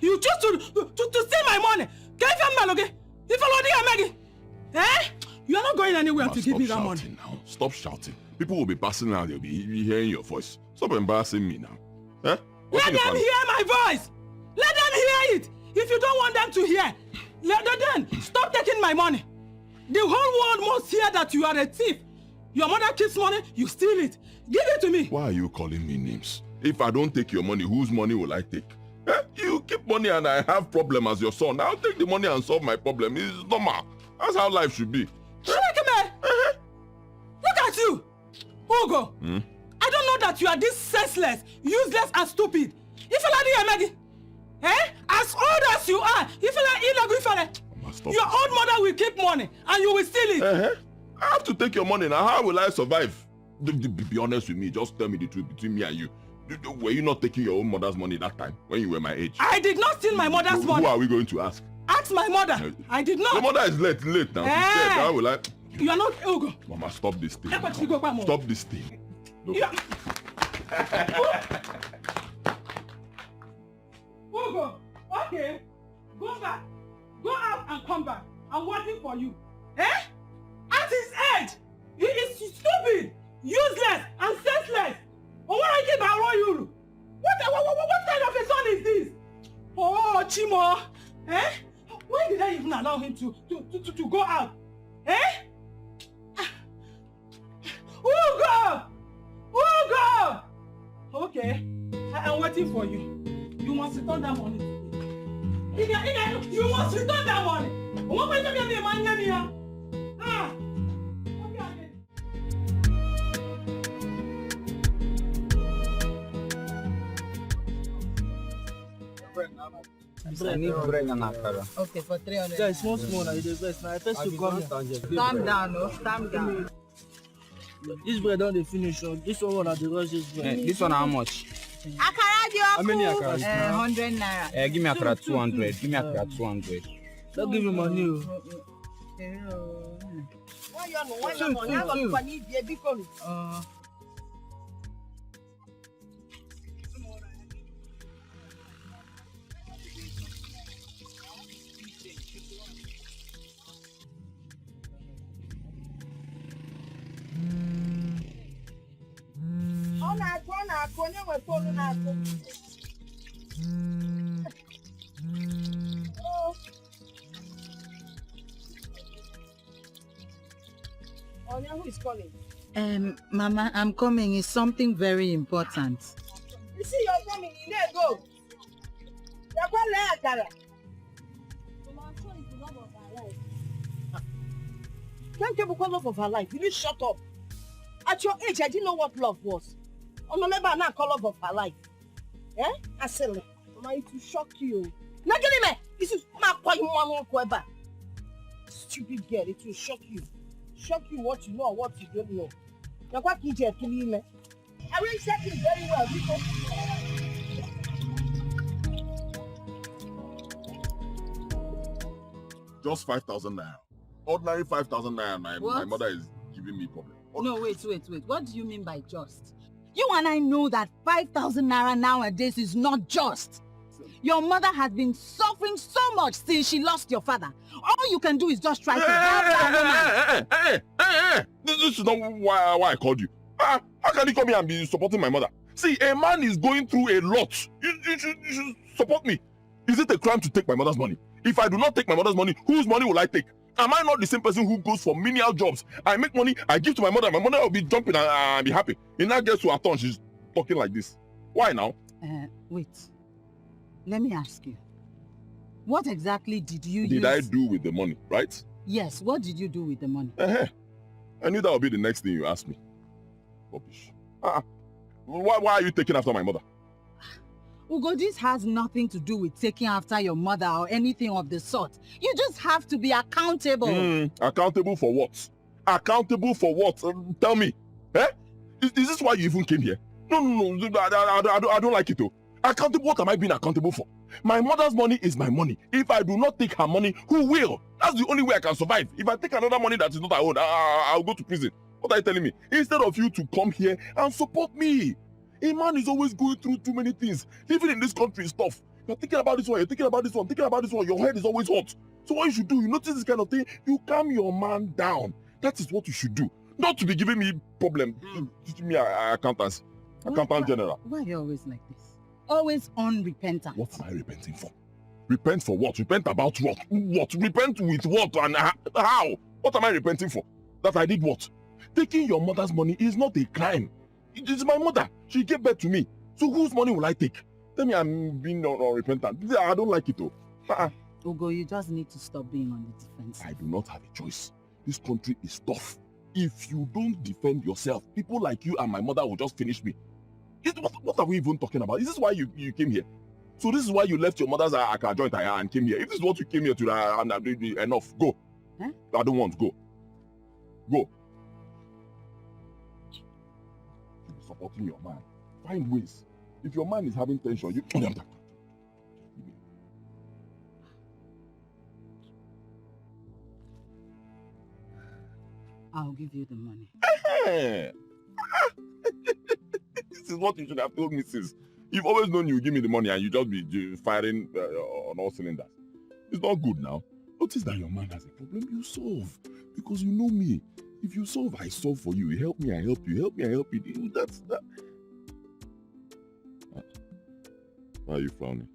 You choose to steal my money. Can you find me, okay? If I Maggie, eh? You are not going anywhere to give me that money. Now. Stop shouting. People will be passing out. They'll be hearing your voice. Stop embarrassing me now. Eh? Let them hear my voice. Let them hear it. If you don't want them to hear, then stop taking my money. The whole world must hear that you are a thief. Your mother keeps money, you steal it. Give it to me. Why are you calling me names? If I don't take your money, whose money will I take? Eh? You keep money and I have problem as your son. I'll take the money and solve my problem. It's normal. That's how life should be. Look at you, Ugo. I don't know that you are this senseless, useless, and stupid. If you like Maggie, as old as you are, if you like your old mother will keep money and you will steal it. I have to take your money now. How will I survive? Be honest with me. Just tell me the truth between me and you. Were you not taking your own mother's money that time when you were my age? I did not steal my mother's money. Who are we going to ask? Ask my mother. I did not. Your mother is late now. She's dead. How will I? You are not Ugo. Mama, stop this thing. Stop this thing. No. Ugo, okay. Go back. Go out and come back. I'm waiting for you. At his age, he is stupid, useless, and senseless. What kind of a son is this? Oh, Chimo. Why did I even allow him to go out? Ugo! Ugo! Okay, I am waiting for you. You must return that money. You must return that money. I need bread and akara. Okay, for 300. Guys, small now, you the best. Now, I first to come here. Calm down, no? Calm down. This bread don't they finish. This one at the rush this bread. This one how much? Akara, how many akaras? 100 naira. Give me akara 200. Give me akara 200. Don't give me money. Who is calling? Mama, I'm coming. It's something very important. You see, you're coming. You need to go. You're calling Akara. Can't you become love of her life? You need to shut up. At your age, I didn't know what love was. Oh, no, never now call love of her life. I said, Mama, it will shock you. Now get him. This is my point. Stupid girl, it will shock you. Shock you what you know or what you don't know. Now what did you kill him? I will check it very well because just 5,000 naira. Ordinary 5,000 naira. My mother is giving me problem. No, wait. What do you mean by just? You and I know that 5,000 naira nowadays is not just. Your mother has been suffering so much since she lost your father. All you can do is just try to help that woman. This is not why I called you. How can you come here and be supporting my mother? See, a man is going through a lot. You should support me. Is it a crime to take my mother's money? If I do not take my mother's money, whose money will I take? Am I not the same person who goes for menial jobs? I make money, I give to my mother will be jumping and be happy. In that gets to her turn, she's talking like this. Why now? Wait. Let me ask you. What exactly did you use? Did I do with the money, right? Yes, what did you do with the money? I knew that would be the next thing you asked me. Rubbish. Why are you taking after my mother? Ugo, this has nothing to do with taking after your mother or anything of the sort. You just have to be accountable. Accountable for what? Accountable for what? Tell me. Is this why you even came here? No. I don't like it though. Accountable? What am I being accountable for? My mother's money is my money. If I do not take her money, who will? That's the only way I can survive. If I take another money that is not my own, I'll go to prison. What are you telling me? Instead of you to come here and support me. A man is always going through too many things. Living in this country is tough. You're thinking about this one, you're thinking about this one, thinking about this one. Your head is always hot. So what you should do, you notice this kind of thing, you calm your man down. That is what you should do. Not to be giving me problem. Teaching me accountancy. Accountant general. Why are you always like this? Always unrepentant. What am I repenting for? Repent for what? Repent about what? What? Repent with what and how? What am I repenting for? That I did what? Taking your mother's money is not a crime. It is my mother. She gave birth to me. So whose money will I take? Tell me I'm being unrepentant. I don't like it though. Ugo, you just need to stop being on the defense. I do not have a choice. This country is tough. If you don't defend yourself, people like you and my mother will just finish me. What are we even talking about? Is this why you came here? So this is why you left your mother's joint and came here. If this is what you came here to, enough. Go. Huh? I don't want. Go. Go. Keep supporting your man. Find ways. If your man is having tension, you... I'll give you the money. This is what you should have told me since. You've always known you give me the money and you just be firing on all cylinders. It's not good now. Notice that your man has a problem, you solve. Because you know me. If you solve, I solve for you. You help me, I help you. Help me, I help you. That's that. Why are you frowning?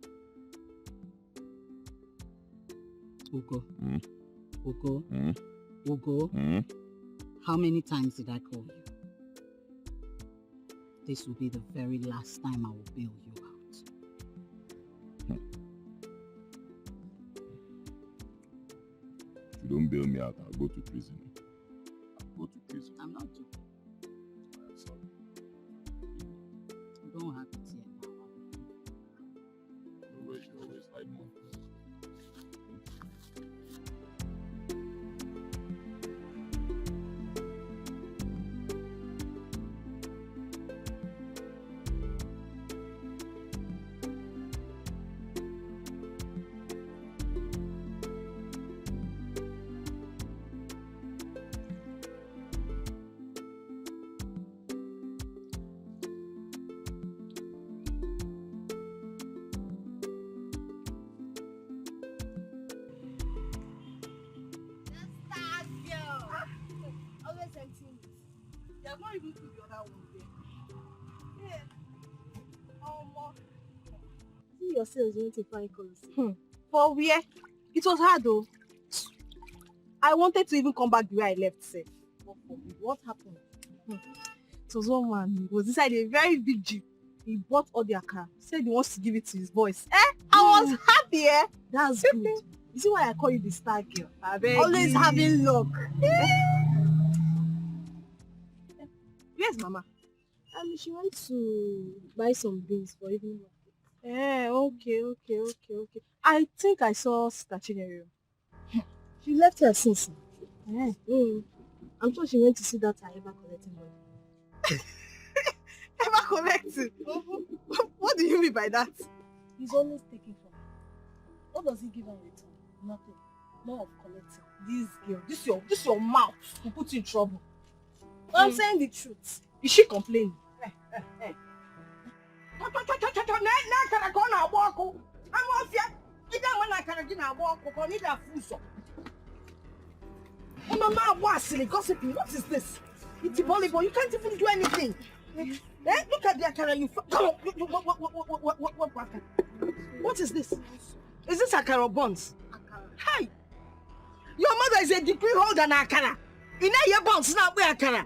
Ugo. Mm? Ugo. Mm? Ugo. Mm? How many times did I call you? This will be the very last time I will bail you out. If you don't bail me out, I'll go to prison. I'm not joking. Sorry. You don't have it yet. Always hide more. They have not even put the other one there. Yeah. See yourselves went to find colors. For where? It was hard though. I wanted to even come back the way I left, safe. What happened? It was one man. He was inside a very big jeep. He bought all the akara. Said he wants to give it to his boys. I was happy, eh? That's good. You see why I call you the star girl? Always having luck. Where's Mama? She went to buy some beans for evening market. Okay. I think I saw Stachinary. She left her since. I'm sure she went to see that I ever collecting money. Ever collecting? What do you mean by that? He's always taking from her. What does he give her in return? Nothing. More of collecting. This girl, this your mouth will put you in trouble. I'm saying the truth. Is she complaining? Gossiping. What is this? It's a volleyball. You can't even do anything. Look at the akara you. What is this? Is this akara buns? Hi. Your mother is a degree holder in akara. In your buns now, where akara?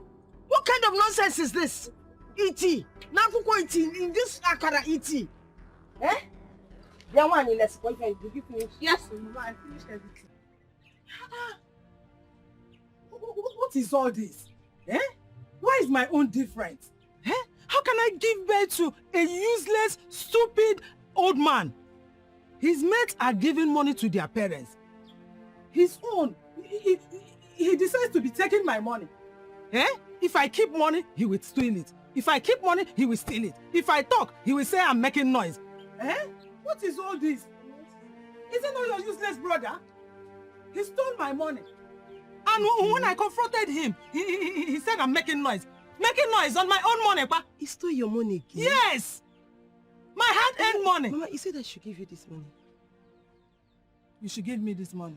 What kind of nonsense is this? E.T. Now in this akara E.T. The one in let's go. Did you finish? Yes, I finished everything. What is all this? Why is my own different? How can I give birth to a useless, stupid old man? His mates are giving money to their parents. His own, he decides to be taking my money. If I keep money, he will steal it. If I keep money, he will steal it. If I talk, he will say I'm making noise. What is all this? Is it not your useless brother? He stole my money. And when I confronted him, he said I'm making noise. Making noise on my own money, pa. He stole your money again? Yes! My my hard-earned money. Mama, you said I should give you this money. You should give me this money.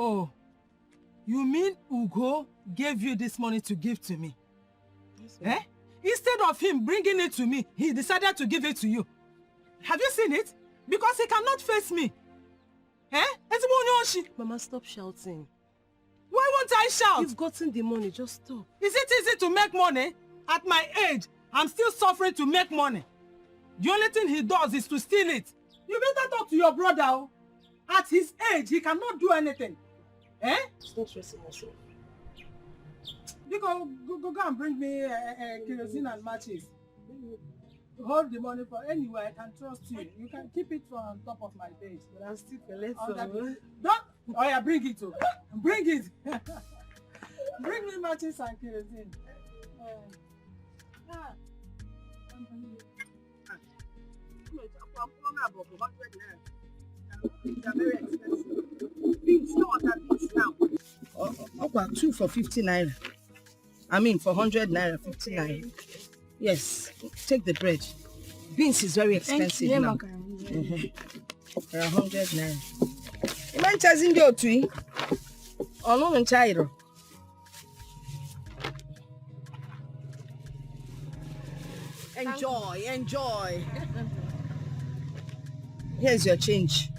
Oh, you mean Ugo gave you this money to give to me? Yes, Eh? Instead of him bringing it to me, he decided to give it to you. Have you seen it? Because he cannot face me. Eh? Mama, stop shouting. Why won't I shout? You've gotten the money, just stop. Is it easy to make money? At my age, I'm still suffering to make money. The only thing he does is to steal it. You better talk to your brother. Oh. At his age, he cannot do anything. Eh? Stop stressing yourself. You go and bring me kerosene and matches. Hold the money for anywhere. I can trust you. You can keep it on top of my bed. But I'm still collecting. Don't. Oh yeah, bring it too. Bring it. Bring me matches and kerosene. Very expensive. Beans, no other beans now. Okay, 2 for 50 naira. I mean, for 100 naira, 50 naira. Yes, take the bread. Beans is very expensive now. For 100 naira. You might chasing the tree. Oh, no, Chairo. Enjoy, enjoy. Here's your change.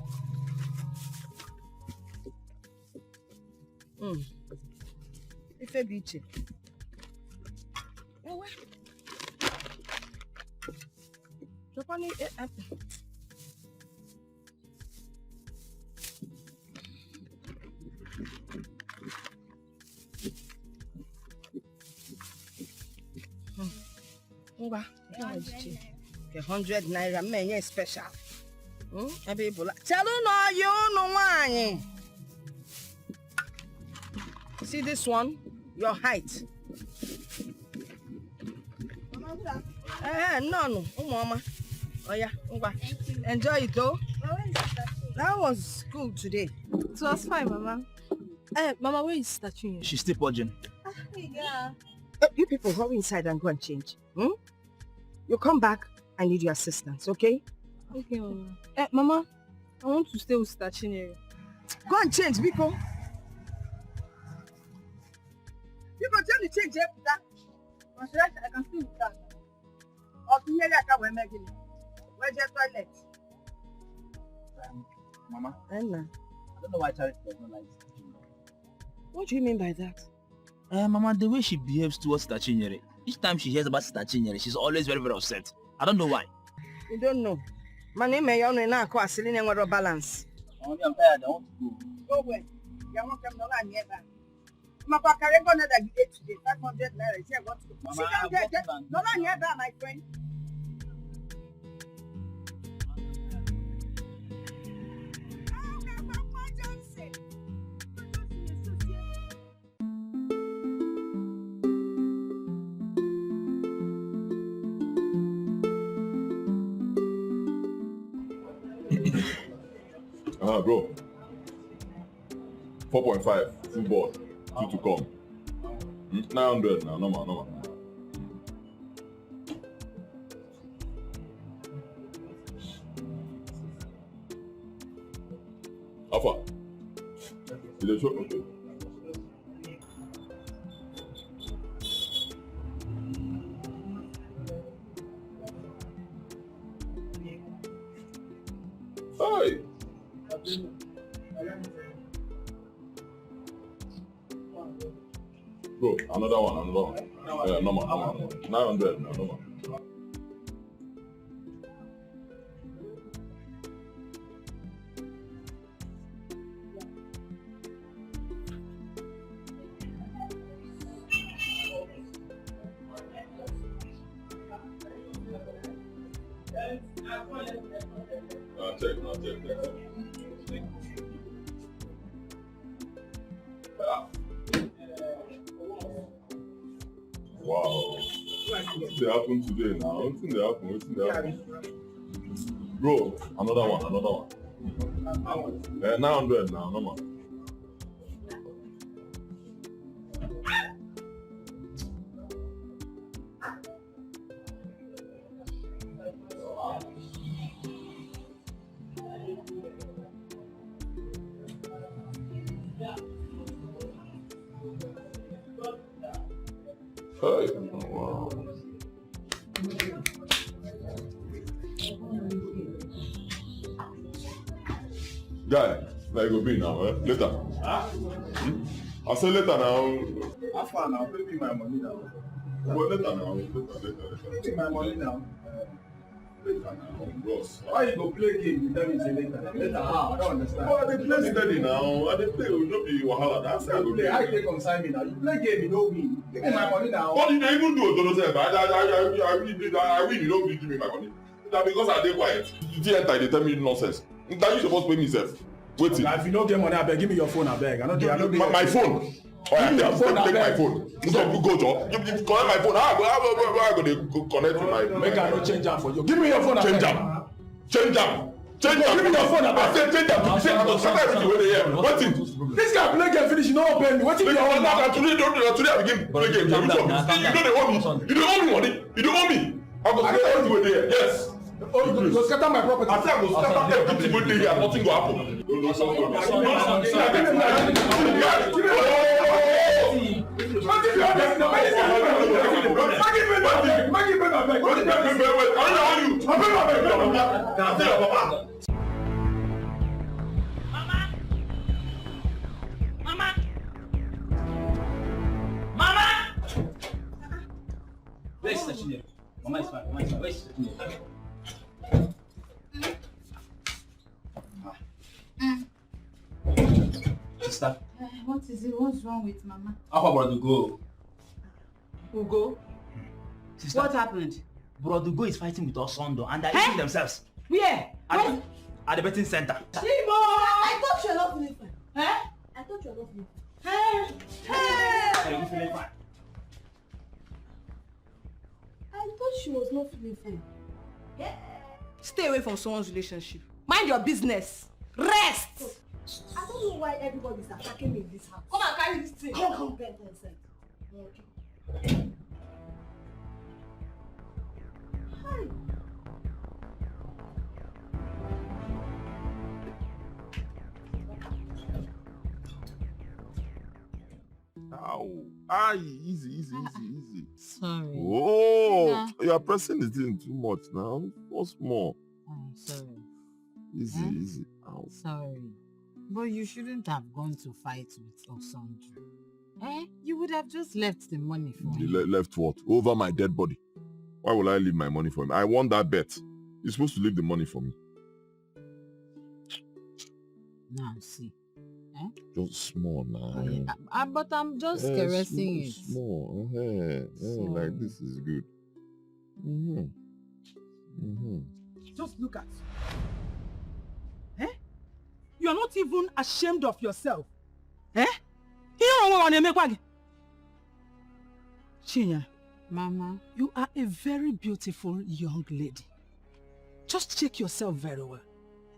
Ife biche. Oh, what? Japani. Okay, 100 naira, man, special. Tell no, you no one. See this one? Your height. No, mama. Oh yeah, enjoy it though. That was good today. It was fine, Mama. Mama, where is Statuine? She's still purging. Yeah. You people hurry inside and go and change. You come back, I need your assistance, okay? Okay, Mama. Mama, I want to stay with Statuine. Go and change, Biko. You can tell me change that. I can still that. Or to nearly I can make it. Where's your toilet? Mama, Anna, I don't know why Charity does not like Statuine. what do you mean by that? Mama, the way she behaves towards Statuine, each time she hears about Statuine, she's always very, very upset. I don't know why. You don't know. My name is Yana Kwasili and balance. I'm tired, I want to go. Go away. You won't come no near that. Mama, can I go another day today? 500 naira. See, I got to go. Mama, Sit down there. No near that, my friend. Bro. 4.5, full board, 2 to come. 900 now, no more. Alpha. Is it short? Okay. Hey. Bro, another one. Yeah, no more. 900 now, no more. Check. Wow. What's happened today now? What's happened? Bro, another one. 900 now, no more. Hey. Wow. Guy, now you go be now, eh? Later. Huh? I say later now. How far now? Pay me my money now. Well, later now. Later. Pay me my money now. Later now, bros. Why you go play game? You tell me say later. Later how? I don't understand. Oh, they play steady now. I dey play. We no be wahala. That's how I go play. play. How you take consign me now? You play game, you know me. Give me my money now. What did they even do? Otono sef? I win. You don't give me my money. Na because I dey quiet. You enter, they tell me nonsense. That you supposed pay me sef. Waiting. If you don't get money, I beg, give me your phone, I beg. I don't get my phone. Oh, yeah, take my phone. So go to you collect my phone. How I go dey connect to my. Make I no change am for you. Give me your phone. Change am. Change am. Change am. Give me your phone. I say change am. You say scatter everything wey dey here. Wetin? This guy play game finish, you no wan pay me. Wetin be your own now? Today I begin play game. You don't dey owe me. You dey owe me money. You dey owe me. I go scatter everything wey dey here. Yes. Oh, you go scatter my property. I say I go scatter everything wey dey here. Nothing go happen. Where's Sachin? Mama is fine. Where's Sachin? Sister. What is it? What's wrong with Mama? How about Ugo? Ugo? Sister. What happened? Brother Ugo is fighting with Osondo and they're eating themselves. Where? At the betting center. Chimo! I thought you were not feeling fine. Eh? I thought you were not feeling fine. Hey! Are you feeling fine? I thought she was not feeling fine. Yeah. Stay away from someone's relationship. Mind your business. Rest! I don't know why everybody is attacking me in this house. Come and carry this thing. Come, Ben, okay. Hi. Ow. Aye, easy. Sorry. Oh, Yeah. you are pressing the thing too much now. What's more? I'm sorry. Easy. Ow. Sorry. But you shouldn't have gone to fight with Osandra. You would have just left the money for You him. left what? Over my dead body. Why will I leave my money for him? I won that bet. You're supposed to leave the money for me. Now, see. Just small now. But I'm just caressing it. Small. Like this is good. Just look at you. You are not even ashamed of yourself. Chinya, Mama. you are a very beautiful young lady. Just check yourself very well.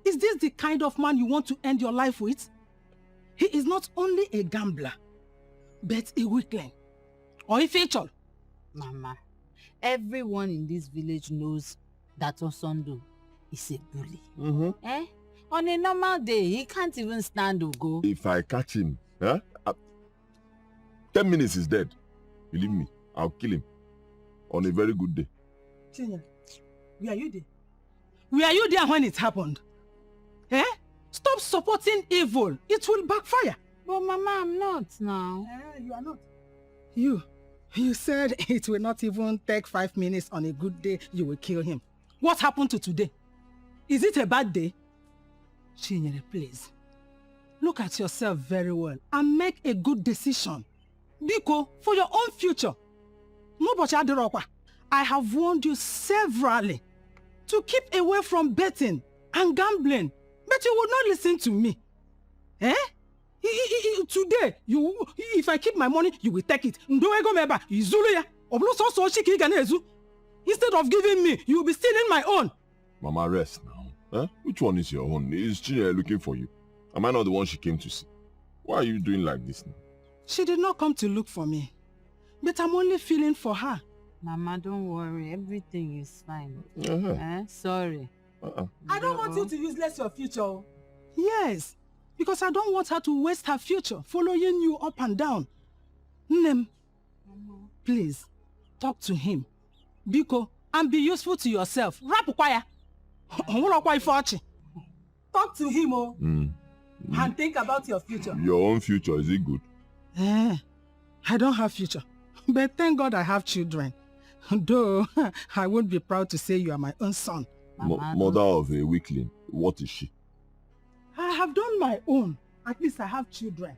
Is this the kind of man you want to end your life with? He is not only a gambler, but a weakling. Or a fatal. Mama, everyone in this village knows that Osondo is a bully. On a normal day, he can't even stand or go. If I catch him, 10 minutes is dead. Believe me, I'll kill him. On a very good day. Chinya, were you there? Were you there when it happened? Stop supporting evil. It will backfire. But Mama, I'm not now. You are not. You said it will not even take 5 minutes on a good day, you will kill him. What happened to today? Is it a bad day? Chinyere, please. Look at yourself very well and make a good decision. Biko, for your own future. I have warned you severally to keep away from betting and gambling, but you would not listen to me. Today, if I keep my money, you will take it. Instead of giving me, you will be stealing my own. Mama, rest now. Which one is your own? Is Chinyere looking for you? Am I not the one she came to see? Why are you doing like this now? She did not come to look for me, but I'm only feeling for her. Mama, don't worry. Everything is fine. Sorry. I don't want you to useless your future. Yes, because I don't want her to waste her future following you up and down. Nem, please, talk to him. Biko, and be useful to yourself. Talk to him, oh. And think about your future. Your own future, is it good? I don't have future. But thank God I have children. Though, I won't be proud to say you are my own son. Mother of a weakling, what is she? I have done my own. At least I have children.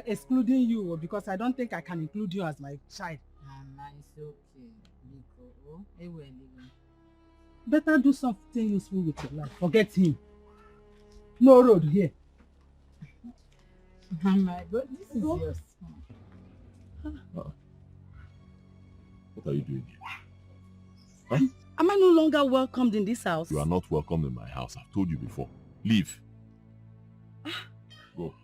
Excluding you, because I don't think I can include you as my child. Mama, it's okay. Biko, it will leave. Better do something useful with your life. Forget him. No road here. Mama, but this is your son. What are you doing here? Huh? Am I no longer welcomed in this house? You are not welcome in my house. I've told you before. Leave. Go.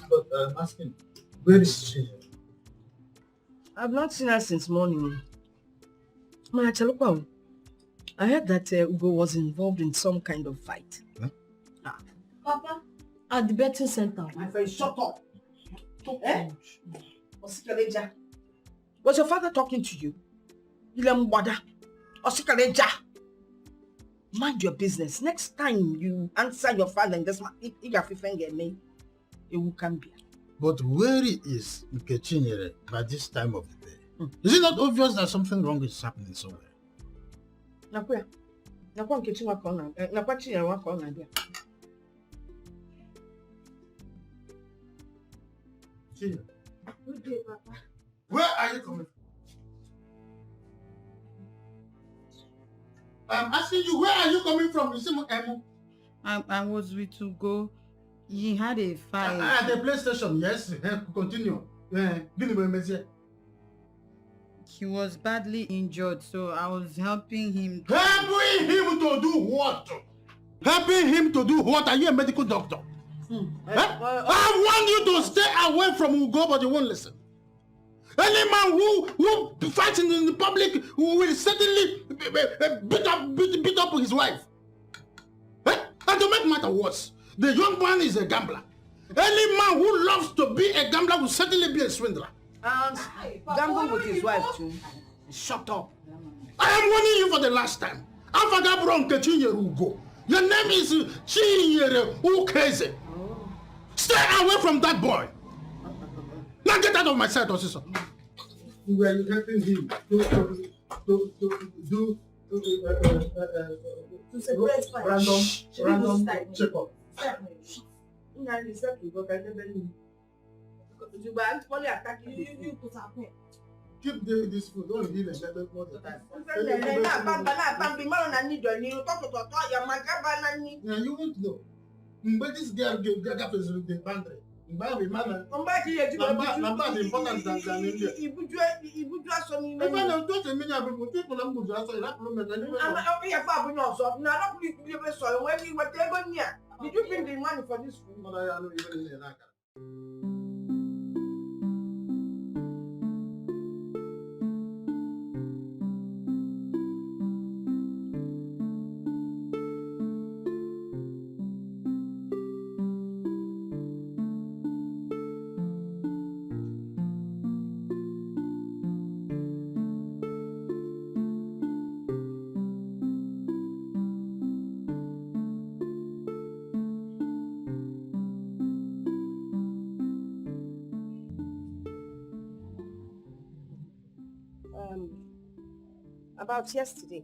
But I'm asking, where is she? I've not seen her since morning. I heard that Ugo was involved in some kind of fight. Huh? Papa, at the betting center. My friend, shut up. Was your father talking to you? Mind your business. Next time you answer your father in this matter, it will come be. But where is Nkechinyere by this time of the day? Is it not obvious that something wrong is happening somewhere? Nakwa Nkechi wakona. Nakwa Chinyere wakona dia. Chinyere, Good day, Papa. where are you coming from? I'm asking you, where are you coming from? You see, I was with Ugo. He had a fight. At the PlayStation, yes. Continue. He was badly injured, so I was helping him. Helping him to do what? Helping him to do what? Are you a medical doctor? I want you to stay away from Ugo, but you won't listen. Any man who fights in the public will certainly beat up his wife. And to make matter worse, the young man is a gambler. Any man who loves to be a gambler will certainly be a swindler. And gamble with his wife too. Shut up. I am warning you for the last time. Afagabron Kechinyere Ugo. Your name is Chinyere Ukeze. Stay away from that boy. Now get out of my sight, Osiso. Were you helping him to separate random check-up? Keep this food. Don't heal and more the time. Yeah, you won't know. But this girl gave the boundary. Important than India. Did you bring the money for this food? About yesterday.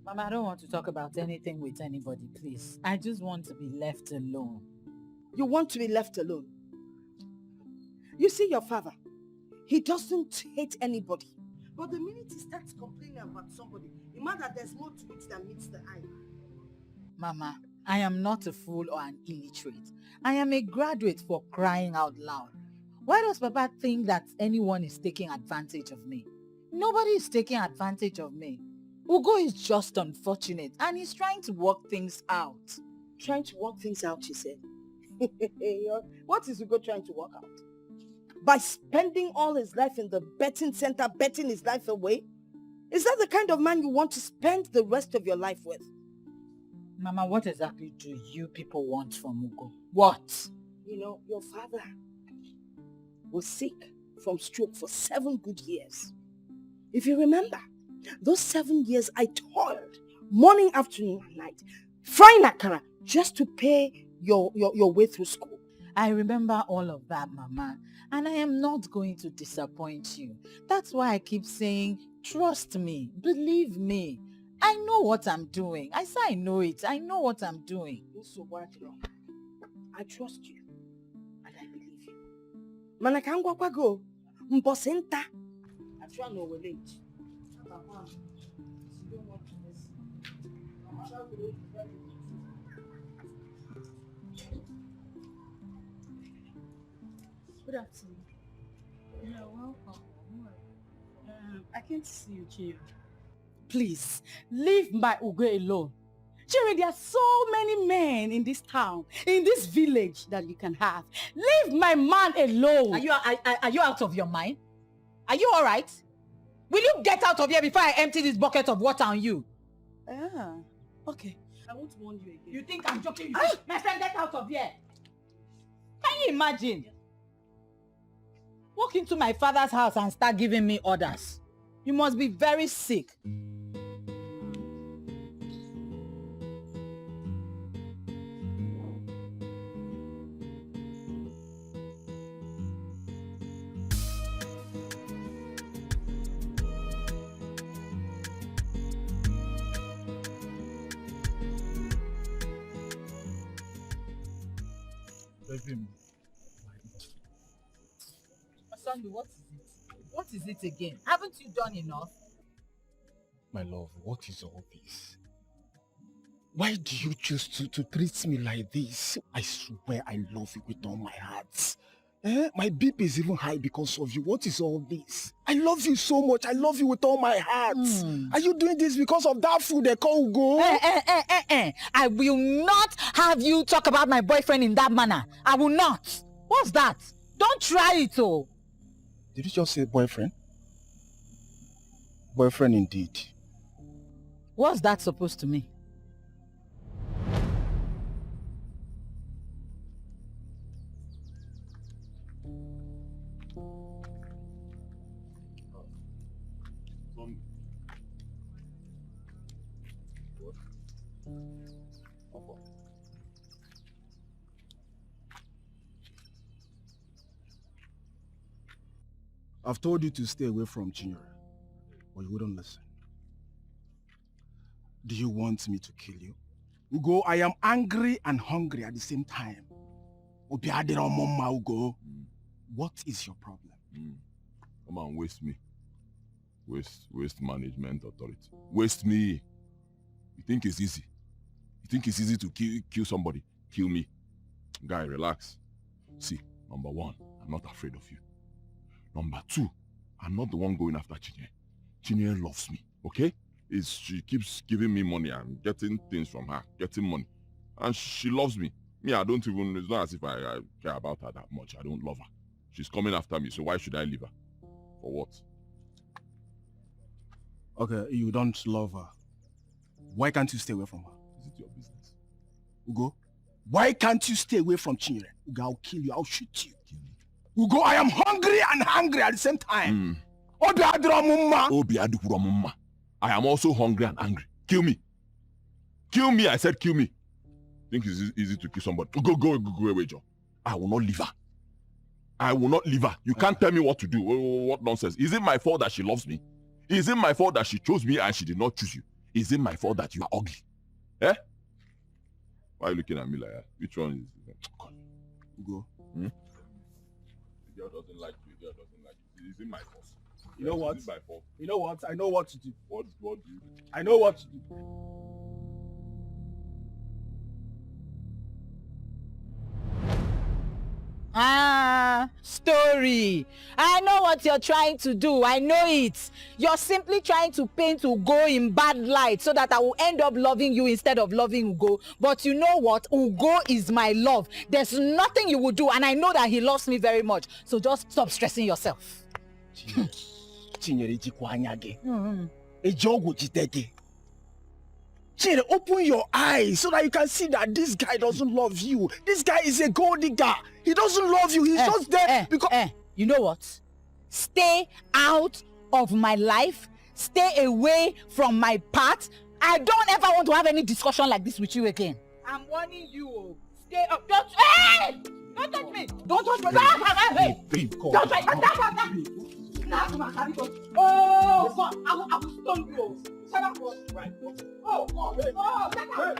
Mama, I don't want to talk about anything with anybody, please. I just want to be left alone. You want to be left alone? You see your father, he doesn't hate anybody. But the minute he starts complaining about somebody, it means that there's more to it than meets the eye. Mama, I am not a fool or an illiterate. I am a graduate, for crying out loud. Why does Papa think that anyone is taking advantage of me? Nobody is taking advantage of me. Ugo is just unfortunate and he's trying to work things out. Trying to work things out, you said? What is Ugo trying to work out? By spending all his life in the betting center, betting his life away? Is that the kind of man you want to spend the rest of your life with? Mama, what exactly do you people want from Ugo? What? You know, your father was sick from stroke for 7 good years. If you remember, those 7 years I toiled morning, afternoon, and night, frying akara just to pay your way through school. I remember all of that, Mama, and I am not going to disappoint you. That's why I keep saying, trust me, believe me. I know what I'm doing. I say I know it. I know what I'm doing. So what? I trust you, and I believe you. Manakangwa go, mposenta. I try no relate. Good afternoon. You're welcome. I can't see you, Chiro. Please, leave my Ugo alone. Chiro, there are so many men in this town, in this village that you can have. Leave my man alone. Are you out of your mind? Are you all right? Will you get out of here before I empty this bucket of water on you? Okay. I won't warn you again. You think I'm joking? My friend, get out of here. Can you imagine? Walk into my father's house and start giving me orders. You must be very sick. Sandu, what is it? What is it again? Haven't you done enough? My love, what is all this? Why do you choose to treat me like this? I swear I love you with all my heart. My BP is even high because of you. What is all this? I love you so much. I love you with all my heart. Are you doing this because of that food they call Ugo? I will not have you talk about my boyfriend in that manner. I will not. What's that? Don't try it, oh. Did you just say boyfriend? Boyfriend indeed. What's that supposed to mean? I've told you to stay away from Chinyere, but you wouldn't listen. Do you want me to kill you? Ugo, I am angry and hungry at the same time. Ugo, what is your problem? Come on, waste me. Waste management authority. Waste me. You think it's easy? You think it's easy to kill somebody? Kill me. Guy, relax. See, number one, I'm not afraid of you. Number two, I'm not the one going after Chinyere. Chinyere loves me, okay? She keeps giving me money and getting things from her, getting money. And she loves me. Me, I don't even, it's not as if I care about her that much. I don't love her. She's coming after me, so why should I leave her? For what? Okay, you don't love her. Why can't you stay away from her? Is it your business? Ugo, why can't you stay away from Chinyere? Ugo, I'll kill you, I'll shoot you. Ugo, I am hungry and angry at the same time. I am also hungry and angry. Kill me. Kill me, I said kill me. Think it's easy to kill somebody. Go away, John. I will not leave her. I will not leave her. You can't tell me what to do. What nonsense. Is it my fault that she loves me? Is it my fault that she chose me and she did not choose you? Is it my fault that you are ugly? Eh? Why are you looking at me like that? Which one is it? Ugo. The girl doesn't like you. The girl doesn't like you. Is it my fault? You know what? Is it my fault? You know what? I know what to do. What do you do? I know what to do. Story. I know what you're trying to do. I know it. You're simply trying to paint Ugo in bad light so that I will end up loving you instead of loving Ugo. But you know what? Ugo is my love. There's nothing you will do, and I know that he loves me very much. So just stop stressing yourself. Chinere, open your eyes so that you can see that this guy doesn't love you. This guy is a gold digger. He doesn't love you. He's just there because... You know what? Stay out of my life. Stay away from my path. I don't ever want to have any discussion like this with you again. I'm warning you. Stay up. Don't touch me. Don't touch me. Babe, come. Don't touch me. Oh, God. I will stone you. Shut up. Right. Oh, God. Oh, shut up.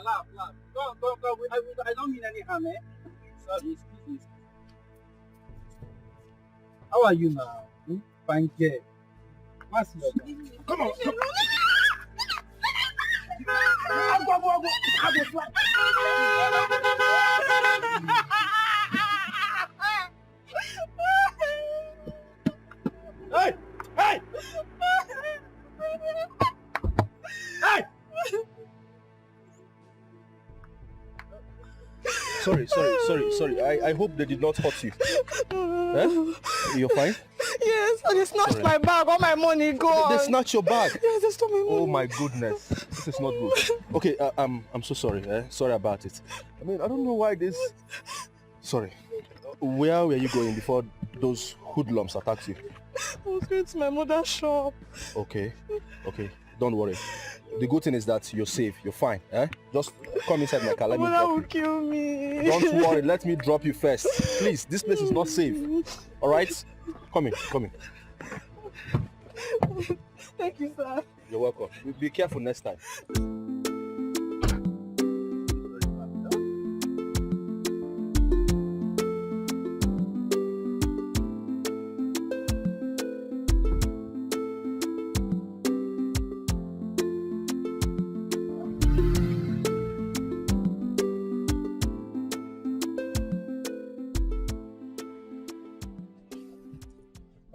Laugh. Go. I don't mean any harm, eh? Sorry, excuse me. How are you now? Fine, girl. What's your name? Come on. Hey! Sorry. I hope they did not hurt you. You're fine? Yes, and they snatched my bag. All my money gone. They snatched your bag? Yes, they stole my money. Oh my goodness. This is not good. Okay, I'm so sorry. Sorry about it. I mean, I don't know why this... Sorry. Where were you going before those hoodlums attacked you? I was going to my mother's shop. Okay. Don't worry. The good thing is that you're safe. You're fine. Just come inside my car. Let me drop you. Will kill me. Don't worry. Let me drop you first. Please, this place is not safe. All right? Come in. Thank you, sir. You're welcome. Be careful next time.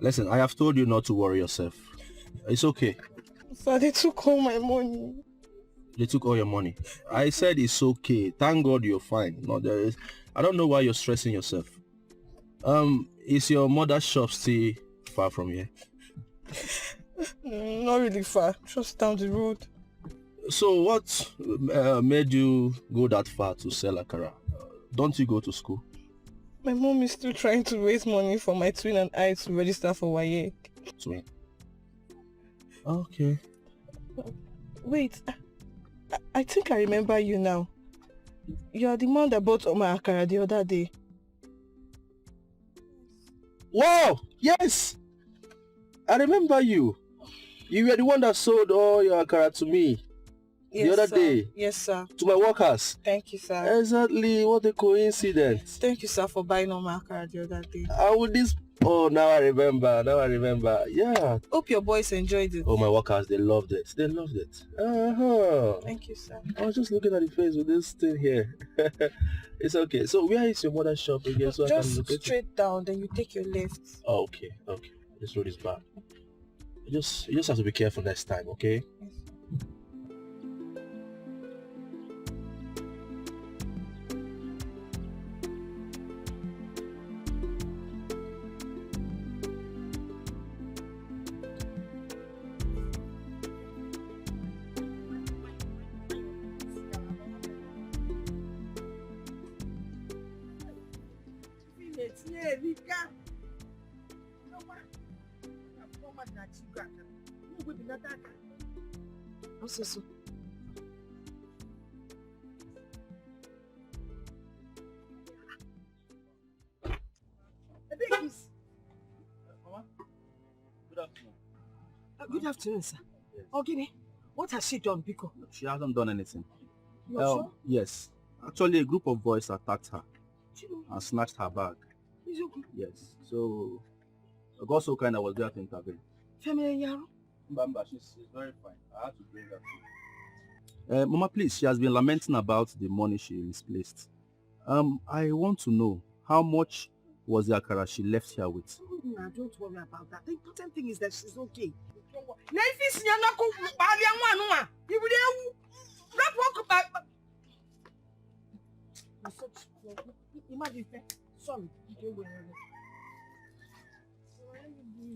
Listen, I have told you not to worry yourself. It's okay. Sir, they took all my money. They took all your money. I said it's okay. Thank God you're fine. No, I don't know why you're stressing yourself. Is your mother's shop still far from here? Not really far. Just down the road. So what made you go that far to sell akara? Don't you go to school? My mom is still trying to raise money for my twin and I to register for WAEC. Twin? Okay. Wait, I think I remember you now. You are the man that bought all my akara the other day. Wow! Yes! I remember you. You were the one that sold all your akara to me. Yes, the other sir. day. Yes, sir. To my workers. Thank you, sir. Exactly. What a coincidence. Thank you, sir, for buying all my akara the other day. How would this... Oh, now I remember. Yeah. Hope your boys enjoyed it. Oh, my workers, they loved it. Uh-huh. Thank you, sir. I was just looking at the face with this thing here. It's okay. So where is your mother's shop again? So just I can look at straight down, then you take your left. Oh, okay. This road is bad. You just have to be careful next time, okay? Yes. Also. Mama, good afternoon. Good afternoon, sir. Okay, what has she done, Biko? She hasn't done anything. You're sure? Yes. Actually, a group of boys attacked her and snatched her bag. Is okay? Yes. So, I got so kind I was there to intervene. Family Yaro? Mbamba, she's very fine. I had to bring her to Mama, please, she has been lamenting about the money she misplaced. I want to know how much was the akara she left here with? Nah, don't worry about that. The important thing is that she's okay.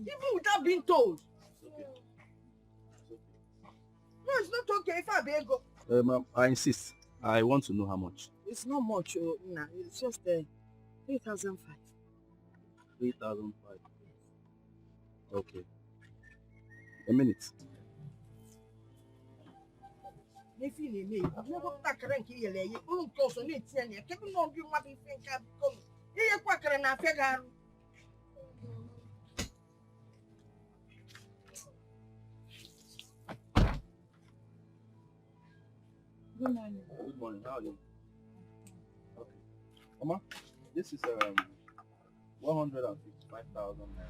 Even without being told. No, it's not okay if I beg go. I insist. I want to know how much. It's not much, nah. It's just 3,005. 3,005. Okay. A minute. If you need me, I'm not that current here. You don't close on it. And you can't know you want to think I've come. You're quacker and I figure. Good morning. Good morning. How are you? Okay. Mama, this is 155,000 naira.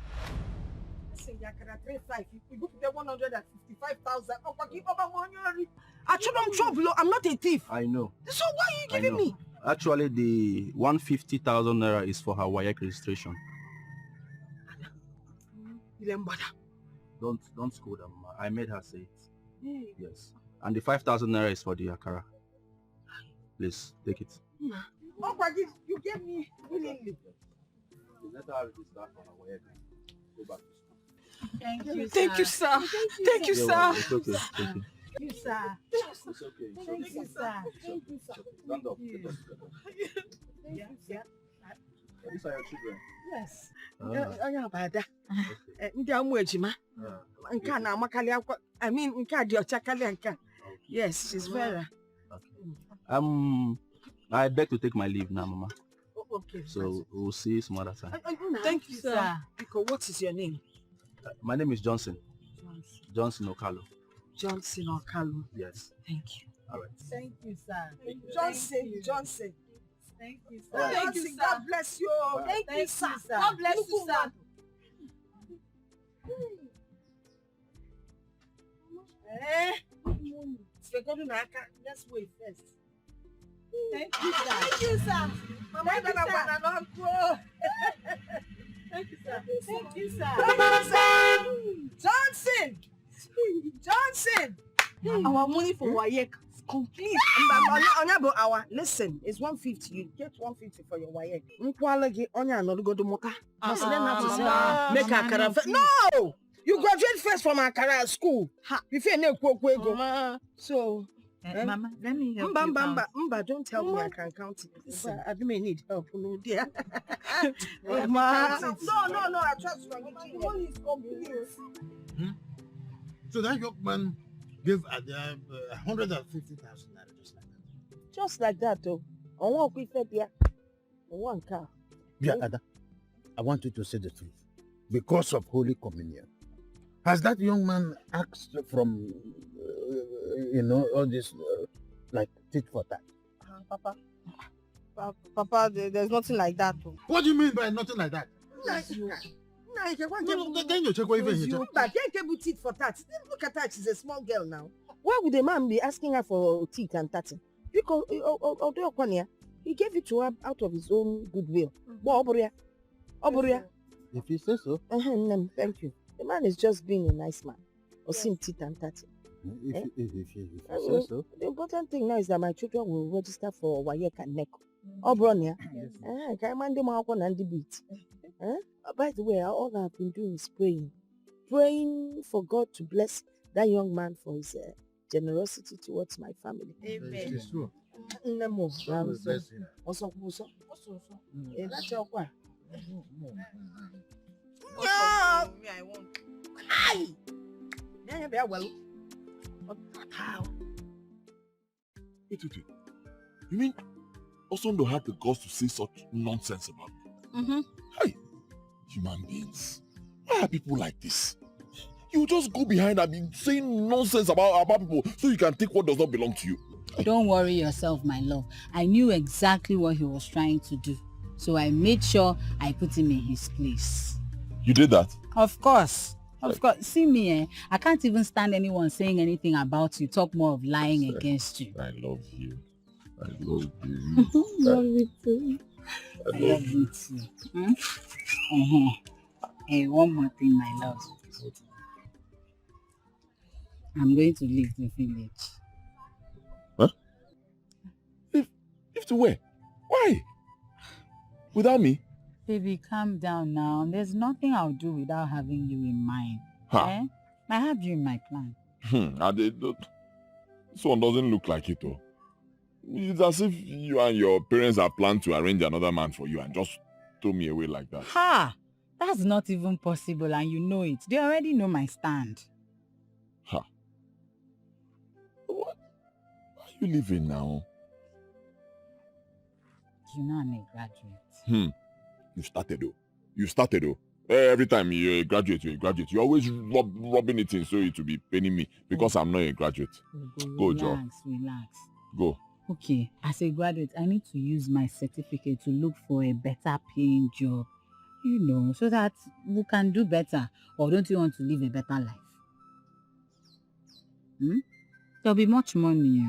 Listen, you can 35. If you go to the 155,000, keep up money. I shouldn't trouble. I'm not a thief. I know. So why are you giving me? Actually, the 150,000 naira is for her WAEC registration. Don't scold her, Mama. I made her say it. Hey. Yes. And the 5,000 naira is for the akara. Please, take it. You gave me willingly. Let her register for her WAEC. Go back to school. Thank you, sir. Thank you, sir. It's okay. Thank you. Thank you, sir. It's okay. Thank you, sir. Thank you, sir. Stand up. Take us together. Yeah. These are your children. Yes. Onye abada. Ndị amụ ejima. Nke a na-amakali akwa. I mean, nke a dị ọcha karịa nke a. Yes, she's very. Okay. I beg to take my leave now, Mama. Okay. So we'll see you some other time. Thank you, sir. Because what is your name? My name is Johnson. Johnson Okalo. Johnson Okalo. Yes. Thank you. All right. Thank you, sir. Johnson. Thank you, sir. Thank you, sir. God bless you. Thank you, sir. God bless you, sir. Let's wait first. Thank you, sir. Thank you, sir. Mama, Thank you, sir. Thank you, sir. Thank you, sir. Johnson. Our money for WAEC is complete. Listen, it's 150. You get 150 for your WAEC. Make a caravan. No! You graduate first from Akara school. Before you go. So, Mama, let me help you. Mba, don't tell me I can count it. Listen, I may need help. No, dear. No, I trust you. Money is complete. So that young man gave 150,000 naira Just like that, though. I want quick there. I want car. Yeah, Ada, I want you to say the truth. Because of Holy Communion, has that young man asked from, all this, like, tit for tat? Papa, there's nothing like that, though. What do you mean by nothing like that? Then you check what even you But can't table tit for tat. Look at her, she's a small girl now. Why would the man be asking her for teeth and tatting? Because he gave it to her out of his own goodwill. Oboria. If you say so. Thank you. The man is just being a nice man. Or seeing teeth and tatting. If you say so. The important thing now is that my children will register for WAEC and NECO. Obronia. By the way, all I've been doing is praying. Praying for God to bless that young man for his generosity towards my family. Amen. It's true. But how? Wait. You mean Osondo had the guts to say such nonsense about me? Mm-hmm. Hey, human beings. Why are people like this? You just go behind and be saying nonsense about people so you can take what does not belong to you. Don't worry yourself, my love. I knew exactly what he was trying to do. So I made sure I put him in his place. You did that? Of course. Of course. See me, I can't even stand anyone saying anything about you. Talk more of lying against you. I love you. I love you. Love you too. I love you too. Hmm? Hey, one more thing, my love. I'm going to leave the village. Huh? Leave to where? Why? Without me? Baby, calm down now. There's nothing I'll do without having you in mind. Huh. Eh? I have you in my plan. This one doesn't look like it, though. It's as if you and your parents have planned to arrange another man for you and just throw me away like that. Ha! That's not even possible and you know it. They already know my stand. Ha! What? Why are you leaving now? You know I'm a graduate. You started though. Every time you're a graduate. You're always rubbing it in so it will be paining me because I'm not a graduate. Go, Joe. Relax. Go. Okay, as a graduate, I need to use my certificate to look for a better paying job. You know, so that we can do better. Or don't you want to live a better life? There'll be much money.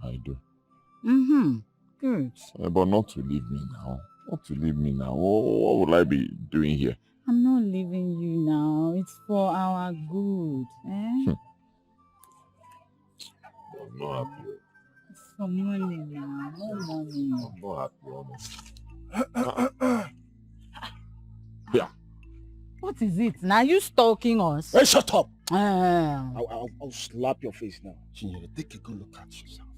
I do. Good. But not to leave me now. Not to leave me now. What will I be doing here? I'm not leaving you now. It's for our good. Eh? I'm not happy. It's for money now. No money. I'm not happy, honestly. Yeah. What is it? Now you stalking us? Hey, shut up! I'll slap your face now. Chinyere, take a good look at yourself.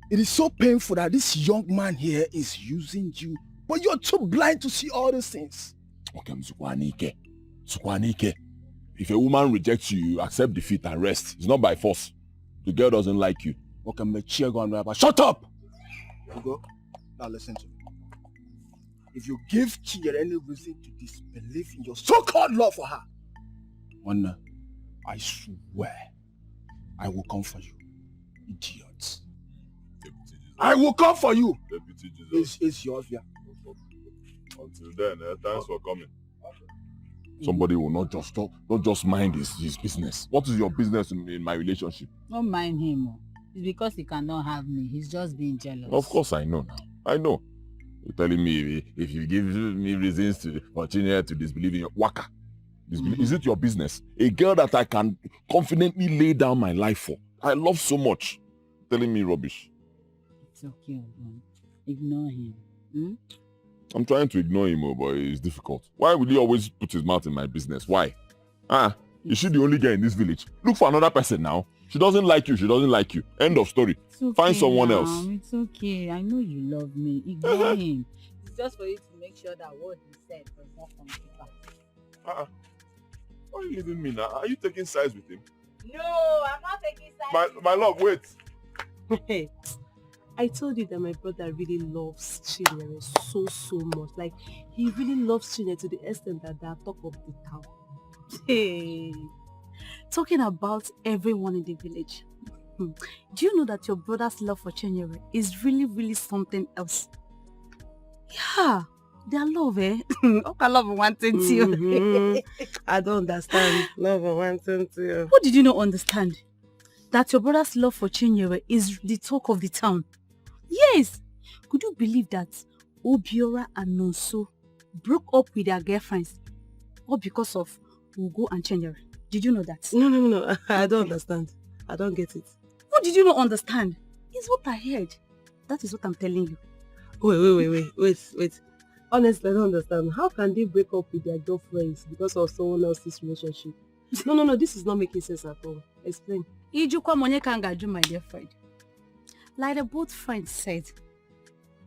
It is so painful that this young man here is using you, but you're too blind to see all these things. Okay, Sukwanike. If a woman rejects you, you accept defeat and rest. It's not by force. The girl doesn't like you. Okay, shut up! Ugo, now listen to me. If you give Chinyere any reason to disbelieve in your so-called love for her, one, I swear, I will come for you, idiots. I will come for you. Deputy Jesus. It's yours, yeah. Until then, thanks for coming. Somebody will not just mind his business. What is your business in my relationship? Don't mind him. It's because he cannot have me. He's just being jealous. Of course I know now. I know. You're telling me if you give me reasons to continue to disbelieve in your waka. Is it your business? A girl that I can confidently lay down my life for. I love so much. Telling me rubbish. It's okay, Ogun. Ignore him. I'm trying to ignore him, but it's difficult. Why will he always put his mouth in my business? Why? Is she the only girl in this village? Look for another person now. She doesn't like you. End of story. Okay, find someone else. It's okay. I know you love me. Ignore him. It's just for you to make sure that what he said does not come to pass. Why are you leaving me now? Are you taking sides with him? No, I'm not taking sides. My love, wait. Hey, I told you that my brother really loves Chinyere so much. Like, he really loves Chinyere to the extent that they are top of the town. Hey, talking about everyone in the village. Do you know that your brother's love for Chinyere is really something else? Yeah, their love, eh? Okay, love wanting to. I don't understand. Love wanting to. What did you not understand? That your brother's love for Chinyere is the talk of the town. Yes! Could you believe that Obiora and Nonso broke up with their girlfriends all because of Ugo and Chinyere? Did you know that? No. I don't understand. I don't get it. What did you not understand? It's what I heard. That is what I'm telling you. Wait. Honestly, I don't understand. How can they break up with their girlfriends because of someone else's relationship? No. This is not making sense at all. Explain. Ijukwa monye kangaju, my dear friend. Like the both friends said,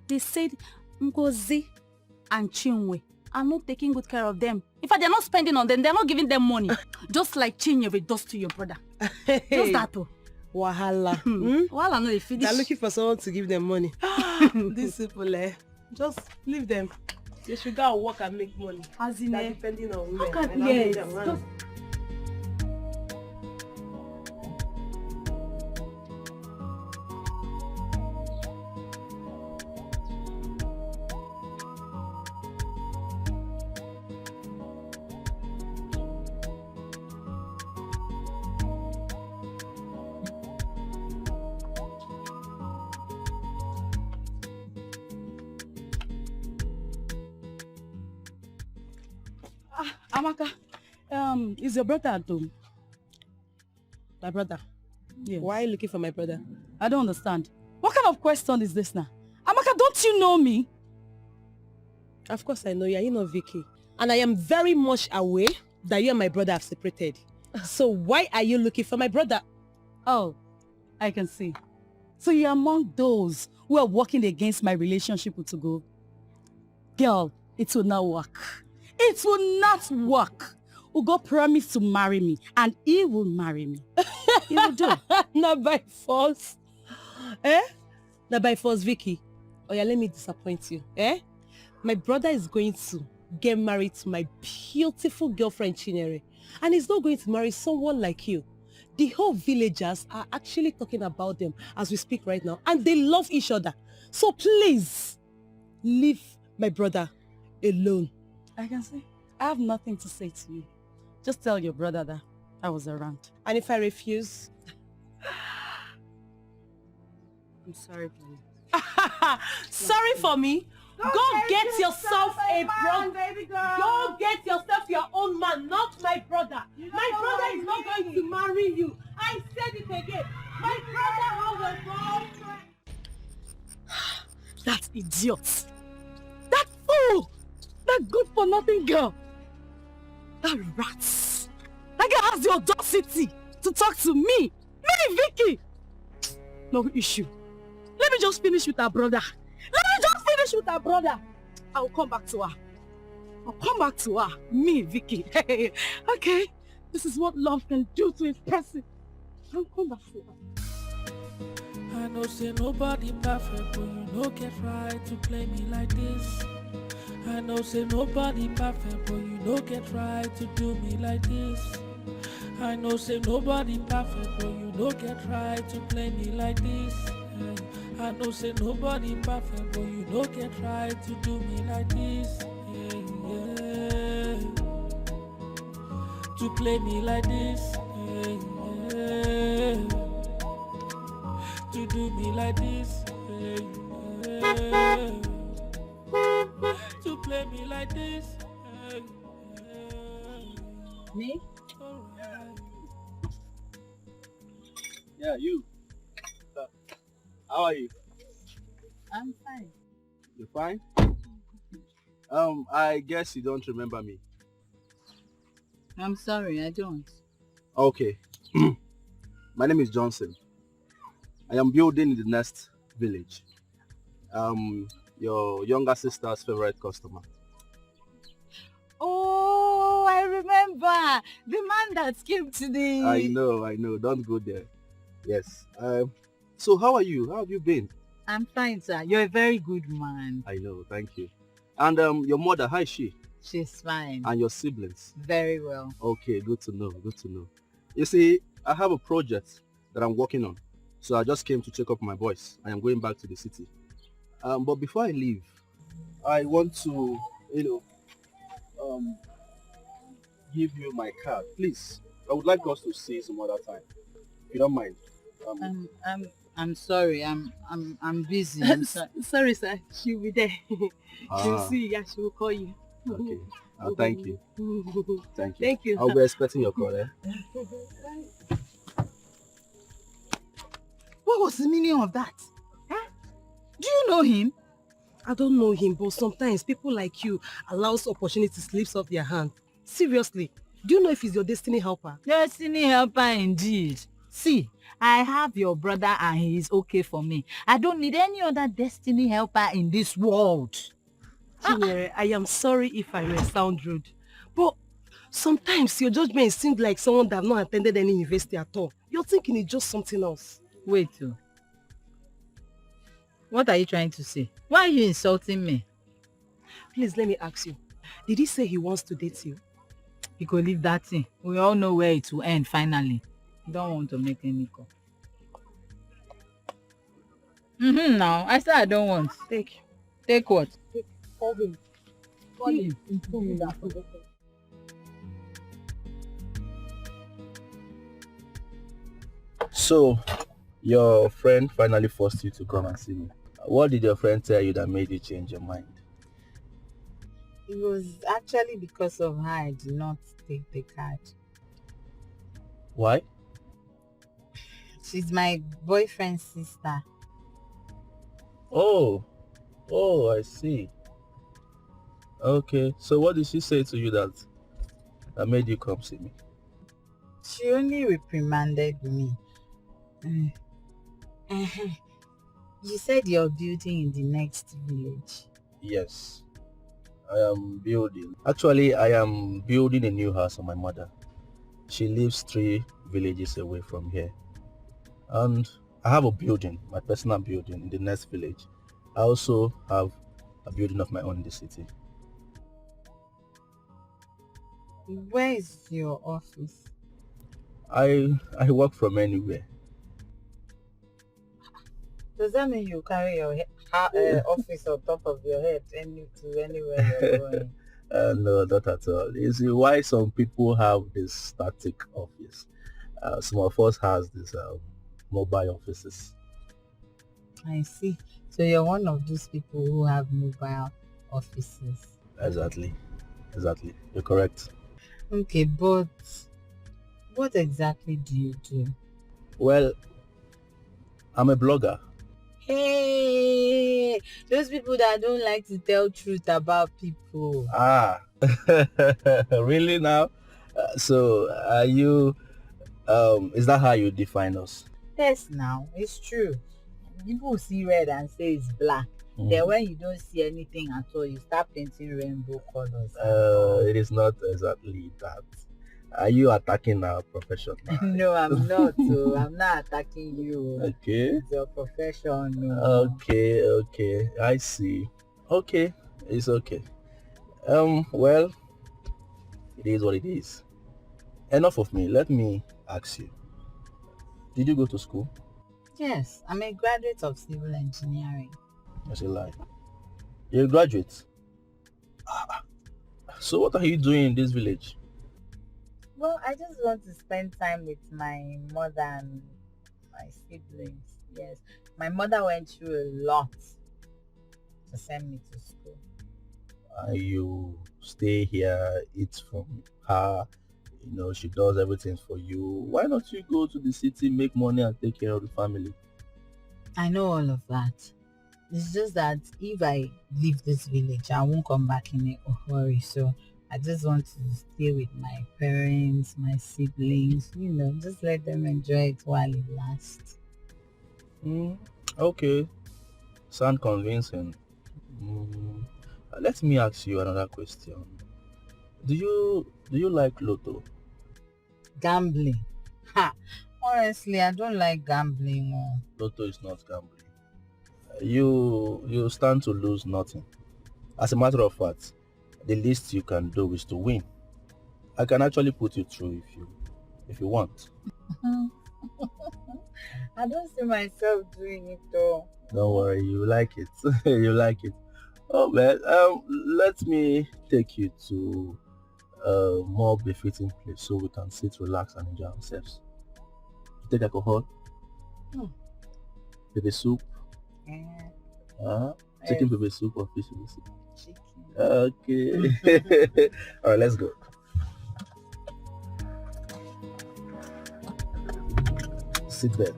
they said Ngozi and Chinwe are not taking good care of them. In fact, they're not spending on them. They're not giving them money. Just like Chinyere does to your brother. Just that, oh. Wahala. Wahala, no, they finish. They're looking for someone to give them money. These people, just leave them. They should go and work and make money. As in, They're depending on women. How can yes, Amaka, is your brother at home? My brother? Yes. Why are you looking for my brother? I don't understand. What kind of question is this now? Amaka, don't you know me? Of course I know you. Are you not Vicky? And I am very much aware that you and my brother have separated. So why are you looking for my brother? Oh, I can see. So you're among those who are working against my relationship with Ugo. Girl, it will not work. It will not work. Ugo promised to marry me, and he will marry me. He will do. Not by force. Eh? Not by force, Vicky. Oh yeah, let me disappoint you. Eh? My brother is going to get married to my beautiful girlfriend, Chinyere. And he's not going to marry someone like you. The whole villagers are actually talking about them as we speak right now. And they love each other. So please, leave my brother alone. I can see. I have nothing to say to you. Just tell your brother that I was around. And if I refuse? I'm sorry for you. Sorry for me? Go get yourself a brother. Go get yourself your own man, not my brother. My brother is not going to marry you. I said it again. My brother has a boyfriend. That idiot. That fool. That good-for-nothing girl. That rat. That girl has the audacity to talk to me. Me, Vicky. No issue. Let me just finish with her brother. With her brother. I'll come back to her. I'll come back to her. Me, Vicky. Okay. This is what love can do to a person. I'll come back to her. I know say nobody perfect, but you no get right to play me like this. I know say nobody perfect, but you no get right to do me like this. I know say nobody perfect, but you no get right to play me like this. I know say nobody perfect, but you no get right to do me like this. To play me like this. To do me like this. To play me like this. Me? Yeah, you. How are you? I'm fine. You fine? I guess you don't remember me. I'm sorry, I don't. Okay. My name is Johnson. I am building in the next village. Your younger sister's favorite customer. Oh, I remember. The man that came today. I know. Don't go there. Yes. So how are you? How have you been? I'm fine, sir. You're a very good man. I know, thank you. And your mother, how is she? She's fine. And your siblings? Very well. Okay, good to know, good to know. You see, I have a project that I'm working on. So I just came to check up my boys. I am going back to the city. But before I leave, I want to, give you my card. Please, I would like us to see some other time. If you don't mind. I'm sorry. I'm busy. I'm sorry, sir. She'll be there. She'll see. Yeah, she will call you. Okay. Thank you. Thank you. Thank you. I'll be expecting your call. What was the meaning of that? Huh? Do you know him? I don't know him, but sometimes people like you allows opportunities slip off their hand. Seriously, do you know if he's your destiny helper? Destiny helper indeed. See, I have your brother and he is okay for me. I don't need any other destiny helper in this world. Chinyere, I am sorry if I may sound rude, but Sometimes your judgment seems like someone that have not attended any university at all. You're thinking it's just something else. Wait, oh. What are you trying to say? Why are you insulting me? Please, let me ask you. Did he say he wants to date you? You could leave that thing. We all know where it will end finally. Don't want to make any call. Now, I said I don't want. Take what? Call him. Call him. Inform me that. So, your friend finally forced you to come and see me. What did your friend tell you that made you change your mind? It was actually because of her I did not take the card. Why? She's my boyfriend's sister. Oh, I see. Okay, so what did she say to you that made you come see me? She only reprimanded me. You said you're building in the next village. Yes, I am building. Actually, I am building a new house for my mother. She lives 3 villages away from here. And I have a building, my personal building in the next village. I also have a building of my own in the city. Where is your office? I work from anywhere. Does that mean you carry your office on top of your head anywhere you're going? No, not at all. You see why some people have this static office. Some of us has this mobile offices. I see. So you're one of those people who have mobile offices. Exactly. You're correct. Okay, but what exactly do you do? Well, I'm a blogger. Hey, those people that don't like to tell truth about people. Really now? So are you, is that how you define us? Yes, now, it's true. People see red and say it's black. Then when you don't see anything at all, you start painting rainbow colors. It is not exactly that. Are you attacking our profession? No, I'm not. So I'm not attacking you. Okay. It's your profession. No. Okay. I see. Okay. It's okay. Well, it is what it is. Enough of me. Let me ask you. Did you go to school? Yes, I'm a graduate of civil engineering. That's a lie. You're a graduate? So what are you doing in this village? Well, I just want to spend time with my mother and my siblings. Yes, my mother went through a lot to send me to school. You stay here, eat from her, she does everything for you. Why not you go to the city, make money and take care of the family? I know all of that. It's just that if I leave this village, I won't come back in a hurry. So I just want to stay with my parents, my siblings, just let them enjoy it while it lasts. Okay. Sound convincing. Let me ask you another question. Do you like Lotto? Gambling? Honestly, I don't like gambling. Lotto is not gambling. You stand to lose nothing. As a matter of fact, the least you can do is to win. I can actually put you through if you want. I don't see myself doing it though. Don't worry, you like it. You like it. Oh man, let me take you to a more befitting place so we can sit, relax and enjoy ourselves. Take alcohol? Baby soup? Chicken baby soup or fish baby soup? Chicken. Okay. Alright, let's go. Sit back.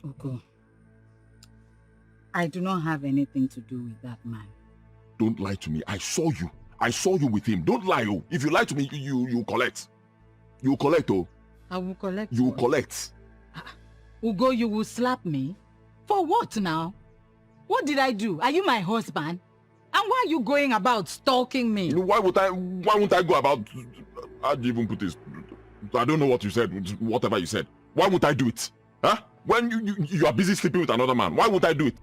Oko, I do not have anything to do with that man. Don't lie to me. I saw you with him. Don't lie, oh. If you lie to me, you collect. You collect, oh. I will collect. You collect. Ugo, you will slap me? For what now? What did I do? Are you my husband? And why are you going about stalking me? Why won't I go about... How'd you even put this? I don't know what you said, whatever you said. Why won't I do it? Huh? When you are busy sleeping with another man, why won't I do it?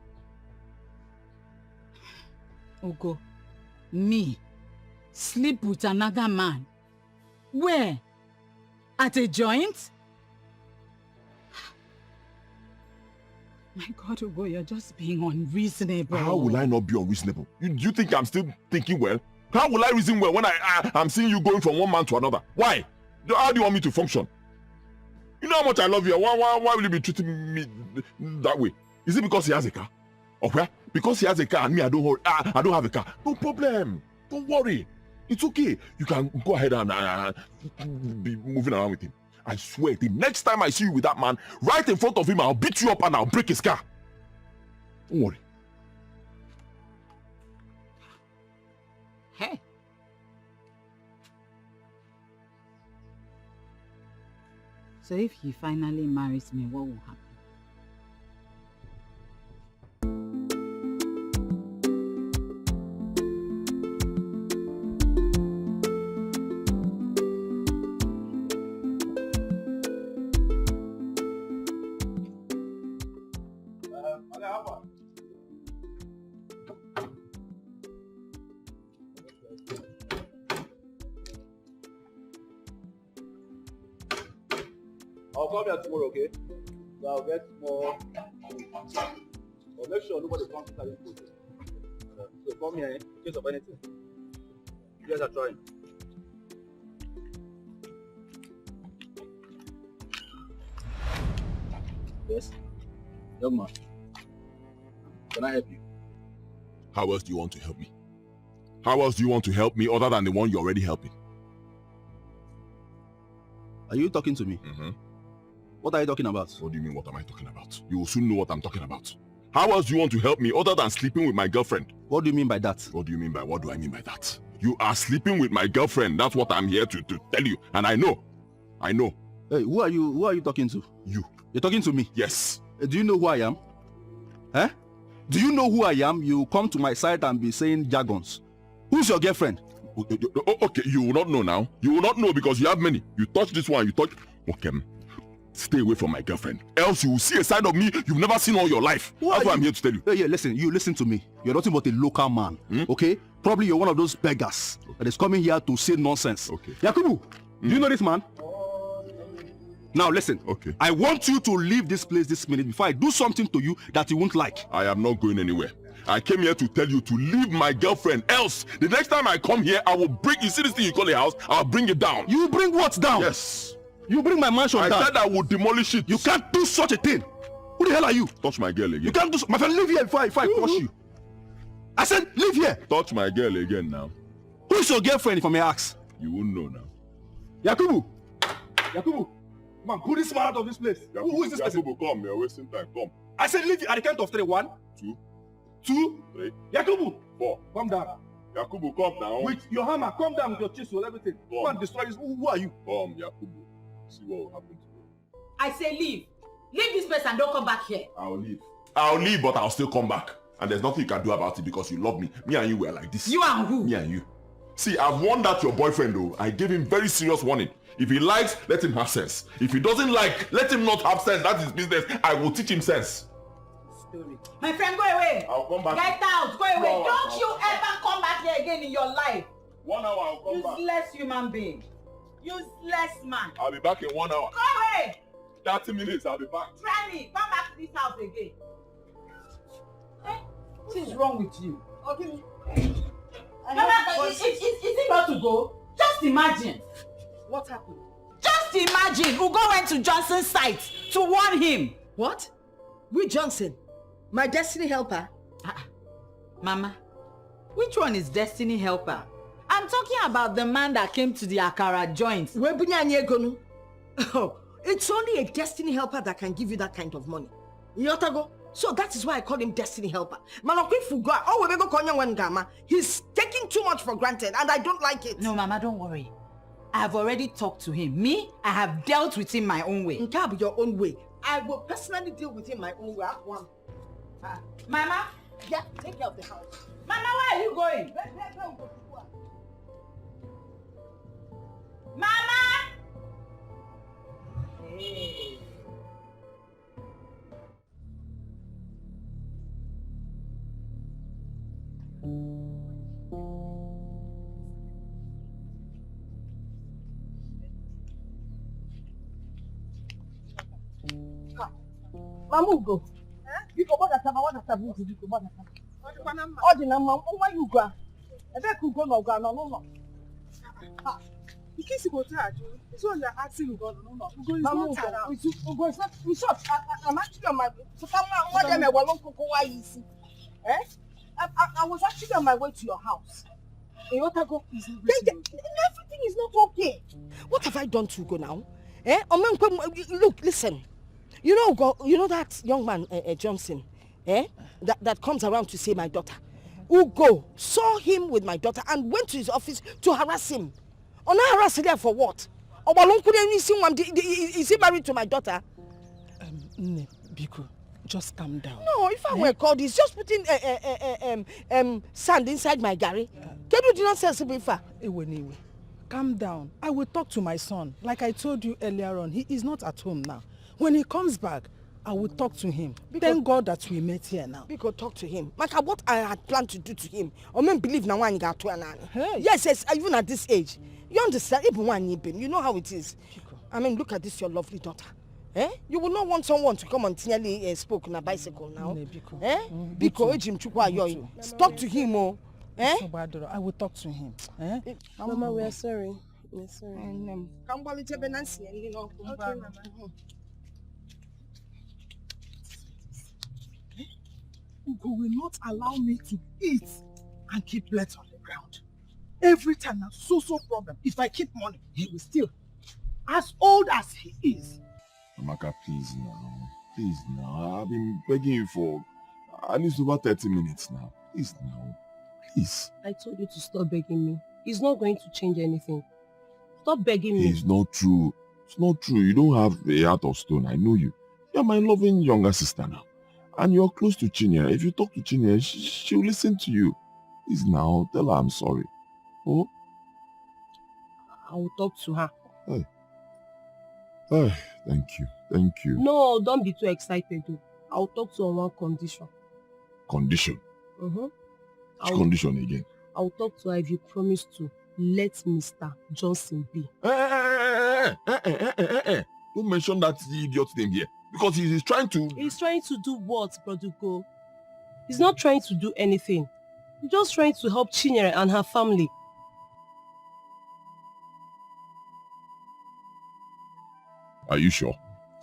Ugo, me sleep with another man? Where? At a joint? My God, Ugo, you're just being unreasonable. How will I not be unreasonable? Do you think I'm still thinking well? How will I reason well when I'm seeing you going from one man to another? Why? How do you want me to function? You know how much I love you. Why will you be treating me that way? Is it because he has a car? Or where? Because he has a car and me, I don't have a car. No problem. Don't worry. It's okay. You can go ahead and be moving around with him. I swear, the next time I see you with that man, right in front of him, I'll beat you up and I'll break his car. Don't worry. Hey. So if he finally marries me, what will happen? I'll come here tomorrow, okay? So I'll get more. I'll make sure nobody comes to you. So come here in case of anything. You guys are trying. Yes? Young man. Can I help you? How else do you want to help me? How else do you want to help me other than the one you're already helping? Are you talking to me? Mm-hmm. What are you talking about? What do you mean, what am I talking about? You will soon know what I'm talking about. How else do you want to help me other than sleeping with my girlfriend? What do you mean by that? What do you mean by what do I mean by that? You are sleeping with my girlfriend. That's what I'm here to tell you. And I know. Hey, who are you talking to? You. You're talking to me? Yes. Do you know who I am? Eh? Do you know who I am? You come to my side and be saying jargons. Who's your girlfriend? Okay, you will not know now. You will not know because you have many. You touch this one, you touch... Okay, stay away from my girlfriend. Else you will see a side of me you've never seen all your life. That's what I'm here to tell you. Yeah, listen. You listen to me. You're nothing but a local man, okay? Probably you're one of those beggars that is coming here to say nonsense. Okay. Yakubu, do you know this man? Now listen. Okay. I want you to leave this place this minute before I do something to you that you won't like. I am not going anywhere. I came here to tell you to leave my girlfriend. Else, the next time I come here, I will bring... You see this thing you call a house? I'll bring it down. You bring what down? Yes. You bring my mansion down. I said I would demolish it. You can't do such a thing. Who the hell are you? Touch my girl again. You can't do so. My friend, leave here before I crush you. I said, leave here. Touch my girl again now. Who is your girlfriend, if I may ask? You won't know now. Yakubu. Come on, pull this man out of this place. Yakubu, who is this person? Yakubu, come. You're wasting time. Come. I said, leave at the count of 3. 1, 2, 3. Yakubu. 4. Come down. Yakubu, come down. With your hammer, come down with your chisel, everything. Come and destroy this. Who are you? Come, Yakubu. See what will happen to you. I say leave. Leave this place and don't come back here. I'll leave, but I'll still come back. And there's nothing you can do about it because you love me. Me and you were like this. You and who? Me and you. See, I've warned that your boyfriend though. I gave him very serious warning. If he likes, let him have sense. If he doesn't like, let him not have sense. That's his business. I will teach him sense. Story. My friend, go away. I'll come back. Get out. Go away. Don't you ever come back here again in your life. 1 hour, I'll come back. Useless human being. Useless man. I'll be back in 1 hour. Go away. 30 minutes, I'll be back. Try me. Come back to this house again. What is wrong with you? Okay. Mama, is it not to go? Just imagine. What happened? Just imagine. Ugo went to Johnson's site to warn him. What? With Johnson? My destiny helper? Mama, which one is destiny helper? I'm talking about the man that came to the Akara joint. Oh, it's only a destiny helper that can give you that kind of money. Yotago. So that is why I call him destiny helper. He's taking too much for granted and I don't like it. No, Mama, don't worry. I have already talked to him. Me, I have dealt with him my own way. Your own way. I will personally deal with him my own way. Mama, Yeah, take care of the house. Mama, where are you going? Mama! Hey. Mama, go. You go what that what that you go what that. Oh, the number why you go? I bet you go no go no. In case you go tired, this one you're asking you go no. Ugo is Mama, not tired. Ugo is not. We short. I'm actually on my. So come on, what them won't go why you see? Eh? I was actually on my way to your house. In what I go? Everything is not okay. What have I done to Ugo now? Eh? Look, listen. You know that young man Johnson, that comes around to see my daughter. Ugo saw him with my daughter and went to his office to harass him. On harass there for what? Is he married to my daughter? Biko, just calm down. No, if I were called, he's just putting sand inside my gari. Can you do not say before? Anyway, calm down. I will talk to my son. Like I told you earlier on, he is not at home now. When he comes back, I will talk to him. Thank God that we met here now. We could talk to him. Like what I had planned to do to him. I mean, believe now one got to an Hey. Yes, even at this age. You understand? Even one you know how it is. I mean, look at this, your lovely daughter. You will not want someone to come and nearly spoke on a bicycle now. Because talk to him, oh. I will talk to him. Mama, we are sorry. We're sorry. Okay, Mama. Ugo will not allow me to eat and keep plates on the ground. Every time a so problem. If I keep money, he will steal. As old as he is. Amaka, please now. I've been begging you for at least over 30 minutes now. Please. I told you to stop begging me. It's not going to change anything. Stop begging me. It's not true. You don't have a heart of stone. I know you. You're my loving younger sister now. And you're close to Chinya. If you talk to Chinya, she'll listen to you. Please now, tell her I'm sorry. Oh? I will talk to her. Hey, thank you. No, don't be too excited. I'll talk to her on one condition. Condition? Mm-hmm. Which condition again? I'll talk to her if you promise to let Mr. Johnson be. Don't mention that idiot name here. Because he's trying to... He's trying to do what, Produco? He's not trying to do anything. He's just trying to help Chinyere and her family. Are you sure?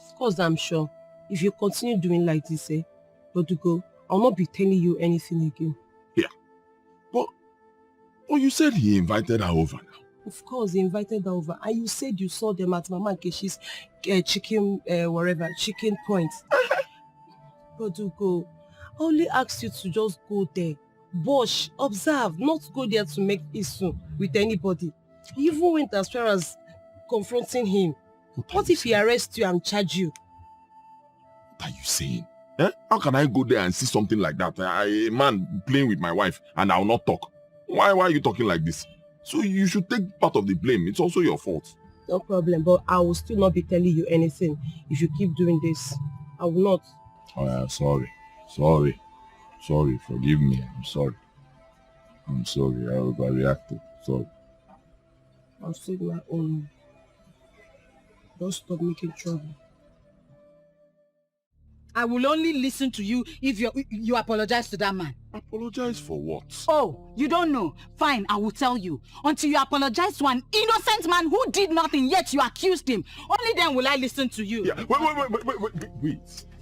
Of course I'm sure. If you continue doing like this, Produco, I'll not be telling you anything again. Yeah. But you said he invited her over now. Of course, he invited her over. And you said you saw them at Mama Nkeshi's chicken point. Produco, I only asked you to just go there. Watch, observe, not go there to make issue with anybody. You even went as far as confronting him. What if he arrests you and charge you? What are you saying? How can I go there and see something like that? A man playing with my wife and I'll not talk. Why are you talking like this? So you should take part of the blame. It's also your fault. No problem, but I will still not be telling you anything if you keep doing this. I will not. Oh, yeah, sorry. Forgive me. I'm sorry. I overreacted. Sorry. I'll save my own. Don't stop making trouble. I will only listen to you if you apologize to that man. Apologize for what? Oh, you don't know? Fine, I will tell you. Until you apologize to an innocent man who did nothing, yet you accused him. Only then will I listen to you. Yeah, wait.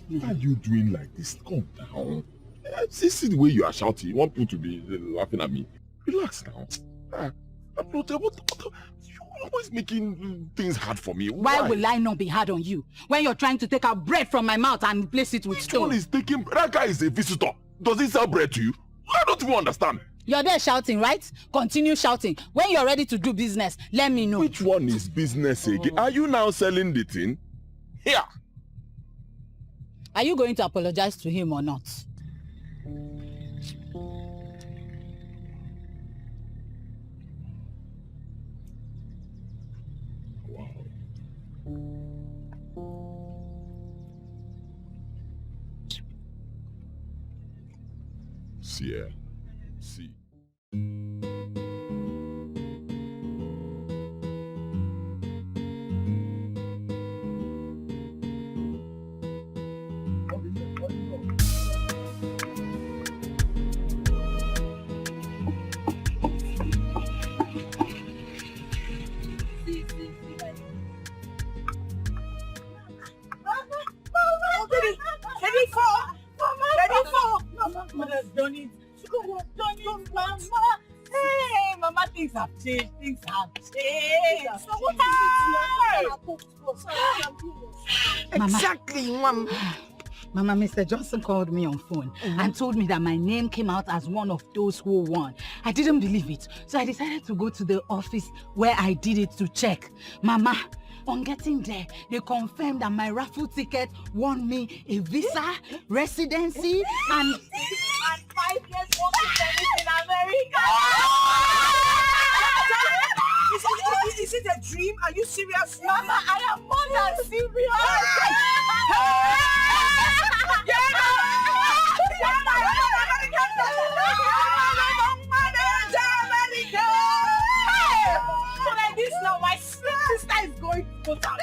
What are you doing like this? Calm down. See the way you are shouting. You want people to be laughing at me. Relax now. You're always making things hard for me. Why will I not be hard on you when you're trying to take out bread from my mouth and replace it with stone? Which one is taking? That guy is a visitor. Does he sell bread to you? I don't even understand. You're there shouting, right? Continue shouting. When you're ready to do business, let me know. Which one is business again? Are you now selling the thing? Here. Are you going to apologize to him or not? See, see. Hey, Mama, things have changed. Things have changed. Exactly, Mom. Mama, Mr. Johnson called me on phone and told me that my name came out as one of those who won. I didn't believe it, so I decided to go to the office where I did it to check. Mama, on getting there, they confirmed that my raffle ticket won me a visa, residency, and 5 years work permit in America. Is it a dream? Are you serious? Mama, I am more than serious. So like this now, my sister is going to go down.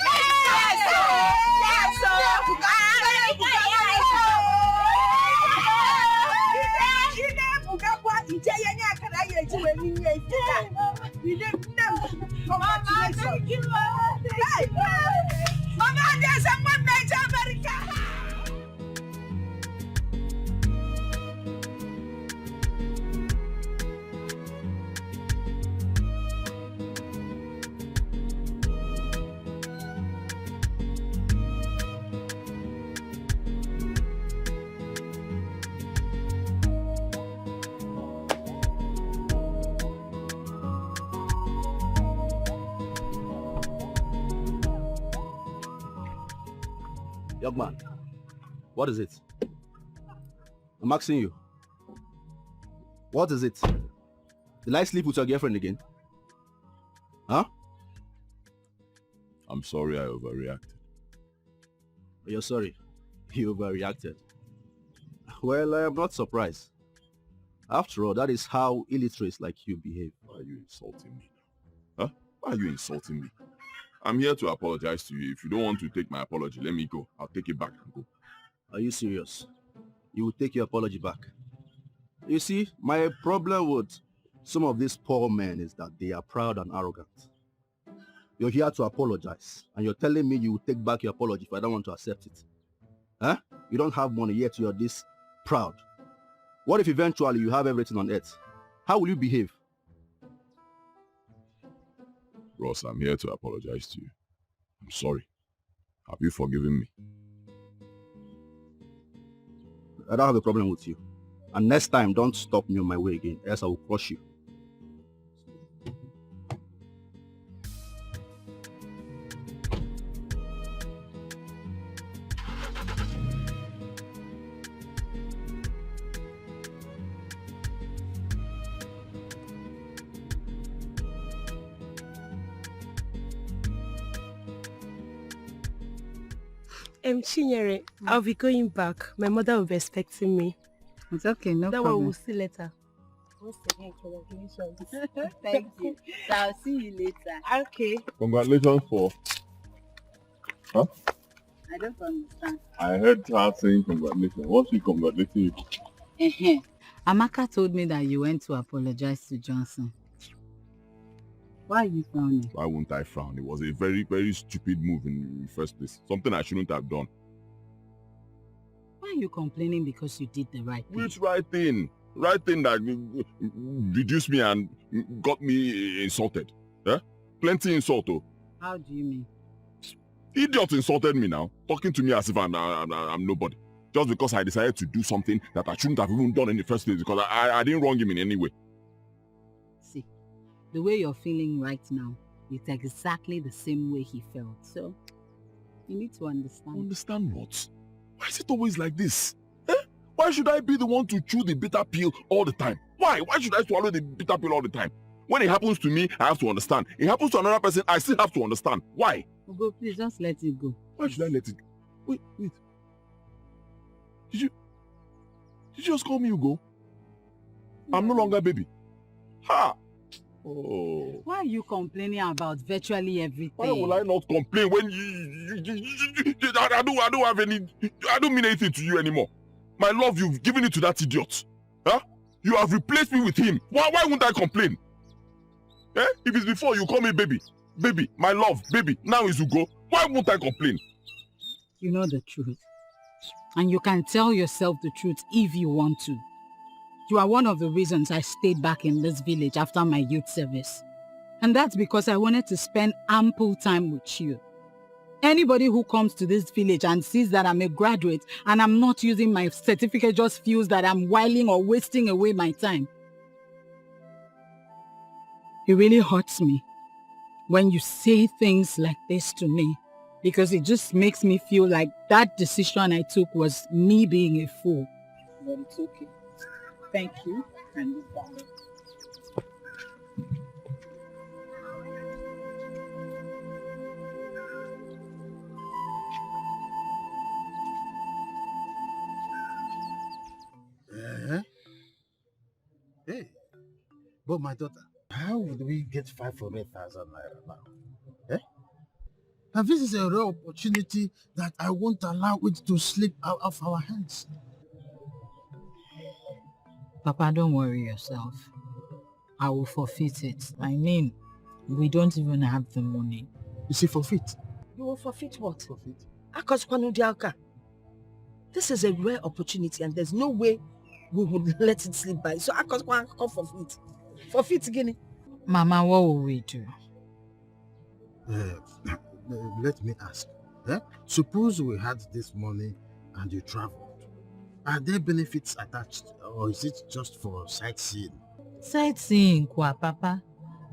Mama, thank you. Mama, there's someone made America. Young man, what is it? I'm asking you. What is it? Did I sleep with your girlfriend again? Huh? I'm sorry I overreacted. You're sorry. You overreacted. Well, I am not surprised. After all, that is how illiterates like you behave. Why are you insulting me? Huh? Why are you insulting me? I'm here to apologize to you. If you don't want to take my apology, let me go. I'll take it back and go. Are you serious? You will take your apology back? You see, my problem with some of these poor men is that they are proud and arrogant. You're here to apologize, and you're telling me you will take back your apology if I don't want to accept it. Huh? You don't have money, yet you're this proud. What if eventually you have everything on earth? How will you behave? Ross, I'm here to apologize to you. I'm sorry. Have you forgiven me? I don't have a problem with you. And next time, don't stop me on my way again, else I will crush you. Chinyere, I'll be going back. My mother will be expecting me. It's okay, no that problem. One we'll see later. Thank you. So I'll see you later. Okay. Congratulations for... Huh? I don't understand. I heard her saying congratulations. What's she congratulating you? Amaka told me that you went to apologize to Johnson. Why are you frowning? Why won't I frown? It was a very, very stupid move in the first place. Something I shouldn't have done. Why are you complaining because you did the right thing? Which right thing? Right thing that reduced me and got me insulted. Eh? Plenty insult, oh. How do you mean? Idiot insulted me now, talking to me as if I'm nobody. Just because I decided to do something that I shouldn't have even done in the first place because I didn't wrong him in any way. See, the way you're feeling right now, it's exactly the same way he felt. So, you need to understand. Understand what? Why is it always like this? Eh? Why should I be the one to chew the bitter pill all the time? Why? Why should I swallow the bitter pill all the time? When it happens to me, I have to understand. It happens to another person, I still have to understand. Why? Ugo, please just let it go. Why should I let it go? Wait. Did you just call me Ugo? I'm no longer baby. Ha! Oh. Why are you complaining about virtually everything? Why will I not complain when I don't have any, I don't mean anything to you anymore. My love, you've given it to that idiot. Huh? You have replaced me with him. Why won't I complain? Eh? If it's before, you call me baby. Baby, my love, baby. Now is Ugo. Why won't I complain? You know the truth. And you can tell yourself the truth if you want to. You are one of the reasons I stayed back in this village after my youth service. And that's because I wanted to spend ample time with you. Anybody who comes to this village and sees that I'm a graduate and I'm not using my certificate just feels that I'm whiling or wasting away my time. It really hurts me when you say things like this to me, because it just makes me feel like that decision I took was me being a fool. But it's okay. Thank you, and goodbye. Hey, but my daughter, how would we get 500,000 naira now? Eh? And this is a rare opportunity that I won't allow it to slip out of our hands. Papa, don't worry yourself. I will forfeit it. I mean, we don't even have the money. You see, forfeit? You will forfeit what? Forfeit. This is a rare opportunity and there's no way we would let it slip by. So I can't forfeit. Forfeit, Guinea. Mama, what will we do? Let me ask. Suppose we had this money and you traveled. Are there benefits attached or is it just for sightseeing? Sightseeing, Papa?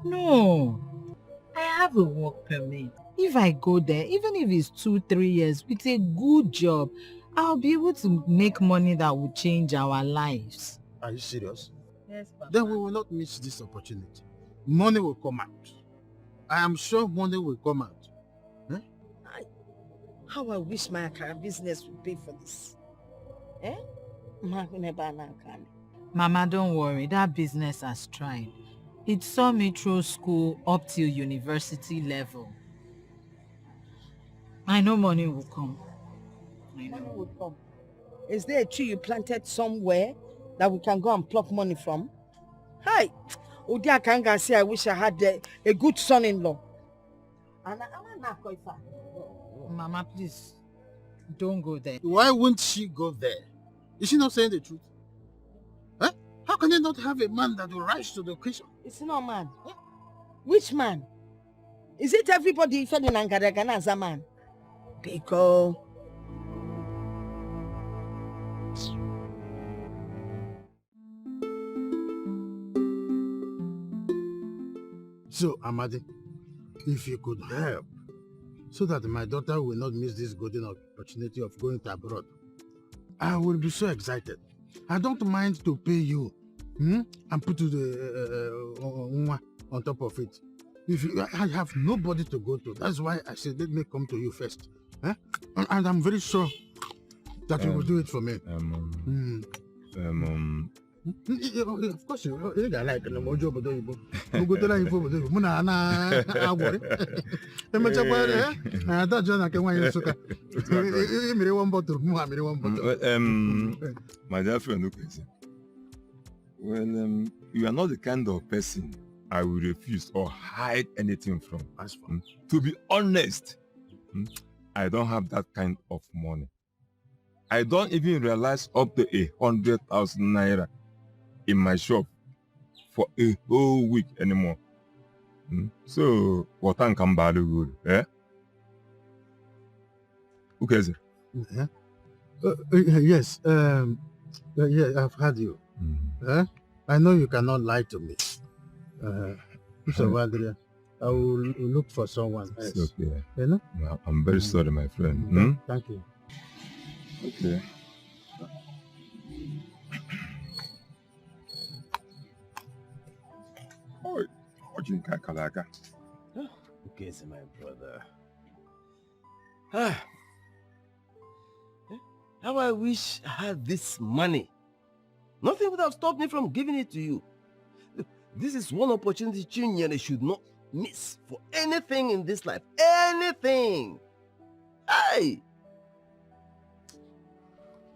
No. I have a work permit. If I go there, even if it's 2-3 years, with a good job, I'll be able to make money that will change our lives. Are you serious? Yes, Papa. Then we will not miss this opportunity. Money will come out. I am sure money will come out. How I wish my Akara business would pay for this. Eh? Mama, don't worry. That business has tried. It saw me through school up till university level. I know money will come. Money will come. Is there a tree you planted somewhere that we can go and pluck money from? Hi! Udia Kanga say I wish I had a good son-in-law. Mama, please, don't go there. Why won't she go there? Is she not saying the truth? Huh? How can you not have a man that will rise to the occasion? It's not a man. Which man? Is it everybody fell in Angaragana as a man? Pico. So, Amadi, if you could help, so that my daughter will not miss this golden opportunity of going to abroad, I will be so excited. I don't mind to pay you and put the on top of it. I have nobody to go to. That's why I said, let me come to you first. And I'm very sure that you will do it for me. Of course, you like the mojo, but you go to life over there. Muna, I worry. I thought John, I can want you to one bottle, one bottle. My dear friend, well, you are not the kind of person I will refuse or hide anything from. To be honest, I don't have that kind of money. I don't even realize up to 100,000 naira in my shop for a whole week anymore. So, what can come by the good, eh? Okay, sir. Yes, yeah, I've heard you. I know you cannot lie to me. So, Adrian, I will look for someone else. It's okay. You know? No, I'm very sorry, my friend. Thank you. Okay. Okay, so my brother. How I wish I had this money Nothing would have stopped me from giving it to you. This is one opportunity Chinyere should not miss for anything in this life. Anything. Hey!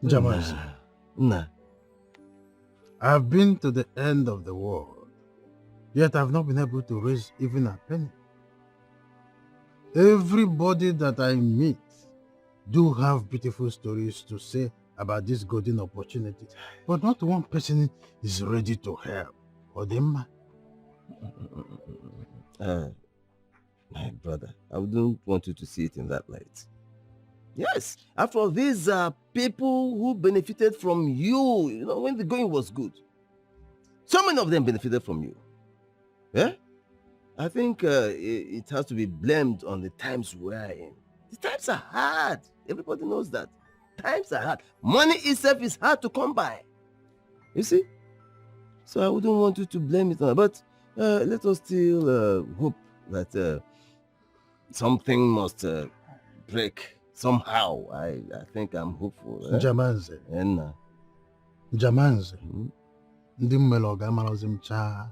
Jamas, Nah. I've been to the end of the world, yet I've not been able to raise even a penny. Everybody that I meet do have beautiful stories to say about this golden opportunity, but not one person is ready to help. Odemma. My brother, I wouldn't want you to see it in that light. Yes, after all, these are people who benefited from you, when the going was good. So many of them benefited from you. Yeah? I think it has to be blamed on the times we are in. The times are hard. Everybody knows that. Times are hard. Money itself is hard to come by. You see? So I wouldn't want you to blame it on. But let us still hope that something must break somehow. I think I'm hopeful. Jamanze. Enna. Jamanze. Ndị mmele ọ ga-amarazi m chaa.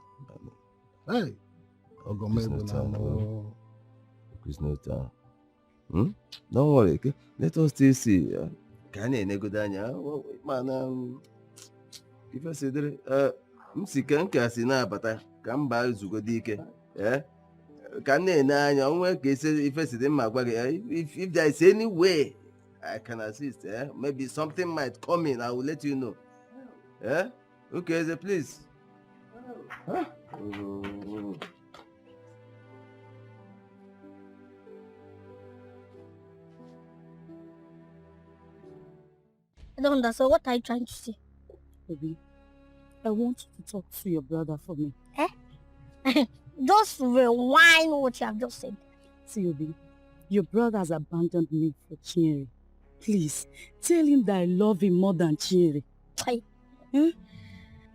Hey. There's no time. Don't worry, okay? Let us still see. Can you nego danya? Man, if I say that, Msikan Casina, but I come by Zugo Dikeh. Eh? Can you nanya? If I say them, if there is any way I can assist, maybe something might come in. I will let you know. Eh? Okay, so please. Huh? I don't understand. What are you trying to say? Obi, I want you to talk to your brother for me. Just rewind what you have just said. See, Obi, your brother has abandoned me for Chinyere. Please, tell him that I love him more than Chinyere.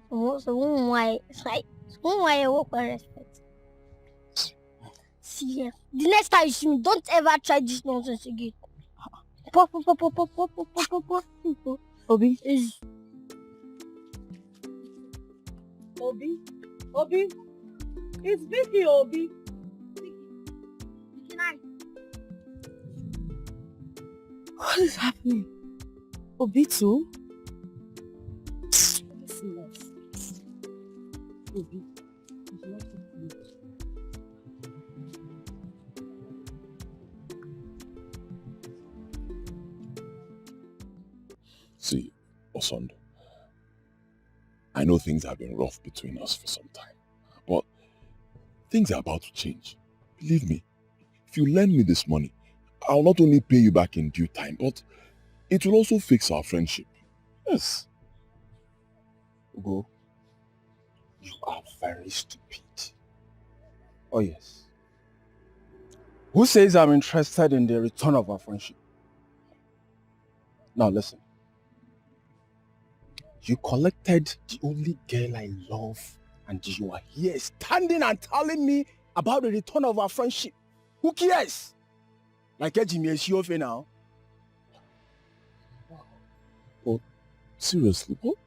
So why I work with respect? See, the next time you see me, don't ever try this nonsense again. Obi? Obi? It's Vicky, Obi. What is happening? Obi too? Obi. See, Osondo, I know things have been rough between us for some time, but things are about to change. Believe me, if you lend me this money, I'll not only pay you back in due time, but it will also fix our friendship. Yes. Ugo, you are very stupid. Oh yes. Who says I'm interested in the return of our friendship? Now listen. You collected the only girl I love, and you are here standing and telling me about the return of our friendship. Who cares? Like Jimmy is your now. But seriously, what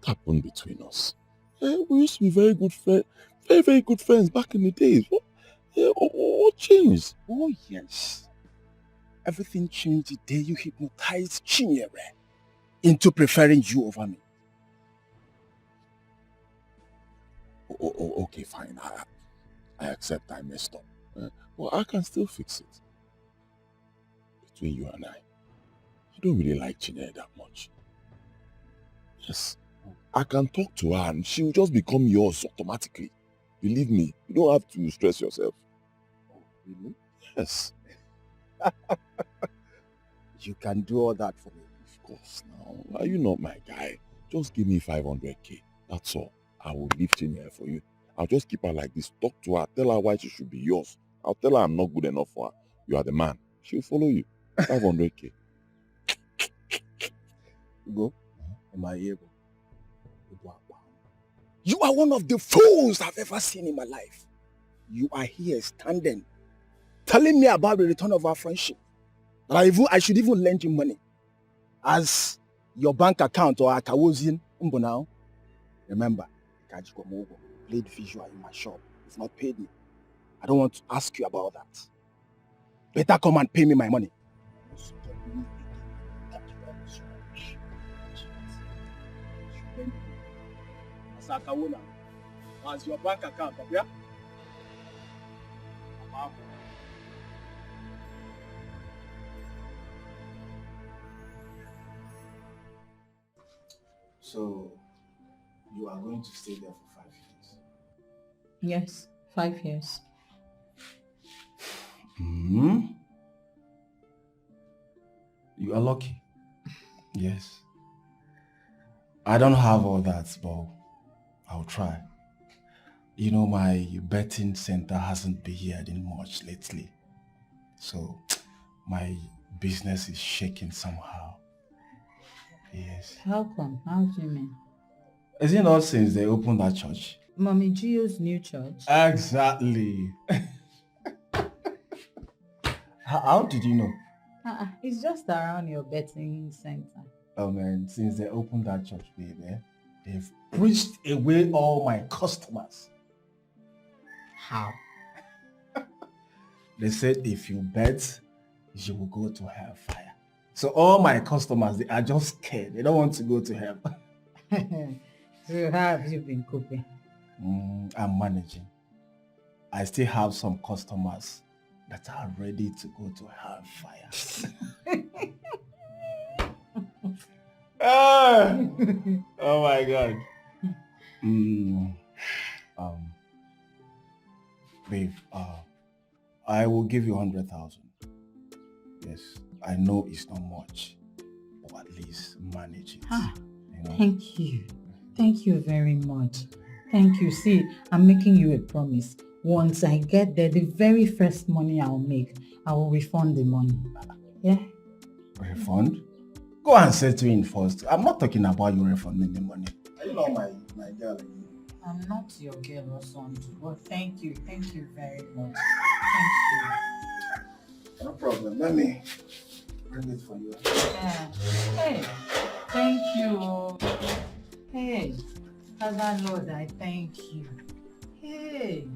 happened between us? We used to be very good friends, very good friends back in the days. What changed? Oh yes. Everything changed the day you hypnotized Chinyere into preferring you over me. Okay, fine. I accept I messed up. Well, I can still fix it. Between you and I don't really like Chinyere that much. Yes, I can talk to her and she will just become yours automatically. Believe me, you don't have to stress yourself. Oh, really? Yes. You can do all that for me. Of course, now. Are you not my guy? Just give me 500k. That's all. I will leave Chinyere for you. I'll just keep her like this. Talk to her. Tell her why she should be yours. I'll tell her I'm not good enough for her. You are the man. She'll follow you. 500k. Go. Am I able? You are one of the fools I've ever seen in my life. You are here standing, telling me about the return of our friendship. That I should even lend you money. As your bank account or Akawozin now. Remember, Kajikomogo played visual in my shop. It's not paid me. I don't want to ask you about that. Better come and pay me my money. Asakawona, as your bank account, yeah? So, you are going to stay there for 5 years? Yes, 5 years. You are lucky. Yes. I don't have all that, but I'll try. You know, my betting center hasn't been hearing much lately. So, my business is shaking somehow. Yes. How come? How do you mean? Is it not since they opened that church? Mommy Gio's new church? Exactly. How did you know? It's just around your betting center. Oh man, since they opened that church, baby, they've preached away all my customers. How? They said if you bet, you will go to hellfire. So all my customers, they are just scared. They don't want to go to hell. So how have you been coping? I'm managing. I still have some customers that are ready to go to hellfire. Oh my God. Babe, I will give you 100,000. Yes, I know it's not much, but at least manage it. You know? Thank you. Thank you very much. Thank you. See, I'm making you a promise. Once I get there, the very first money I'll make, I will refund the money. Yeah? Refund? Go and settle in first. I'm not talking about you refunding the money. Are you not my girl? I'm not your girl or something, but thank you. Thank you very much. Thank you. No problem. Let me bring it for you. Yeah. Hey, thank you. Hey, Father Lord, I thank you. Hey.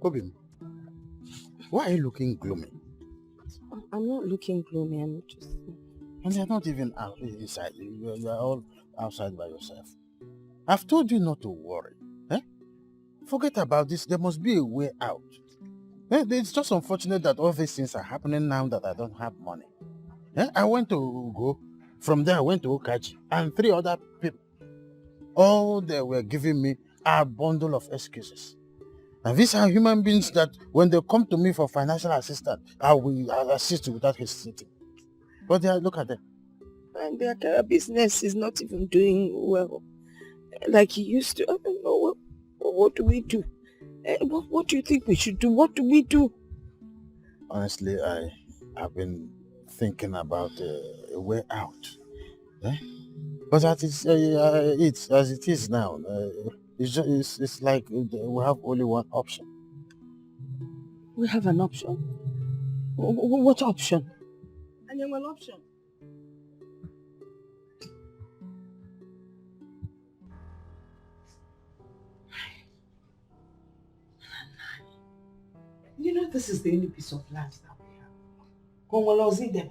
Kobim, why are you looking gloomy? I'm not looking gloomy, I'm just... And you're not even out inside. You are all outside by yourself. I've told you not to worry. Eh? Forget about this. There must be a way out. It's just unfortunate that all these things are happening now that I don't have money. I went to Ugo. From there, I went to Okaji and 3 other people. All they were giving me a bundle of excuses. And these are human beings that when they come to me for financial assistance, I will assist without hesitating. But look at them. And their business is not even doing well. Like it used to. I don't know. What do we do? What do you think we should do? What do we do? Honestly, I've been thinking about a way out. But it's as it is now. It's like we have only one option. We have an option? What option? And then one option. You know, this is the only piece of land that we have.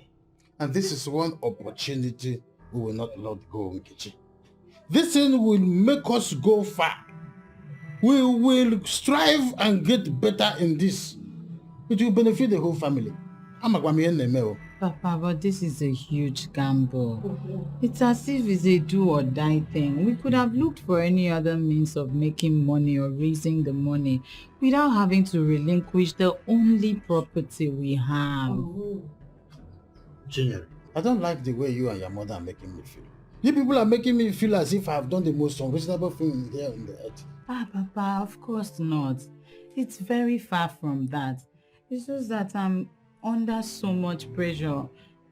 And this is one opportunity we will not let go, Nkechi. This thing will make us go far. We will strive and get better in this. It will benefit the whole family. Papa, but this is a huge gamble. It's as if it's a do or die thing. We could have looked for any other means of making money or raising the money without having to relinquish the only property we have. Chinyere, I don't like the way you and your mother are making me feel. You people are making me feel as if I have done the most unreasonable thing here on the earth. Papa, of course not. It's very far from that. It's just that I'm under so much pressure.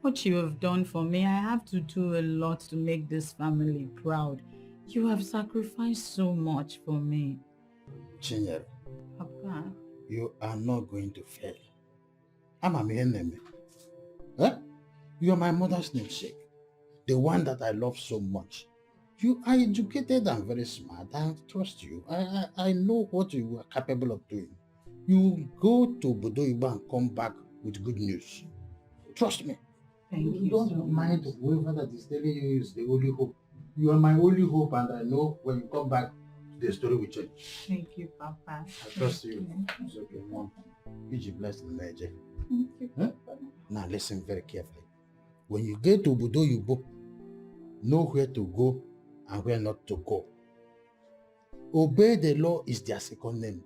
What you have done for me, I have to do a lot to make this family proud. You have sacrificed so much for me. Chinyere, Papa. you are not going to fail. I'm a enemy. Eh? You are my mother's namesake. The one that I love so much. You are educated and very smart. I trust you. I know what you are capable of doing. You go to Bodoiba and come back with good news. Trust me. Thank you. Don't mind whoever that is telling you is the only hope. You are my only hope, and I know when you come back, the story will change. Thank you, Papa. I trust you. It's okay, Mom. You bless the Major. Thank you, Papa. Now listen very carefully. When you get to Bodoiba, know where to go and where not to go. Obey the law is their second name.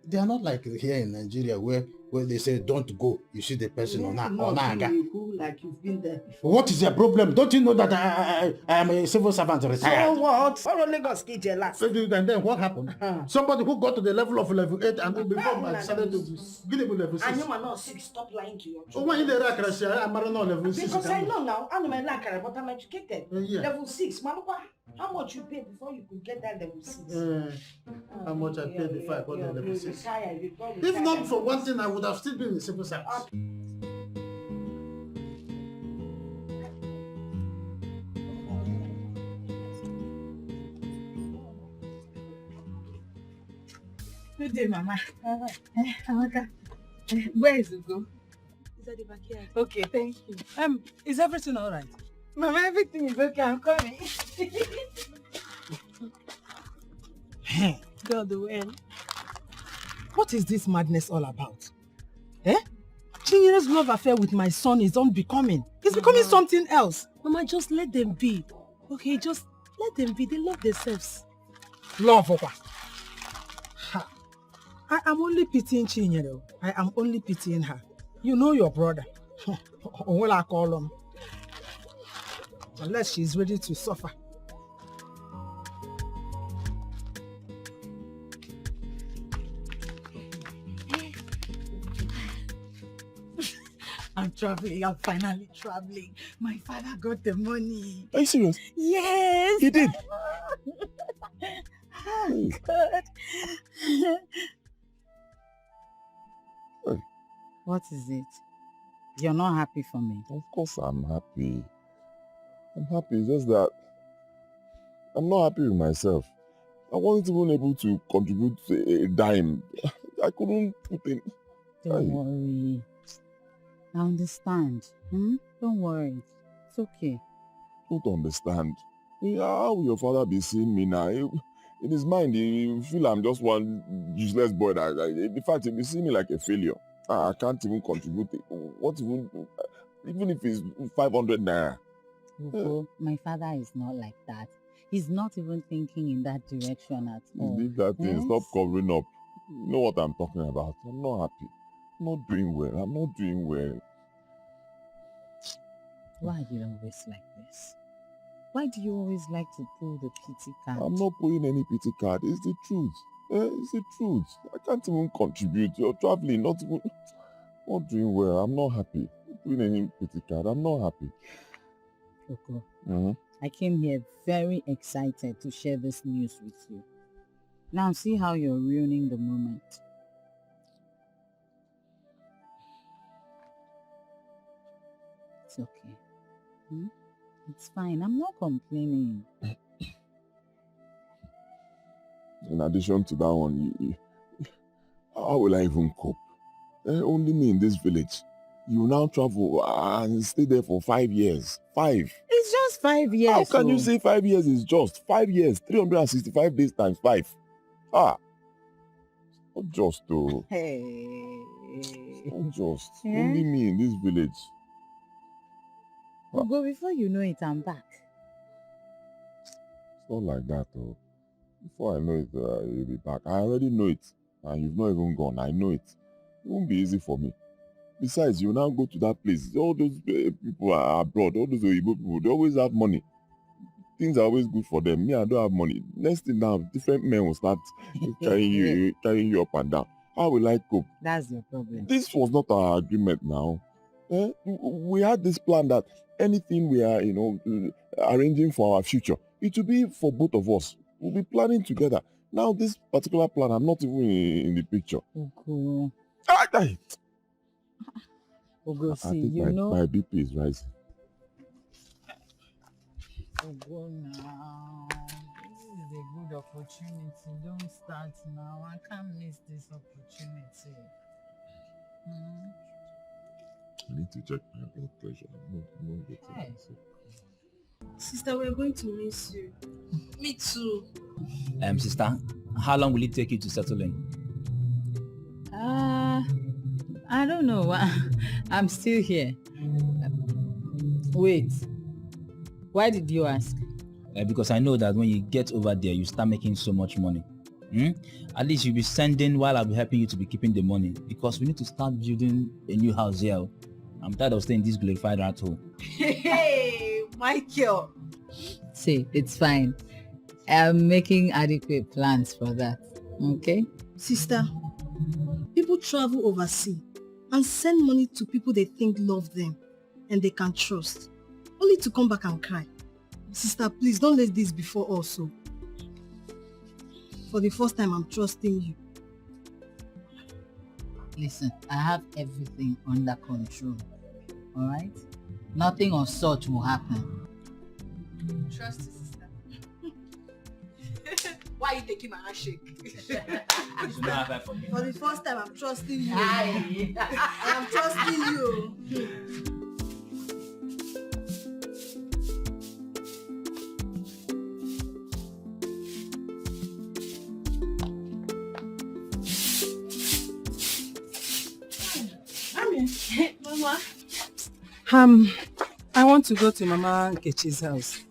They are not like here in Nigeria where they say don't go. You see the person on Aga. Like you've been there before. What is their problem? Don't you know that I am a civil servant retired? So what? For Lagos kid last. And then what happened? Somebody who got to the level of level 8 and before I decided to give him level 6. I know I'm not 6. Stop lying to your children. Why in the Rakra? I'm not level 6. Because I know now. I'm not Rakra, but I'm educated. Yeah. Level 6. Maluka, how much you pay before you could get that level 6? How much I paid before I got the level 6? If not for one thing, I would have still been in civil service. Good day, Mama. Amaka. Where is Ugo? He's at the backyard. Okay, thank you. Is everything all right? Mama, everything is okay. I'm coming. God, when? What is this madness all about? Eh? Chinyere's love affair with my son is unbecoming. It's becoming something else. Mama, just let them be. Okay, just let them be. They love themselves. Love, Opa. I am only pitying Chinyere. I am only pitying her. You know your brother. What I call him. Unless she's ready to suffer. I'm traveling. I'm finally traveling. My father got the money. Are you serious? Yes. He did? Oh, God. What is it? You're not happy for me? Of course I'm happy. I'm happy. It's just that I'm not happy with myself. I wasn't even able to contribute a dime. I couldn't put in... Don't worry. I understand. Don't worry. It's okay. Don't understand. How will your father be seeing me now? In his mind, he feel I'm just one useless boy. In fact, he see me like a failure. I can't even contribute. What even if it's 500 naira? Ugo, my father is not like that. He's not even thinking in that direction at all. Leave that thing. Yes? Stop covering up. You know what I'm talking about. I'm not happy. I'm not doing well. I'm not doing well. Why are you always like this? Why do you always like to pull the pity card? I'm not pulling any pity card. It's the truth. It's the truth. I can't even contribute. You're traveling, not doing well. I'm not happy. Not doing any pity card. I'm not happy. Ugo, I came here very excited to share this news with you. Now see how you're ruining the moment. It's okay. It's fine. I'm not complaining. In addition to that one, how will I even cope? Only me in this village. You now travel and stay there for 5 years. 5. It's just 5 years. How can you say 5 years is just? 5 years, 365 days times 5. Not just though. Hey. Not just. Only me in this village. Ugo, before you know it, I'm back. It's not like that though. Before I know it, you'll be back. I already know it. And you've not even gone. I know it. It won't be easy for me. Besides, you now go to that place. All those people are abroad. All those Igbo people, they always have money. things are always good for them. Me, I don't have money. Next thing now, different men will start carrying you up and down. How will I cope? That's your problem. This was not our agreement now. We had this plan that anything we are, arranging for our future, it will be for both of us. We'll be planning together. Now, this particular plan, I'm not even in the picture. Ugo. Ugo, see, I think you know... my BP is rising. Ugo, now. This is a good opportunity. Don't start now. I can't miss this opportunity. I need to check my blood pressure. I'm not getting sick. Sister, we're going to miss you. Me too. Sister, how long will it take you to settle in? I don't know. I'm still here. Wait. Why did you ask? Because I know that when you get over there, you start making so much money. At least you'll be sending while I'll be helping you to be keeping the money. Because we need to start building a new house here. I'm tired of staying in this glorified rat hole. Hey, Michael. See, it's fine. I'm making adequate plans for that. Okay? Sister, people travel overseas and send money to people they think love them and they can trust, only to come back and cry. Sister, please don't let this before also. For the first time, I'm trusting you. Listen, I have everything under control. Alright? Nothing of such will happen. Trust you, sister. Why are you taking my handshake? For the first time, I'm trusting you. I'm trusting you. Mama. I want to go to Mama Nkechi's house.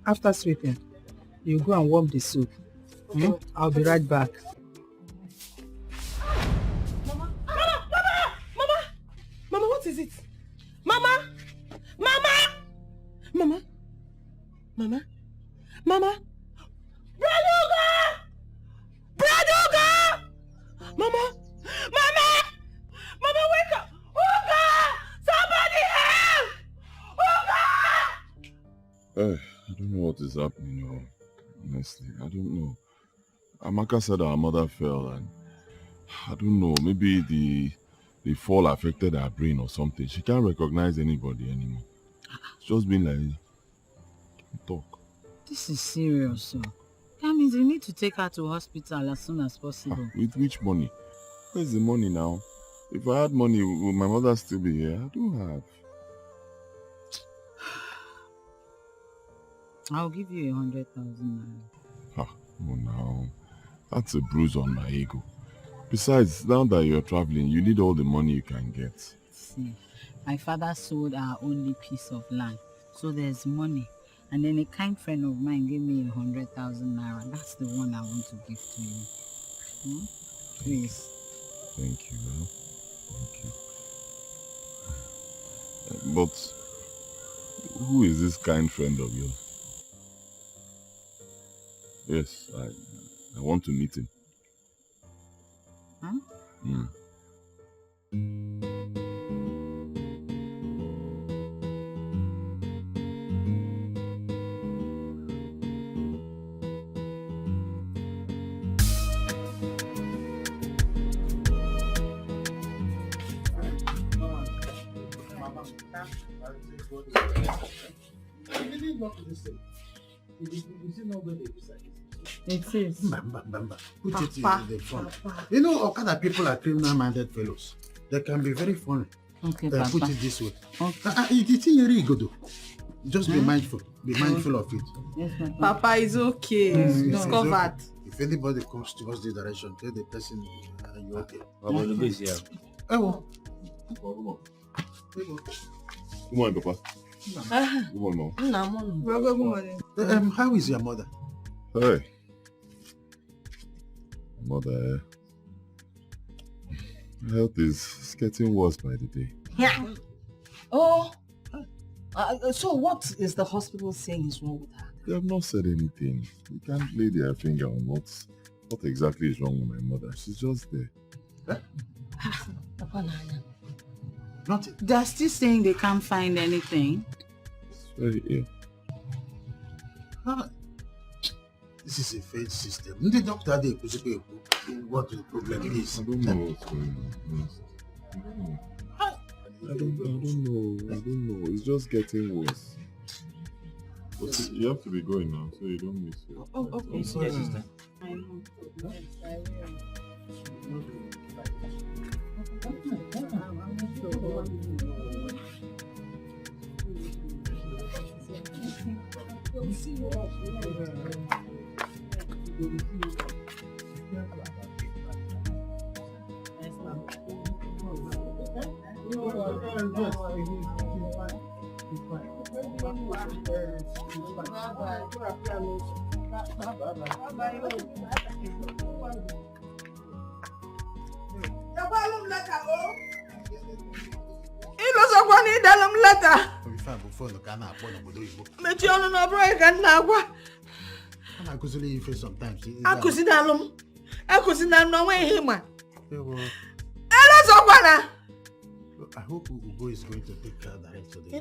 After sweeping, you go and warm the soup. I'll be right back. Mama, what is it? Mama! Braduga! Mama, wake up! Uga! Somebody help! Uga! I don't know what is happening, honestly. I don't know. Amaka said our mother fell and I don't know, maybe the fall affected her brain or something. She can't recognize anybody anymore. It's just been like, talk. This is serious, so. That means you need to take her to hospital as soon as possible. With which money? Where's the money now? If I had money, would my mother still be here? I don't have. I'll give you 100,000 naira. Oh no. That's a bruise on my ego. Besides, now that you're traveling, you need all the money you can get. See, my father sold our only piece of land, so there's money. And then a kind friend of mine gave me 100,000 naira. That's the one I want to give to you. Please. Thank you, Thank you. But who is this kind friend of yours? Yes, I want to meet him. Huh? It is. Put it in the front. You know, Okada people are criminal-minded fellows. They can be very funny. Okay, put it this way. It's very good. Just be mindful. Be mindful of it. Yes, Papa is okay. It's covered. If anybody comes towards the direction, tell the person you're okay. The base here. Oh. Good morning, Papa. Good morning, Mom. Good morning. How is your mother? Hey. Mother, health is getting worse by the day. Yeah. Oh, So what is the hospital saying is wrong with her? They have not said anything. You can't lay their finger on what exactly is wrong with my mother. She's just there. Nothing. They're still saying they can't find anything. It's very ill. This is a failed system. The doctor did what the problem is. I don't know what's going on. I don't know. It's just getting worse. But you have to be going now, so you don't miss it. Oh, okay. I'm sorry, sister. I know. Sometimes. I hope Ugo is going to take her direct to the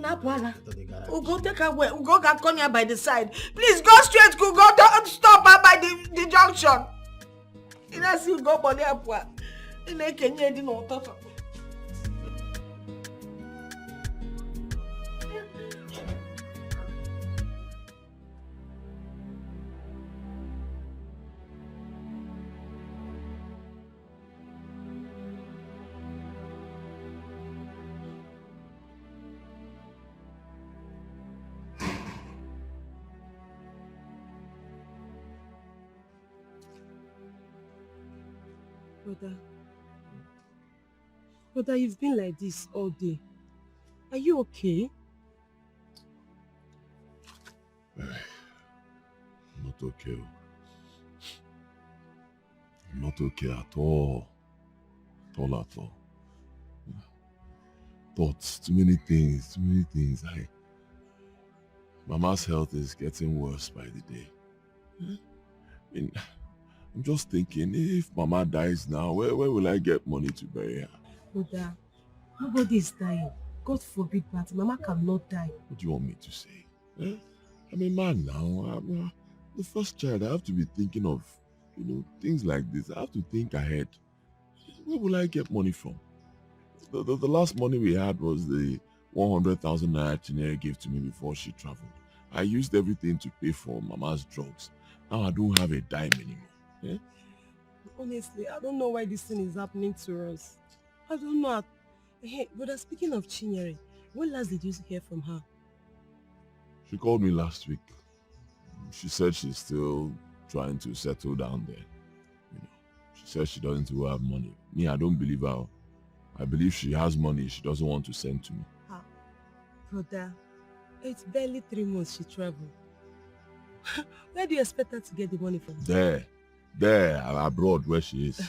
garage. Ugo, take her where? Ugo got Konya by the side. Please go straight, Ugo. Don't stop her by the junction. You know, see Ugo body up. You know, Kenya didn't know what. Brother, you've been like this all day. Are you okay? Not okay. I'm not okay at all. At all. Thoughts, too many things. Mama's health is getting worse by the day. I mean, I'm just thinking, if Mama dies now, where will I get money to bury her? Brother, nobody is dying. God forbid, but Mama cannot die. What do you want me to say? I'm a man now. I'm the first child. I have to be thinking of, things like this. I have to think ahead. Where will I get money from? The last money we had was the 100,000 naira Chinere gave to me before she traveled. I used everything to pay for Mama's drugs. Now I don't have a dime anymore. Yeah? Honestly, I don't know why this thing is happening to us. I don't know. Hey, brother, speaking of Chinyere, when last did you hear from her? She called me last week. She said she's still trying to settle down there. She said she doesn't have money. Me, I don't believe her. I believe she has money she doesn't want to send to me. Brother, it's barely 3 months she traveled. Where do you expect her to get the money from? There, abroad where she is.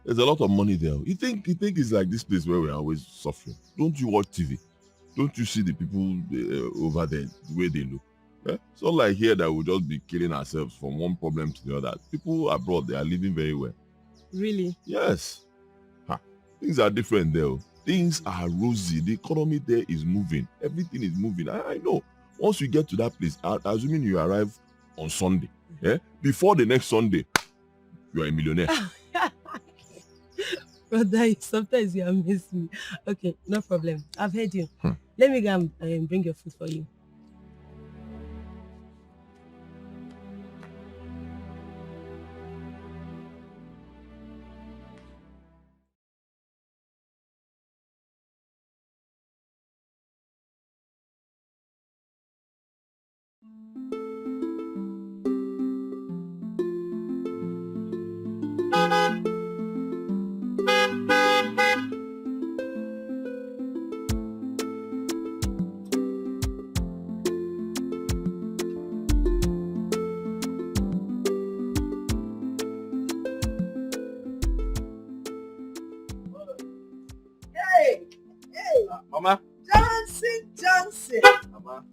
There's a lot of money there. You think it's like this place where we're always suffering? Don't you watch TV? Don't you see the people over there, the way they look? Eh? It's not like here that we'll just be killing ourselves from one problem to the other. People abroad, they are living very well. Really? Yes. Things are different there. Things are rosy. The economy there is moving. Everything is moving. I know. Once you get to that place, assuming you arrive on Sunday, before the next Sunday, you are a millionaire. Brother, sometimes you amaze me. Okay, no problem. I've heard you. Let me go and bring your food for you. Mama? Johnson. Mama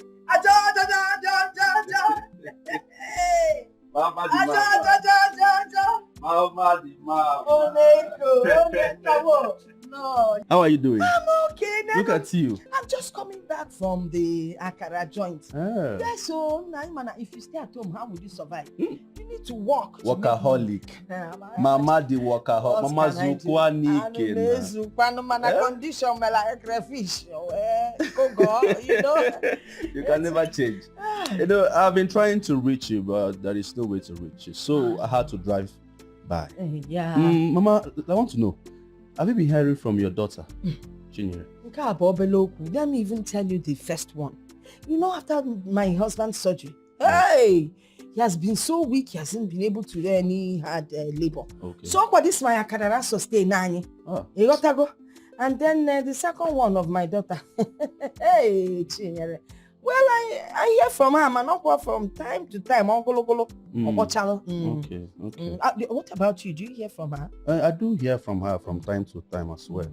the No. How are you doing? I'm okay now. Look at you. I'm just coming back from the Akara joint. Ah. Yes, so Naimana, if you stay at home, how would you survive? You need to work. Workaholic. Mama the workaholic. Mama Zukwani condition like crayfish. You know. You can never change. You know, I've been trying to reach you, but there is no way to reach you. So I had to drive by. Yeah. Mama, I want to know, have you been hearing from your daughter, Chinyere? Let me even tell you the first one. You know, after my husband's surgery, hey, he has been so weak, he hasn't been able to do any hard labor. Okay. So for this, my Akadara sustain nani. You got to go. And then the second one of my daughter, hey, Chinyere. Well, I hear from her, man, from time to time. Okay. What about you? Do you hear from her? I do hear from her from time to time as well.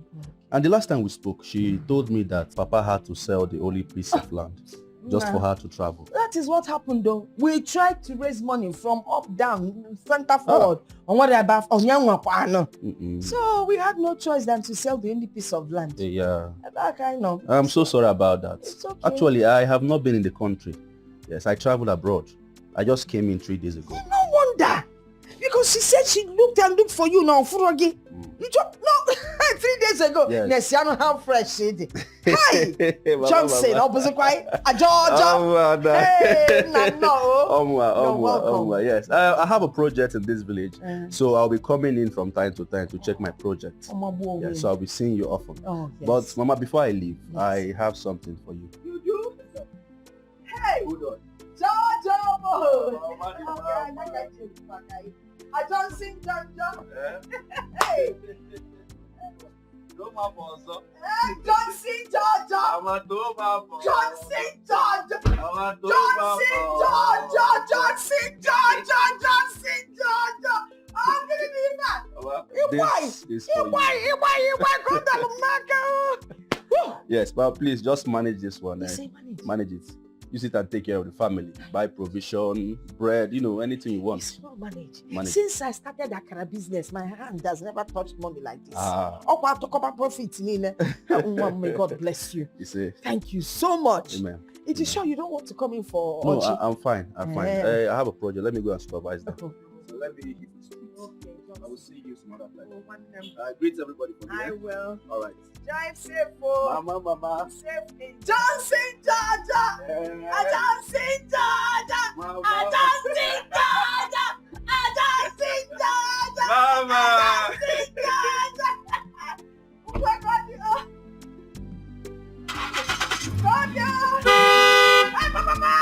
And the last time we spoke, she told me that Papa had to sell the only piece of land just for her to travel. That is what happened though. We tried to raise money from up, down, center, forward. So we had no choice than to sell the only piece of land. Yeah. That kind of. I'm so sorry about that. It's okay. Actually, I have not been in the country. Yes, I traveled abroad. I just came in 3 days ago. No wonder. Because she said she looked for you now, Furogi. You just, no, 3 days ago. Yes. How fresh she did. Hi, Johnson, opposite quiet. Georgia. Hey, no. Yes, I have a project in this village, so I'll be coming in from time to time to check my project. Yeah, so I'll be seeing you often. Oh, yes. But Mama, before I leave, I have something for you. You do? Hey, hold on. Georgia. Johnson. Hey. Johnson, Georgia. Johnson, Georgia. I'm gonna be that. Yes, but please just manage this one. Manage it. Use it and take care of the family. Buy provision, bread, anything you want. It's not manage. Since I started that kind of business, my hand has never touched money like this. I have to cover profits. May God bless you. Thank you so much. Amen. It is sure you don't want to come in for... No, I'm fine. I have a project. Let me go and supervise that. So let me... I will see you some other time. Greet everybody for me. I will. All right. Drive safe, for Mama. Safe in Johnson, Georgia. Johnson, Georgia. Johnson, Georgia. Johnson, Georgia. Mama. Where got you? Got you. Hey, Mama.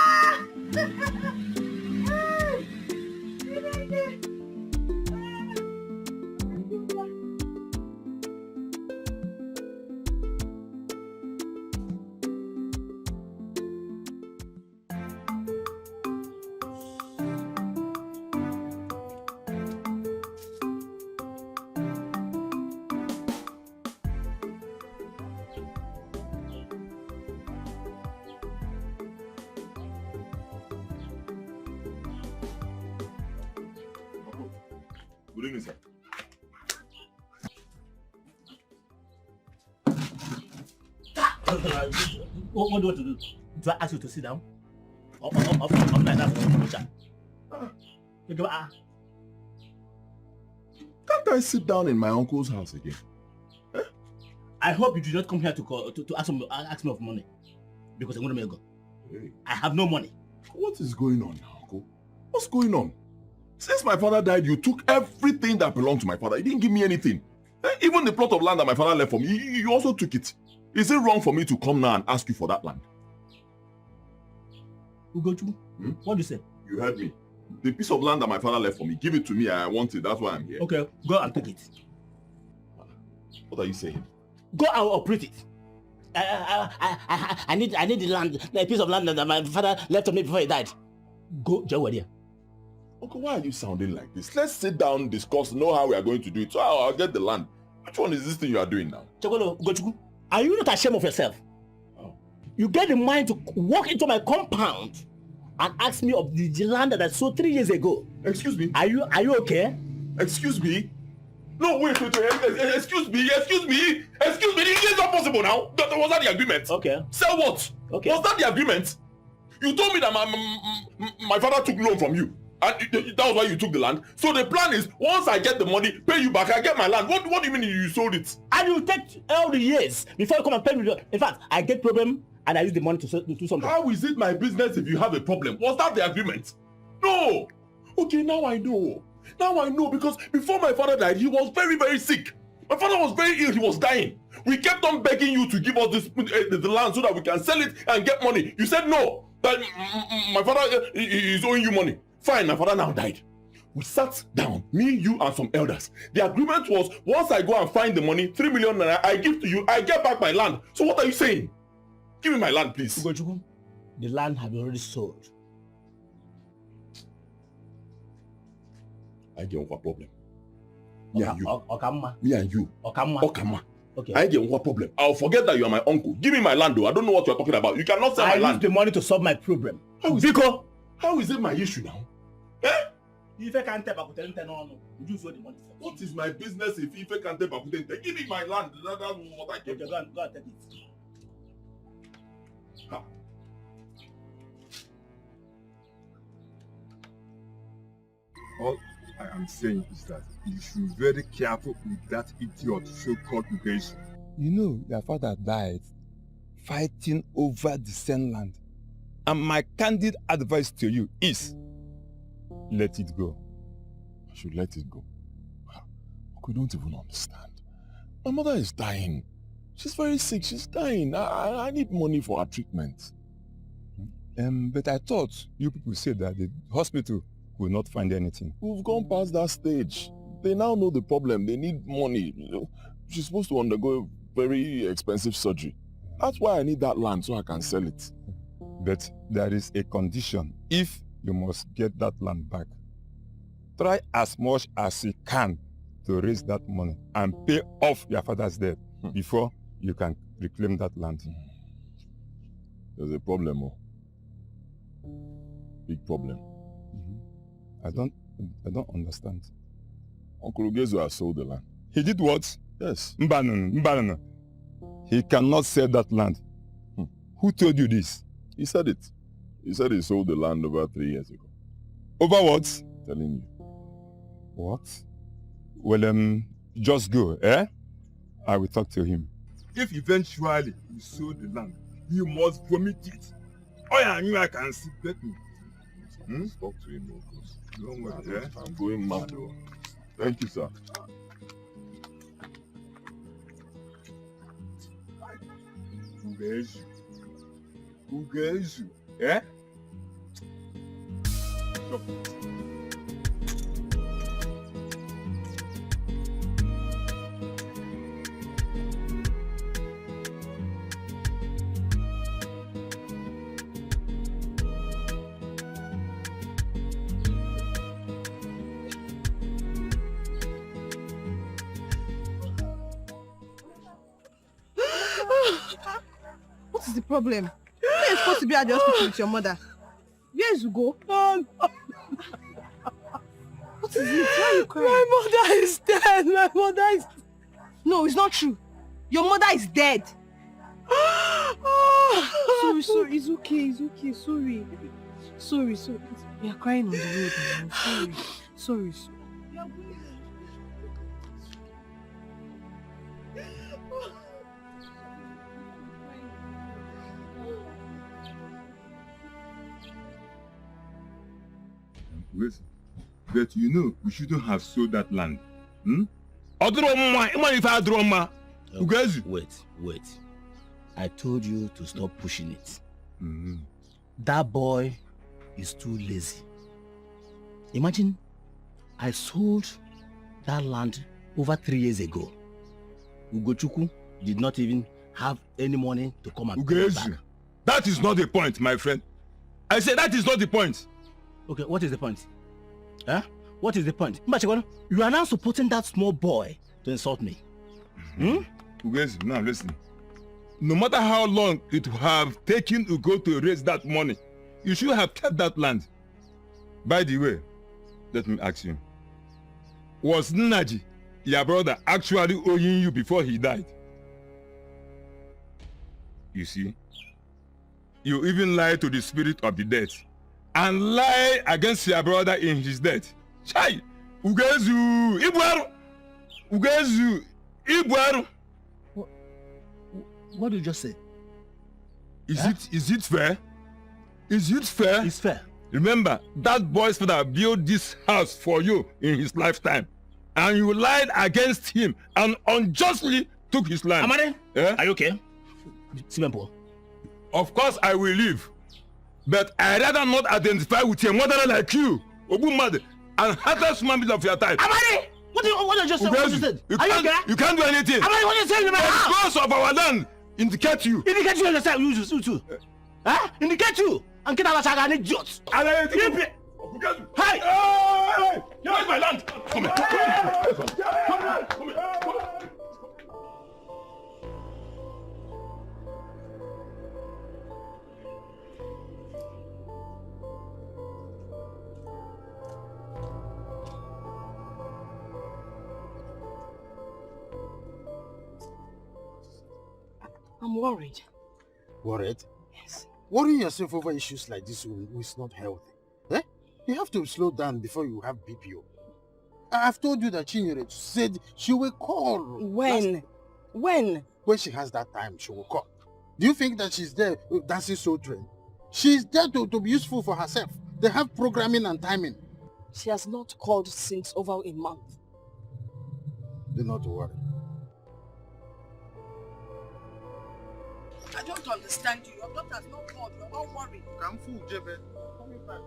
Good evening, sir. What do you want to do? Do I ask you to sit down? Or like that for Can't I sit down in my uncle's house again? I hope you do not come here to ask me of money. Because I'm going to go. Hey. I have no money. What is going on now, uncle? What's going on? Since my father died, you took everything that belonged to my father. You didn't give me anything. Even the plot of land that my father left for me, you also took it. Is it wrong for me to come now and ask you for that land? Ugochu, what do you say? You heard me. The piece of land that my father left for me, give it to me. I want it. That's why I'm here. Okay, go and take it. What are you saying? Go and operate it. I need the land, the piece of land that my father left for me before he died. Go, Jawadiya. Uncle, why are you sounding like this? Let's sit down, discuss, know how we are going to do it. So I'll get the land. Which one is this thing you are doing now? Chokolo, Gochuku, are you not ashamed of yourself? Oh. You get the mind to walk into my compound and ask me of the land that I sold 3 years ago. Excuse me? Are you okay? Excuse me? No, wait. Excuse me. It's not possible now. Was that the agreement? Okay. Sell what? Okay. Was that the agreement? You told me that my father took loan from you. And that was why you took the land. So the plan is, once I get the money, pay you back, I get my land. What do you mean you sold it? And you take all the years before you come and pay me. In fact, I get problem and I use the money to do something. How is it my business if you have a problem? Was that the agreement? No. Okay, now I know. Because before my father died, he was very, very sick. My father was very ill. He was dying. We kept on begging you to give us the land so that we can sell it and get money. You said no. That my father is owing you money. Fine, my father now died. We sat down, me, you, and some elders. The agreement was, once I go and find the money, 3 million naira, I give to you, I get back my land. So what are you saying? Give me my land, please. Ugochukwu, the land have been already sold. I get what problem? Me and you. Okamma. Me and you. Okamma. Okay. I get what problem? I'll forget that you are my uncle. Give me my land though. I don't know what you're talking about. You cannot sell my land. I use the money to solve my problem. How is it my issue now? If I can't tell what is my business if Ife can't tell Bakutente? Give me my land. That's what I get. Go and take it. All I am saying is that you should be very careful with that idiot so-called Ugesu. You know, your father died fighting over the same land. And my candid advice to you is, let it go. I should let it go. We don't even understand. My mother is dying. She's very sick. She's dying. I need money for her treatment. But I thought you people said that the hospital will not find anything. We've gone past that stage. They now know the problem. They need money. She's supposed to undergo a very expensive surgery. That's why I need that land so I can sell it. But there is a condition. If you must get that land back, try as much as you can to raise that money and pay off your father's debt before you can reclaim that land. There's a problem, big problem. I don't understand. Uncle Ugezu has sold the land. He did what? Yes. Mbanana. He cannot sell that land. Who told you this? He said it. He said he sold the land over 3 years ago. Over what? Telling you. What? Well, just go, I will talk to him. If eventually you sold the land, you must vomit it. Oh yeah, I knew I can see bet me. Talk to him, Marcos. Don't worry, I'm going mad. Thank you, sir. Ugezu, What is the problem? You're supposed to be at the hospital with your mother. Where is Ugo? What is it? Why are you crying? My mother is dead. My mother is... No, it's not true. Your mother is dead. Sorry. It's okay. Sorry. We are crying on the road now. Sorry. Listen, but you know, we shouldn't have sold that land. Wait. I told you to stop pushing it. That boy is too lazy. Imagine, I sold that land over 3 years ago. Ugochukwu did not even have any money to come and pay back. That is not the point, my friend. I said that is not the point. Okay, what is the point? What is the point? You are now supporting that small boy to insult me. Ugezu, now listen. no matter how long it would have taken Ugo to raise that money, you should have kept that land. By the way, let me ask you, was Nnaji, your brother, actually owing you before he died? You see, you even lied to the spirit of the dead and lie against your brother in his death. Chai! Ugezu! Ibuaru! Ugezu! Ibuaru! What did you just say? Is it fair? Is it fair? It's fair. Remember, that boy's father built this house for you in his lifetime. And you lied against him and unjustly took his land. Amade, are you okay? Simple. Of course I will leave. But I'd rather not identify with a mother like you, Obumade, and heartless human being of your type. Amade! What did you just say? What you said? You can't do anything. Amade, what you saying? The course of our land indicate you. Indicate you yourself, you too. Huh? Indicate you. And get out of an idiot. Hey! Hey! Here's my land! Come here. Come here. I'm worried. Worried? Yes. Worrying yourself over issues like this is not healthy. Eh? You have to slow down before you have BPO. I've told you that Chinyere said she will call. When? When she has that time, she will call. Do you think that she's there dancing so trained? She's there to be useful for herself. They have programming and timing. She has not called since over a month. Do not worry. I don't understand you. Your daughter has not called. You're all worried. I'm full, Jebe. Coming back.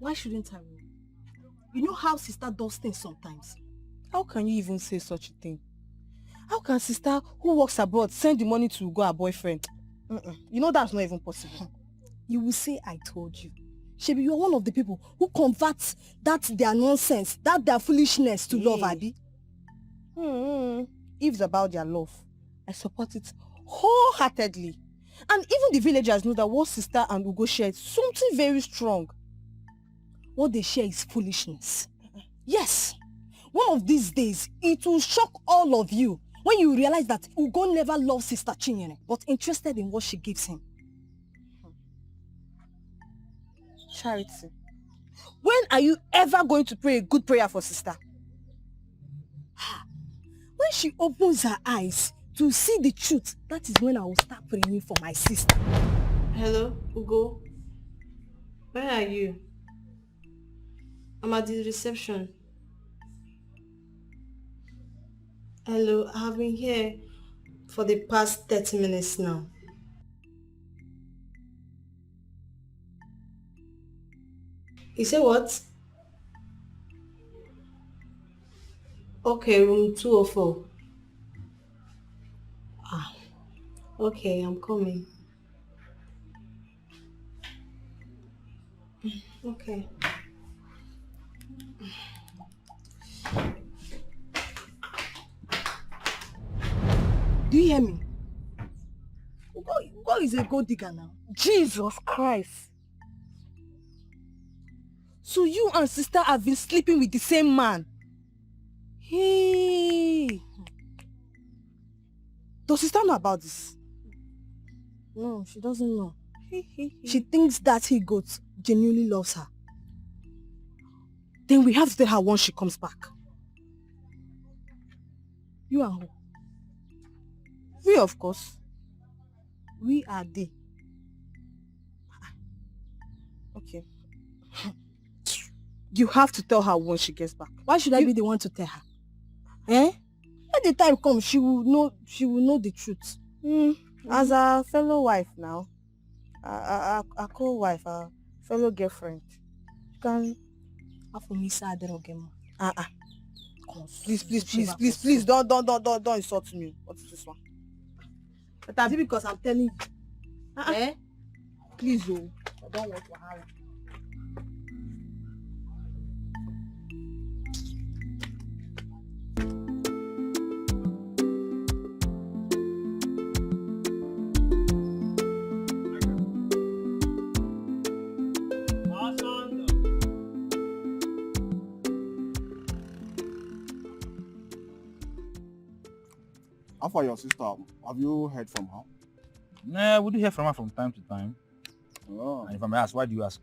Why shouldn't I win? You know how sister does things sometimes. How can you even say such a thing? How can sister who works abroad send the money to go her boyfriend? You know that's not even possible. You will say I told you. Shebi, you are one of the people who converts that their nonsense, that their foolishness to love, Abi. If it's about their love, I support it wholeheartedly. And even the villagers know that what sister and Ugo share is something very strong. What they share is foolishness. Yes. One of these days, it will shock all of you when you realize that Ugo never loved Sister Chinyere, but interested in what she gives him. Charity. When are you ever going to pray a good prayer for sister? When she opens her eyes to see the truth, that is when I will start praying for my sister. Hello, Ugo. Where are you? I'm at the reception. Hello, I have been here for the past 30 minutes now. You say what? Okay, room 204. Okay, I'm coming. Okay. Do you hear me? Ugo is a gold digger now. Jesus Christ. So you and sister have been sleeping with the same man? Hey. Does sister know about this? No, she doesn't know. She thinks that he goat genuinely loves her. Then we have to tell her once she comes back. You and who? We, of course. We are they. Okay. You have to tell her when she gets back. Why should I be the one to tell her? Eh? When the time comes, she will know the truth. As a fellow wife now, a co-wife, a fellow girlfriend, you can... Please, don't insult me. What is this one? But that's because I'm telling you. Eh? Please, oh. I don't want to hurry. How for your sister? Have you heard from her? Nah, we do hear from her from time to time. Oh. And if I may ask, why do you ask?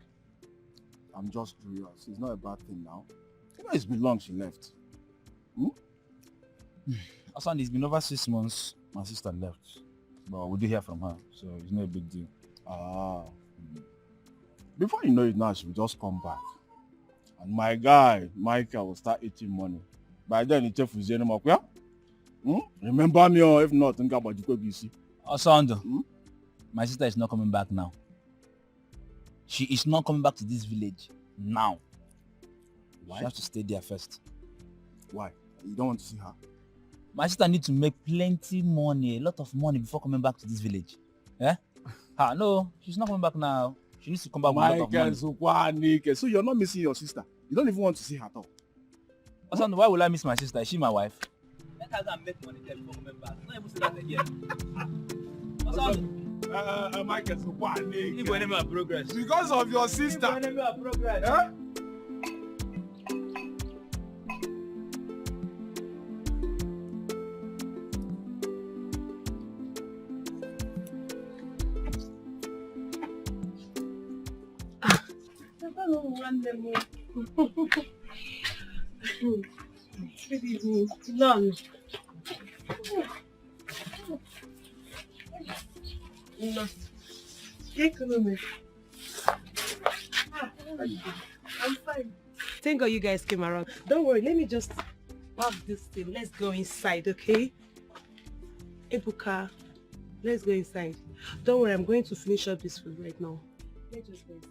I'm just curious. It's not a bad thing now. You know, it's been long she left. Hmm? Hassan, it's been over 6 months my sister left. But we do hear from her, so it's not a big deal. Ah. Before you know it now, she will just come back. And my guy, Michael, will start eating money. By then, it's just anymore. Yeah? Remember me, or if not, think about the BBC. Hassan, my sister is not coming back now. She is not coming back to this village now. Why? She has to stay there first. Why? You don't want to see her? My sister needs to make plenty money, a lot of money before coming back to this village. Eh? No, she's not coming back now. She needs to come back with a lot of money. So you're not missing your sister? You don't even want to see her at all? Hassan, why will I miss my sister? Is she my wife? Let her go and make money there before coming back. Not even say that again. Hassan, Michael, so what? Leave your enemy of progress. Because of your sister. Leave your enemy of progress. Eh? None. No. I'm fine. Thank God you guys came around. Don't worry, let me just pack this thing. Let's go inside, okay? Ebuka, let's go inside. Don't worry, I'm going to finish up this food right now. Let's just go inside.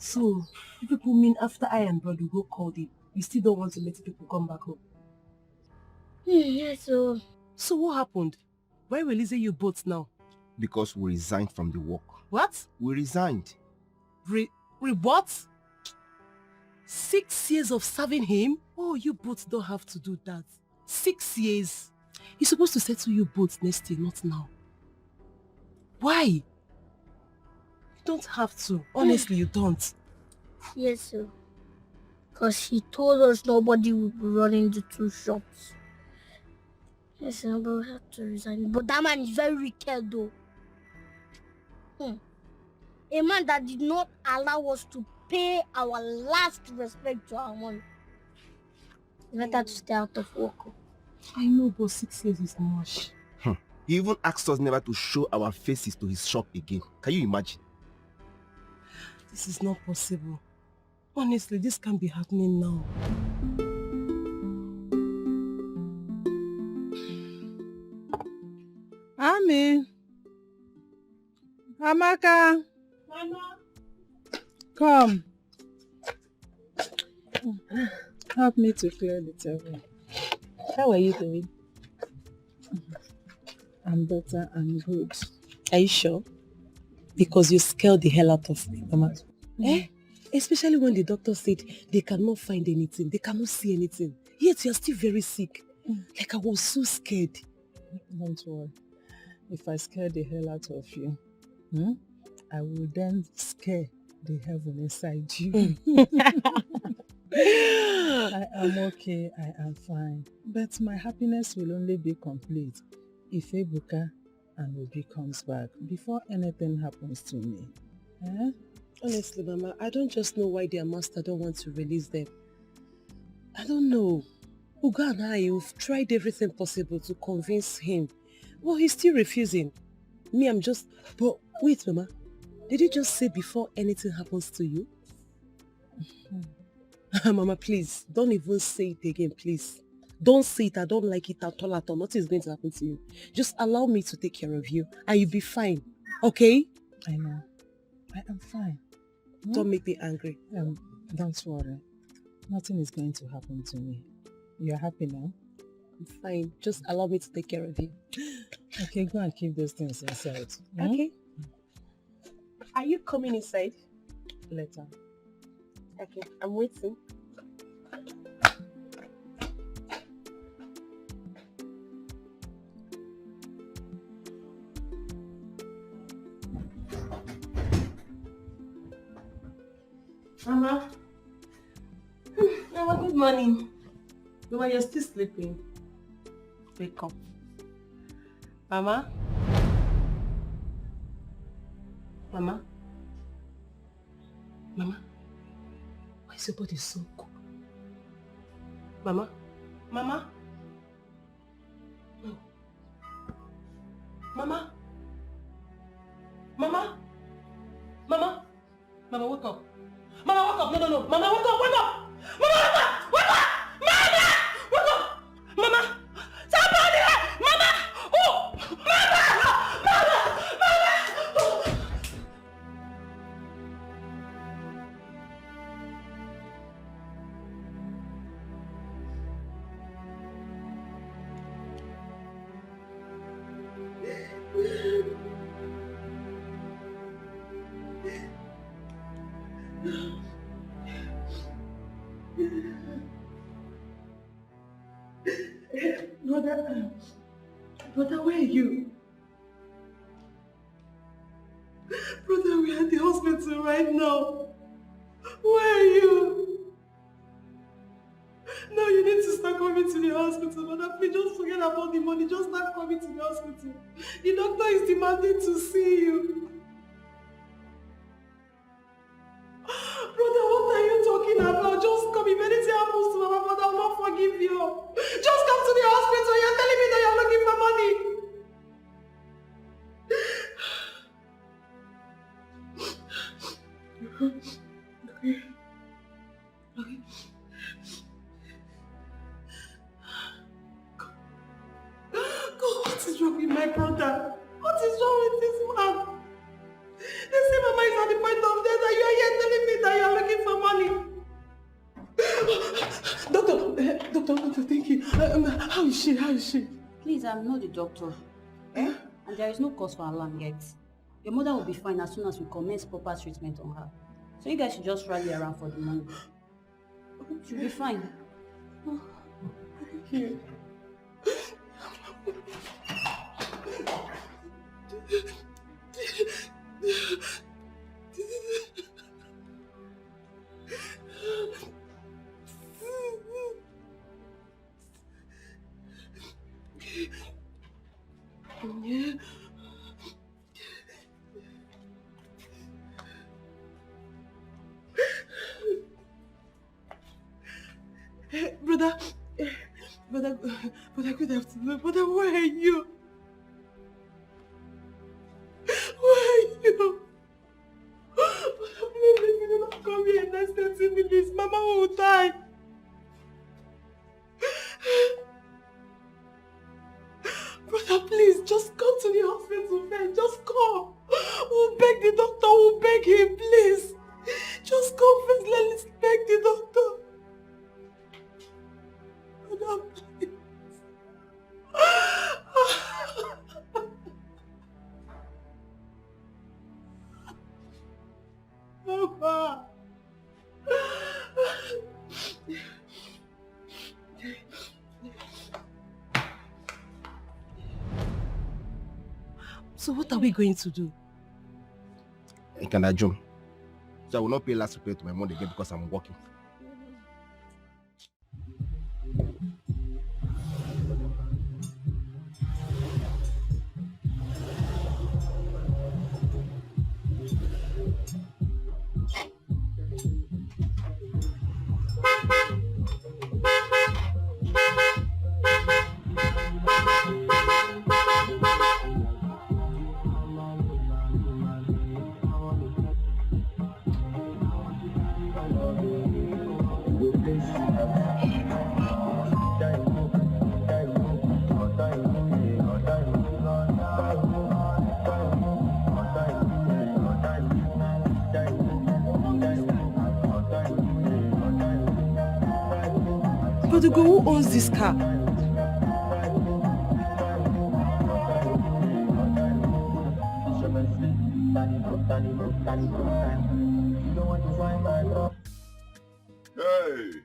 So, you people mean after I and brother go called it, you still don't want to let people come back home? Yes, so... So what happened? Why releasing you both now? Because we resigned from the work. What? We resigned. What? 6 years of serving him? Oh, you both don't have to do that. 6 years. He's supposed to settle you both next year, not now. Why? You don't have to. Honestly, you don't. Yes, sir. Because he told us nobody would be running the 2 shops. Yes, sir, but we have to resign. But that man is very wicked, though. A man that did not allow us to pay our last respect to our money. It's better to stay out of work. I know, but 6 years is much. He even asked us never to show our faces to his shop again. Can you imagine? This is not possible. Honestly, this can't be happening now. Ami. Amaka. Mama. Come. Help me to clear the table. How are you doing? I'm better, I'm good. Are you sure? Because you scared the hell out of me, Mama. Especially when the doctor said they cannot find anything, they cannot see anything. Yet you are still very sick. Like I was so scared. Don't worry. If I scare the hell out of you, I will then scare the heaven inside you. I am okay, I am fine. But my happiness will only be complete if Ebuka and Obi comes back before anything happens to me. Honestly, Mama, I don't just know why their master don't want to release them. I don't know. Uga and I have tried everything possible to convince him. Well, he's still refusing. Me, I'm just... But wait, Mama. Did you just say before anything happens to you? Mama, please, don't even say it again, please. Don't say it. I don't like it at all, at all. Nothing is going to happen to you. Just allow me to take care of you and you'll be fine. Okay? I know. I am fine. Don't make me angry. Don't worry. Nothing is going to happen to me. You're happy now? I'm fine. Just allow me to take care of you. Okay, go and keep those things inside. Okay. Are you coming inside? Later. Okay, I'm waiting. Mama. Mama, good morning. Mama, you're still sleeping. Wake up. Mama? Mama? Mama? Why is your body so cold? Mama? Mama? No. Mama? Mama? Mama? Mama, wake up. Mama, wake up. No. Mama, wake up. Wake up. Mama, wake up. Wake up. Mama! Wake up. Mama! Somebody! Mama! Oh! Mama! Mama! Mama! Oh! Brother, where are you? Brother, we are at the hospital right now. Where are you? No, you need to start coming to the hospital. Brother, please just forget about the money. Just start coming to the hospital. The doctor is demanding to see you. Brother, what are you talking about? Just come. If anything happens to Mama, brother, I will not forgive you. Just come to the hospital. You're telling me that you're looking for money. Okay. God, what is wrong with my brother? What is wrong with this man? They say Mama is at the point of death and you are here telling me that you are looking for money. Doctor, thank you. How is she? Please, I'm not the doctor. And there is no cause for alarm yet. Your mother will be fine as soon as we commence proper treatment on her. So you guys should just rally around for the money. She'll be fine. Thank you. Yeah. Brother, good afternoon. Brother, where are you? Where are you? Brother, please, if you do not come here in the next 30 minutes, Mama will die. Brother, please, just come to the hospital first. Just come. We'll beg the doctor. We'll beg him, please. Just come first. Let's beg the doctor. Brother, please. Mama. So what are we going to do? Can I jump? So I will not pay last repay to my mom again because I'm working. But Ugo, who owns this car? Hey!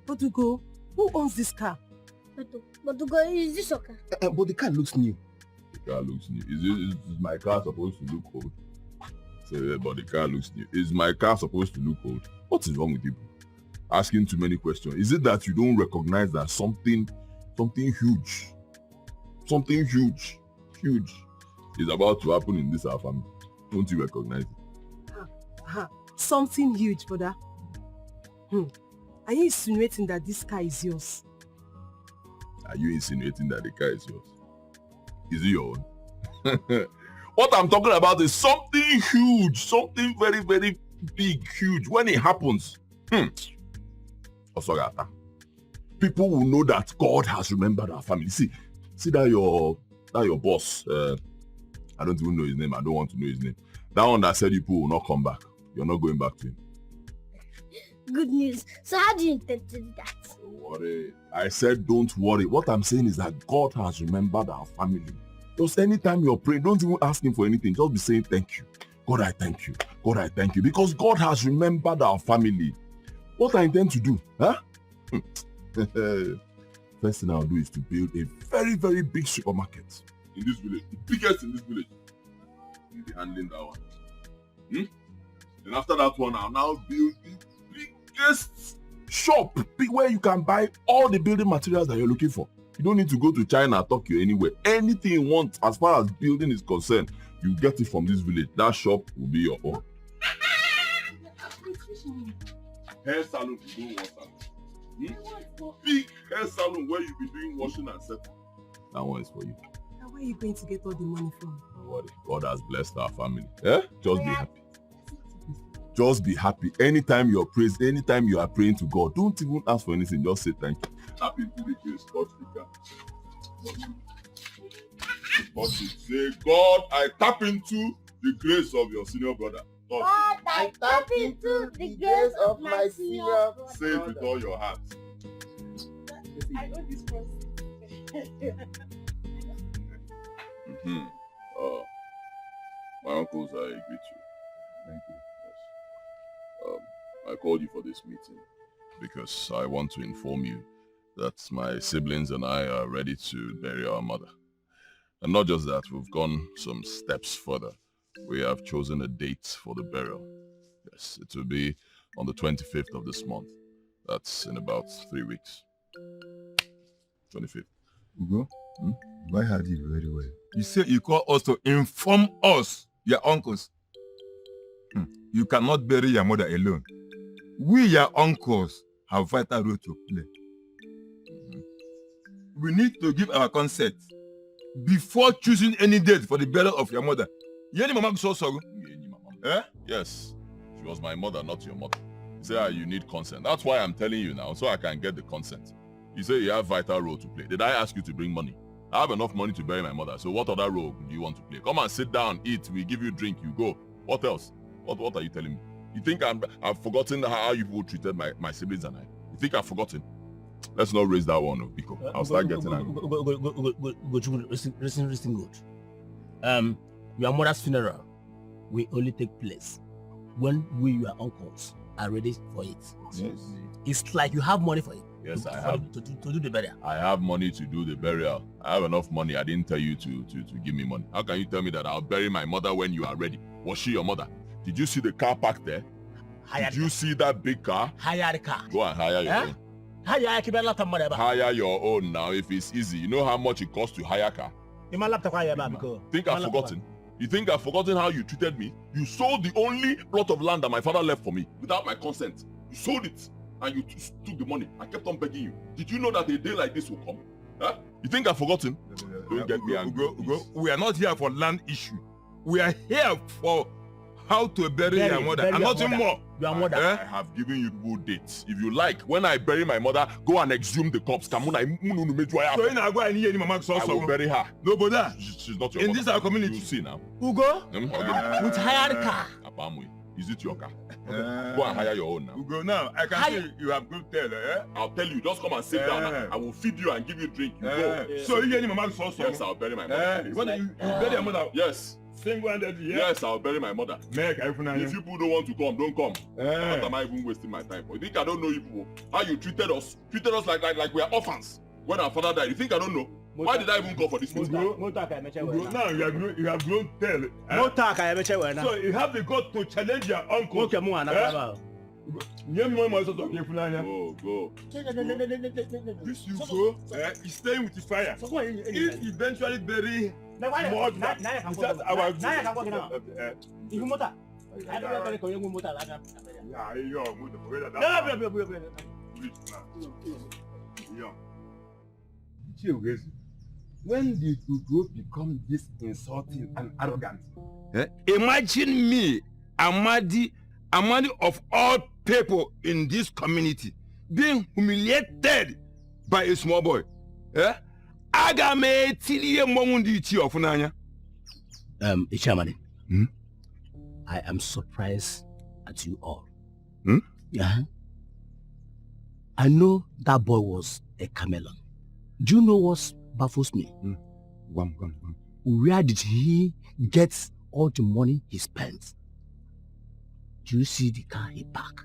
But Ugo, who owns this car? But Ugo, is this your car? But the car looks new. The car looks new. Is my car supposed to look old? Say, yeah, but the car looks new. Is my car supposed to look old? What is wrong with you? Asking too many questions. Is it that you don't recognize that something huge is about to happen in this our family? Don't you recognize it? Something huge, brother. Are you insinuating that this car is yours? Are you insinuating that the car is yours? Is it your own? What I'm talking about is something huge, something very, very big, huge. When it happens, people will know that God has remembered our family. See that your boss, I don't even know his name. I don't want to know his name. That one that said you people will not come back. You're not going back to him. Good news. So how do you intend to do that? Don't worry. I said don't worry. What I'm saying is that God has remembered our family. Just anytime you're praying, don't even ask him for anything. Just be saying thank you. God, I thank you. God, I thank you. Because God has remembered our family. What I intend to do, first thing I'll do is to build a very, very big supermarket in this village. The biggest in this village. You'll be handling that one. Then after that one, I'll now build the biggest shop where you can buy all the building materials that you're looking for. You don't need to go to China, Tokyo, anywhere. Anything you want as far as building is concerned, you get it from this village. That shop will be your own. Hair salon, you don't want that. Big hair salon where you'll be doing washing and setting. That one is for you. Now where are you going to get all the money from? Don't worry. God has blessed our family. Just be happy. Just be happy. Anytime you are praying to God, don't even ask for anything. Just say thank you. Happy to the grace, touch the car. Touch it. Say, God, I tap into the grace of your senior brother. Touch God, I tap into the grace of my senior brother. Say it with all your heart. I know this process. My uncles, I greet you. Thank you. Yes. I called you for this meeting because I want to inform you that my siblings and I are ready to bury our mother. And not just that, we've gone some steps further. We have chosen a date for the burial. Yes, it will be on the 25th of this month. That's in about 3 weeks. 25th. Ugo, I heard you very well. You say you call us to inform us, your uncles. You cannot bury your mother alone. We, your uncles, have vital role to play. We need to give our consent before choosing any date for the burial of your mother. Yes. She was my mother, not your mother. You say you need consent. That's why I'm telling you now, so I can get the consent. You say you have vital role to play. Did I ask you to bring money? I have enough money to bury my mother, so what other role do you want to play? Come and sit down, eat, we give you drink, you go. What else? What are you telling me? You think I've forgotten how you people treated my siblings and I? You think I've forgotten? Let's not raise that one, Biko. I'll start getting angry. Listen good. Your mother's funeral will only take place when we, your uncles, are ready for it. Yes. It's like you have money for it. Yes, I have. To do the burial. I have money to do the burial. I have enough money. I didn't tell you to give me money. How can you tell me that I'll bury my mother when you are ready? Was she your mother? Did you see the car parked there? Did you see that big car? Hire the car. Go and hire your own. Hire your own now if it's easy. You know how much it costs to hire a car? Think I've forgotten? You think I've forgotten how you treated me? You sold the only plot of land that my father left for me without my consent. You sold it and you took the money. I kept on begging you. Did you know that a day like this will come? You think I've forgotten? Don't get me angry. We are not here for land issue. We are here for how to bury your mother and nothing more. Your mother. I have given you people dates. If you like, when I bury my mother, go and exhume the corpse. I will bury her. No, but she's not your in mother. this our community. You see now. Ugo, with hired car. Is it your car? Go and hire your own now. Ugo, now I can see you have good tail, eh? I'll tell you, just come and sit down. I will feed you and give you drink. You go. So you get any mama so? Yes, I'll bury my mother. You bury your mother? Yes. Single-handedly, yeah? Yes, I'll bury my mother. If you people don't want to come, don't come. What am I even wasting my time for? You think I don't know you people? How you treated us like we are orphans when our father died. You think I don't know? Why did I even go for this meeting? Now you have grown tail. So you have the gut to challenge your uncle. Go. This you go, is staying with the fire. If eventually bury more than our when did Ugo become this insulting and arrogant? Imagine me, Amadi of all people in this community, being humiliated by a small boy. Ichamani, I am surprised at you all. Yeah. I know that boy was a chameleon. Do you know what baffles me? Where did he get all the money he spent? Do you see the car he parked?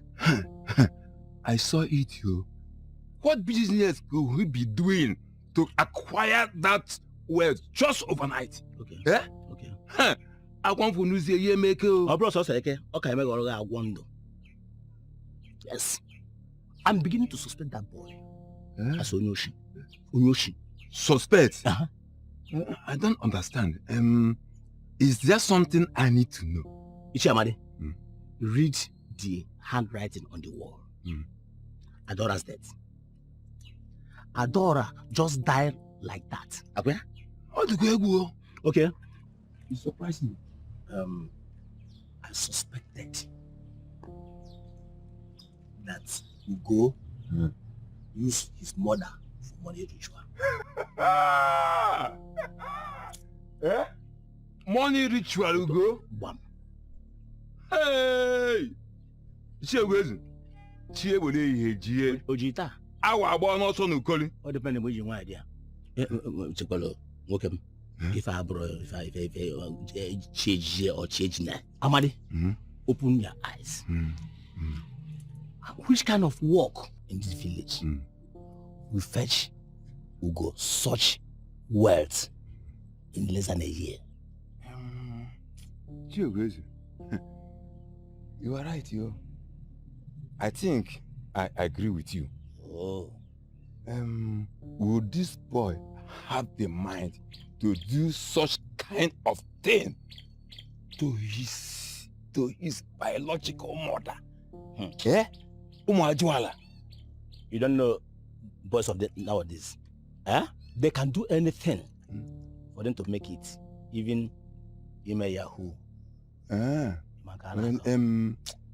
I saw it, yo. What business could he be doing to acquire that wealth just overnight? Okay. Yeah? Okay. I come for news here, make okay, yes. I'm beginning to suspect that boy as Onyoshi. Suspect? I don't understand. Is there something I need to know? Ichamadi, read the handwriting on the wall. Adora's death. Adora just died like that. Okay. You surprised me. I suspected that Ugo used his mother for money ritual. Money ritual, Ugo? Bam. Hey! Ojita. Awa abo no so no koli. All depend on what you want idea. Okay. If I change or change now. Amadi, open your eyes. Which kind of work in this village will fetch Ugo such wealth in less than a year? You are right, yo. I think I agree with you. Oh. Would this boy have the mind to do such kind of thing to his biological mother? Yeah? You don't know boys of nowadays. They can do anything for them to make it. Even Yahoo.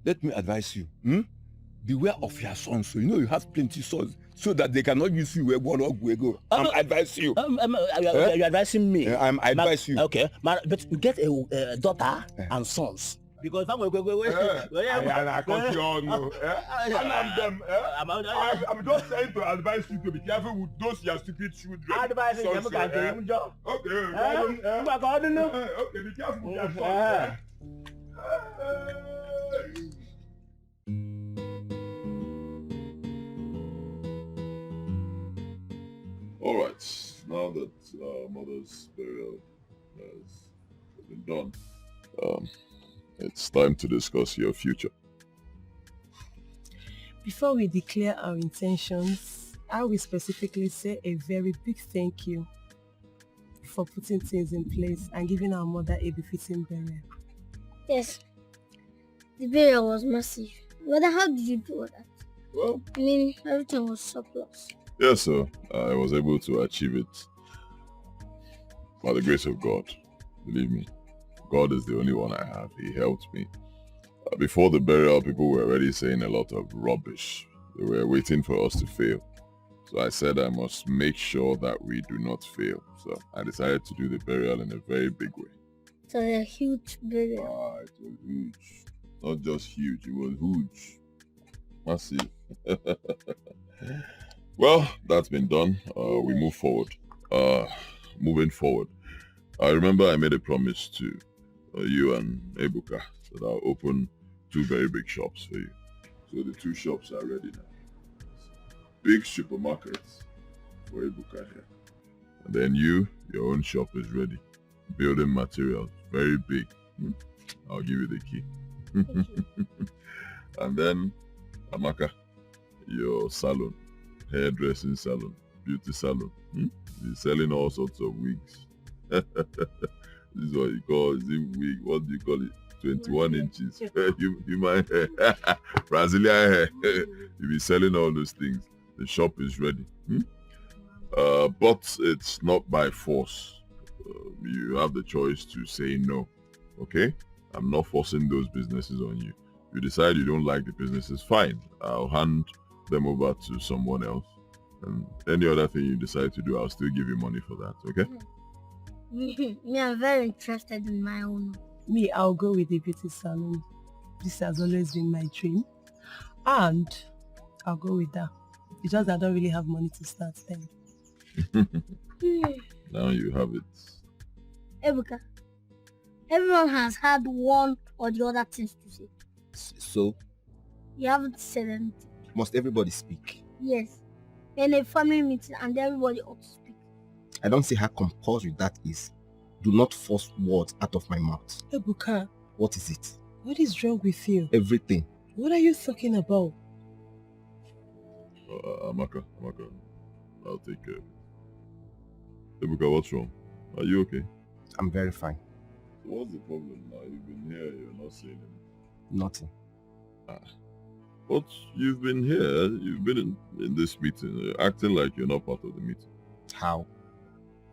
Let me advise you. Beware of your sons. So you know you have plenty sons, so that they cannot use you where one or go. I'm advising you. You're advising me. I'm advising you. Okay, but you get a daughter and sons. Because if I'm going I'm just saying to advise you to be careful with those your stupid children. Advising them can do your job. Okay, okay, be careful with your sons. All right, now that mother's burial has been done, it's time to discuss your future. Before we declare our intentions, I will specifically say a very big thank you for putting things in place and giving our mother a befitting burial. Yes, the burial was massive. But how did you do all that? Well, I mean, everything was surplus. Yes, sir. I was able to achieve it by the grace of God. Believe me, God is the only one I have. He helped me. Before the burial, people were already saying a lot of rubbish. They were waiting for us to fail. So I said I must make sure that we do not fail. So I decided to do the burial in a very big way. So a huge burial. It was huge. Not just huge, it was huge. Massive. Well, that's been done. We move forward. Moving forward. I remember I made a promise to you and Ebuka that I'll open 2 very big shops for you. So the 2 shops are ready now. Big supermarkets for Ebuka here. And then your own shop is ready. Building materials, very big. I'll give you the key. And then Amaka, your salon, hairdressing salon, beauty salon. You're selling all sorts of wigs. This is what you call, is it wig? What do you call it? 21 inches. Human hair. Brazilian hair. You'll be selling all those things. The shop is ready. But it's not by force. You have the choice to say no. Okay? I'm not forcing those businesses on you. If you decide you don't like the businesses, fine. I'll hand them over to someone else. And any other thing you decide to do, I'll still give you money for that. Okay? Me, I'm very interested in my own. Me, I'll go with the beauty salon. This has always been my dream. And I'll go with that. It's just I don't really have money to start then. Now you have it. Ebuka, everyone has had one or the other things to say. So, You haven't said anything. must everybody speak? Yes. In a family meeting and everybody ought to speak. I don't see how compulsory that is. Do not force words out of my mouth. Ebuka, What is it? what is wrong with you? Everything. What are you talking about? Amaka, I'll take care of it. Ebuka, what's wrong? Are you okay? I'm very fine. So what's the problem now? You've been here, you're not saying anything. Nothing. But you've been here, you've been in this meeting, you're acting like you're not part of the meeting. How?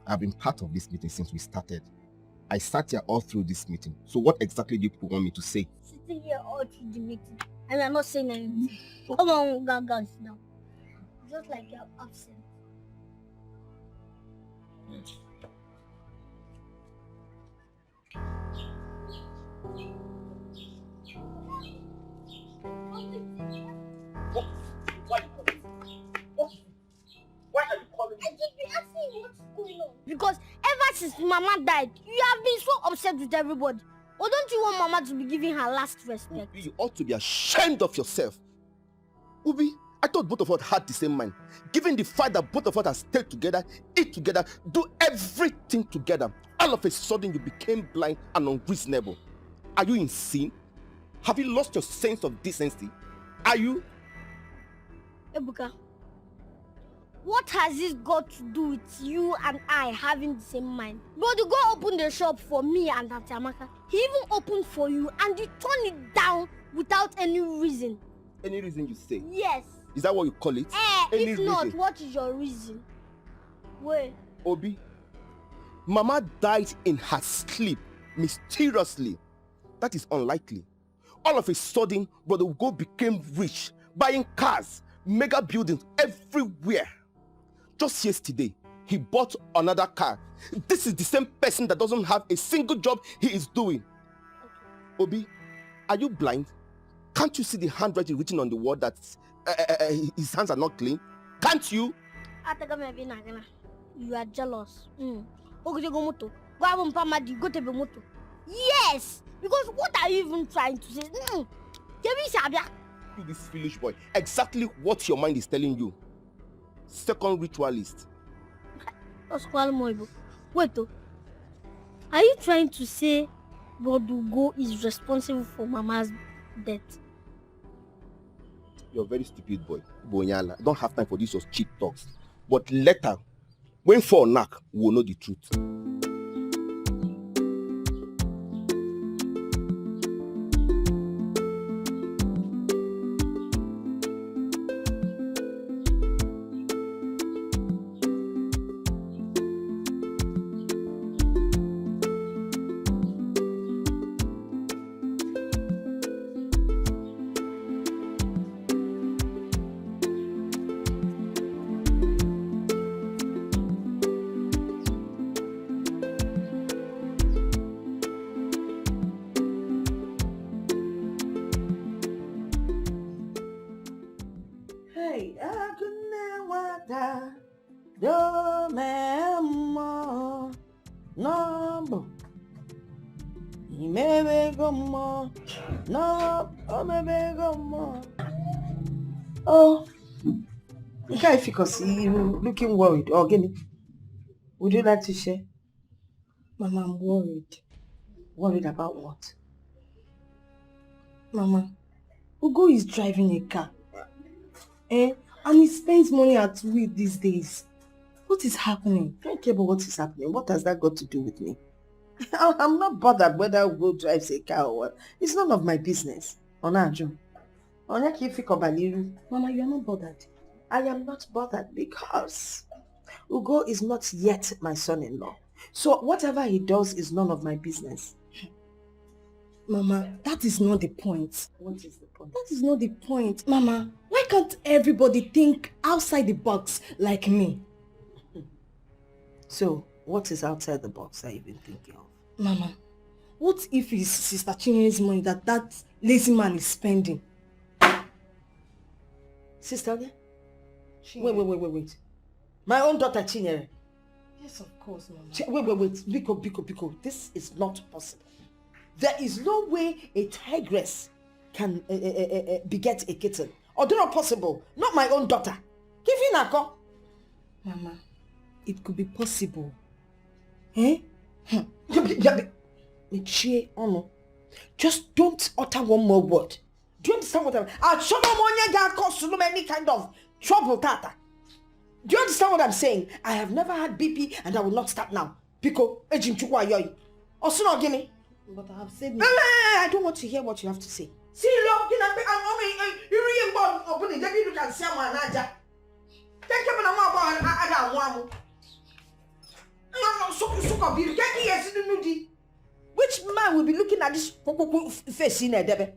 I've been part of this meeting since we started. I sat here all through this meeting. So what exactly do you people want me to say? Sitting here all through the meeting and we're not saying anything. Come on, guys, now. Just like you're absent. Why are you calling me? I just been asking you what's going on. Because ever since Mama died, you have been so upset with everybody. Or don't you want Mama to be giving her last respect? You ought to be ashamed of yourself. Ubi, I thought both of us had the same mind. Given the fact that both of us have stayed together, eat together, do everything together, all of a sudden you became blind and unreasonable. Are you insane? Have you lost your sense of decency? Are you? Ebuka, what has this got to do with you and I having the same mind? But you go open the shop for me and Auntie Amaka. He even opened for you and you turned it down without any reason. Any reason you say? Yes. Is that what you call it? Any If not, reason? what is your reason? Wait. Obi, Mama died in her sleep, mysteriously. That is unlikely. All of a sudden, Brother Ugo became rich, buying cars, mega buildings everywhere. Just yesterday, he bought another car. This is the same person that doesn't have a single job he is doing. Obi, are you blind? Can't you see the handwriting written on the wall that his hands are not clean? Can't you? You are jealous. Yes! Because what are you even trying to say? You this foolish boy. Exactly what your mind is telling you. Second ritualist. Wait, are you trying to say Bodugo is responsible for Mama's death? You're a very stupid boy. Bonyala. I don't have time for this cheap talks. But later, when for knock, we'll know the truth. No, maybe go more. No, maybe go more. Oh, okay, if you can see you looking worried, Ogini, would you like to share? Mama, I'm worried. Worried about what? Mama, Ugo is driving a car. And he spends money at will these days. What is happening? I don't care about what is happening. What has that got to do with me? I'm not bothered whether Ugo drives a car or what. It's none of my business. Mama, you are not bothered. I am not bothered because Ugo is not yet my son-in-law. So whatever he does is none of my business. Mama, that is not the point. What is the point? That is not the point. Mama, why can't everybody think outside the box like me? So, what is outside the box that you've been thinking of? Mama, what if it's Sister Chinyere's money that lazy man is spending? Sister, okay? Wait. My own daughter Chinyere. Yes, of course, Mama. Wait. Biko. This is not possible. There is no way a tigress can beget a kitten. Or not possible. Not my own daughter. Give in a call. Mama, it could be possible. Eh? Just don't utter one more word. Do you understand what I'll show them cause any kind of trouble, Tata. Do you understand what I'm saying? I have never had BP and I will not start now. Pico, Osuno Guinea. But I have said I don't want to hear what you have to say. See, look, you can see which man will be looking at this face in there? Even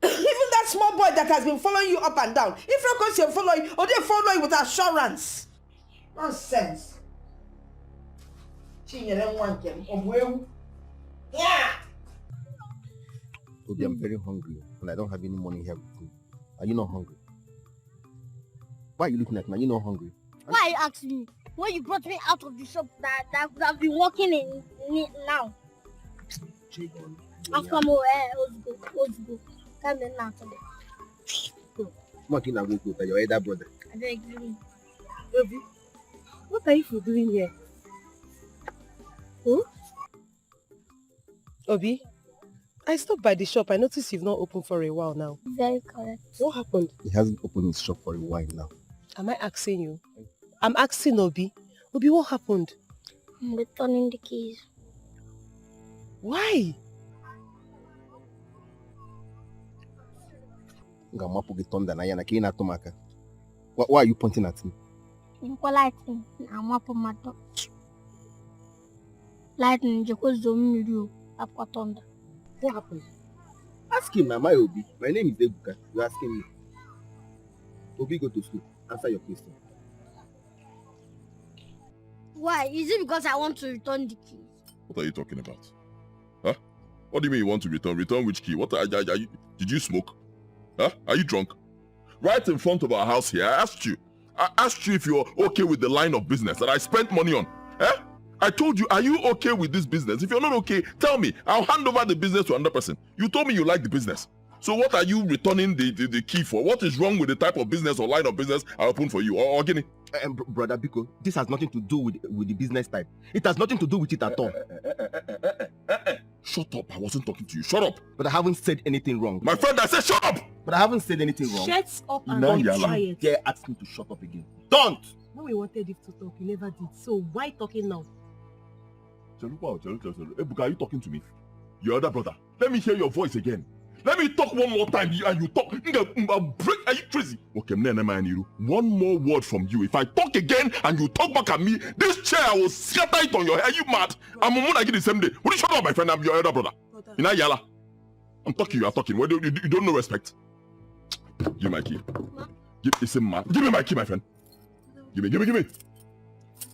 that small boy that has been following you up and down. If you because you're following, or they follow you with assurance. Nonsense. Yeah. Obi, I'm very hungry and I don't have any money here with me. Are you not hungry? Why are you looking at me? Are you not hungry? Why are you asking me? When you brought me out of the shop that I've been working in it now. After more, let's go. Come in now. What can I go to your elder brother? I beg you. Obi, what are you doing here? Hmm? Obi, I stopped by the shop. I noticed you've not opened for a while now. Very correct. What happened? He hasn't opened his shop for a while now. Am I asking you? I'm asking Obi. Obi, what happened? I'm returning the keys. Why? Why are you pointing at me? Lightning. I'm up on my door. Lightning, because what happened? Ask him, am I Obi? My name is Ebuka. You're asking me. Obi, go to school. Answer your question. Why? Is it because I want to return the keys? What are you talking about? Huh? What do you mean you want to return? Return which key? What are you? Did you smoke? Huh? Are you drunk? Right in front of our house here, I asked you if you're okay with the line of business that I spent money on. Eh? I told you, are you okay with this business? If you're not okay, tell me. I'll hand over the business to another person. You told me you like the business. So what are you returning the key for? What is wrong with the type of business or line of business I opened for you? Or Guinea? Brother Biko, this has nothing to do with the business type. It has nothing to do with it at all. Shut up. I wasn't talking to you. Shut up. But I haven't said anything wrong. My friend, I said shut up. But I haven't said anything wrong. Shut up and be quiet. Dare ask me to shut up again. Don't! When we wanted you to talk, you never did. So why talking now? Ebuka, are you talking to me? Your other brother. Let me hear your voice again. Let me talk one more time and you talk. Are you crazy? Okay, one more word from you. If I talk again and you talk back at me, this chair I will scatter it on your head. Are you mad? I'm gonna get the same day. Will you shut up, my friend? I'm your elder brother. Yala. I'm talking, you are talking. Well, you don't know respect. Give me my key. Give me my key, my friend. Give me.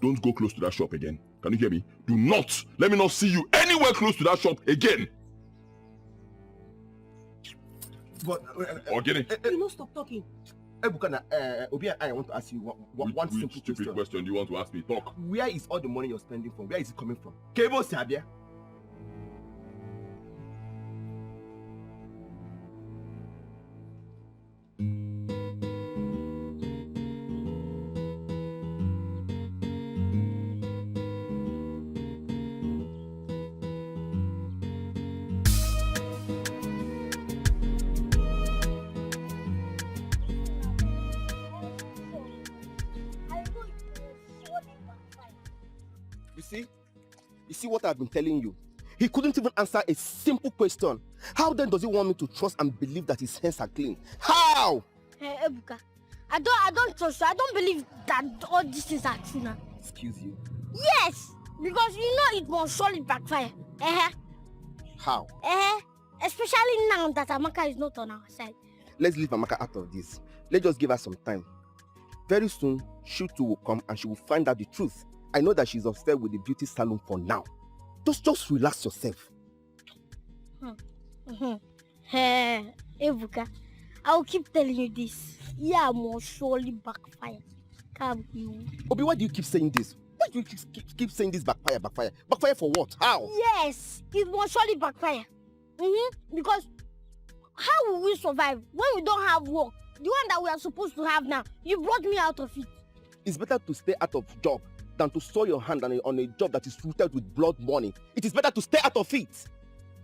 Don't go close to that shop again. Can you hear me? Do not. Let me not see you anywhere close to that shop again. But Or get it. You don't stop talking. Ebuka, Obi and I want to ask you one simple stupid question do you want to ask me? Talk. Where is all the money you're spending from? Where is it coming from? Cable Sabia? You see what I've been telling you? He couldn't even answer a simple question. How then does he want me to trust and believe that his hands are clean? How? Hey, Ebuka, I don't trust you. I don't believe that all these things are true now. Excuse you? Yes, because you know it will surely backfire. How? Especially now that Amaka is not on our side. Let's leave Amaka out of this. Let's just give her some time. Very soon, she too will come and she will find out the truth. I know that she's upset with the beauty salon for now. Just relax yourself. Ebuka, I will keep telling you this. Yeah, will surely backfire. Come you. Obi, why do you keep saying this? Why do you keep saying this backfire? Backfire for what? How? Yes, it will surely backfire. Because how will we survive when we don't have work? The one that we are supposed to have now. You brought me out of it. It's better to stay out of job than to soil your hand on a job that is rooted with blood money. It is better to stay out of it.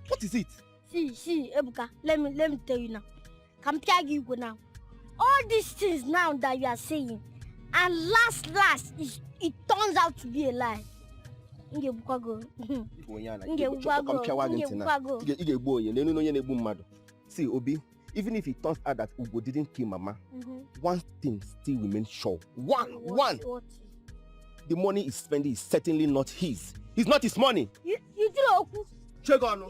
What is it? See, Ebuka, let me tell you now. Compare you now. All these things now that you are saying, and last, it turns out to be a lie. See, Obi, even if it turns out that Ugo didn't kill Mama, one thing still remains sure. One. The money he's spending is certainly not his. It's not his money. You know. Check on.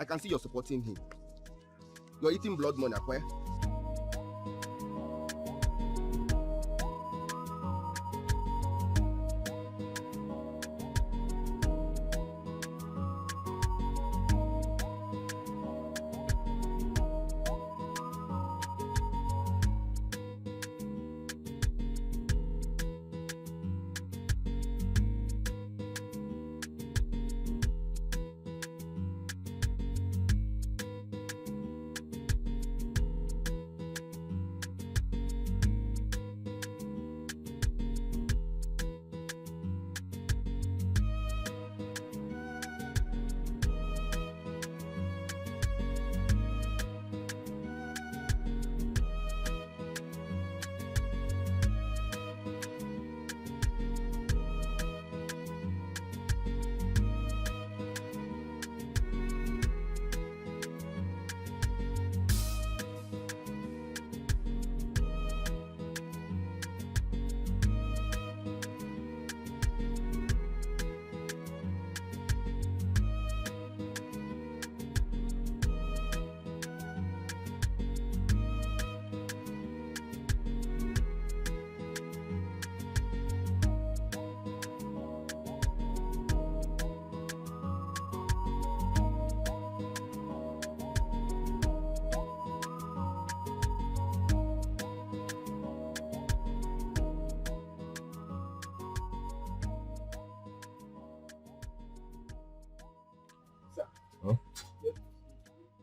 I can see you're supporting him. You're eating blood money, Akwe.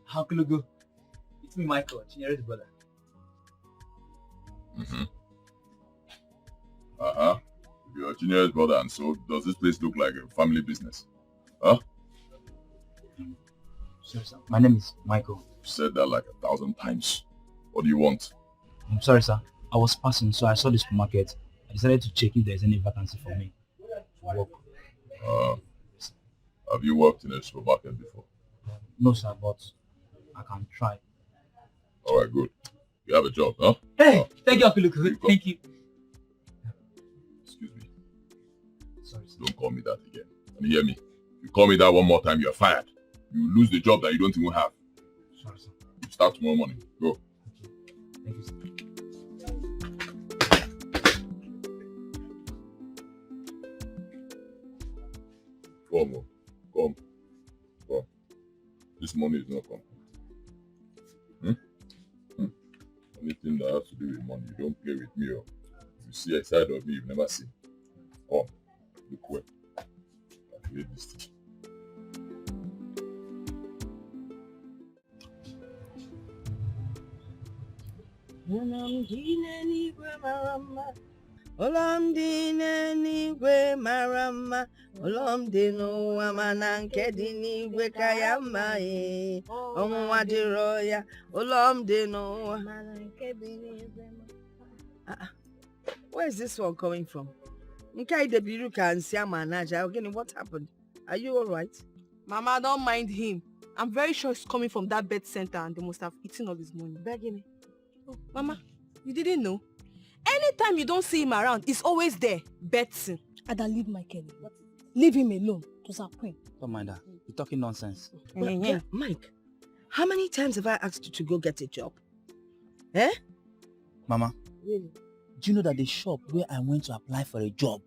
How could it go? It's me, Michael, Chinyere's brother. You're Chinyere's brother, and so does this place look like a family business? Huh? Sorry, sir. My name is Michael. You said that like 1,000 times. What do you want? I'm sorry, sir. I was passing, so I saw the supermarket. I decided to check if there's any vacancy for me to work. Have you worked in a supermarket before? No, sir, but I can try. All right, good. You have a job, huh? Hey, thank you, Uncle Luke. Thank you. Excuse me. Sorry, sir. Don't call me that again. Can you hear me? If you call me that one more time, you're fired. You lose the job that you don't even have. Sorry, sir. You start tomorrow morning. Go. Thank you, sir. Come. This money is not complete. Anything that has to do with money, you don't play with me. Or if you see a side of me you've never seen. Oh, look well. I hate this thing. Olamdi n'eluigwe mara mma, Olamdi n'ụwa mana nke dị n'igwe ka ya mma ee. Ọnwụnwa dịrọ ya, Olamdi n'ụwa mana nke dị n'igwe mara. Where is this one coming from? Nke idebiru ka nsi ama naja. Again, what happened? Are you all right? Mama, don't mind him. I'm very sure it's coming from that bed center and they must have eaten all his money. Begging. Oh, Mama, you didn't know? Anytime you don't see him around, he's always there, betting. Ada, leave my Kelly. Leave him alone. To Queen. Don't mind her. You're talking nonsense. Mike, how many times have I asked you to go get a job? Eh? Mama, Really? do you know that the shop where I went to apply for a job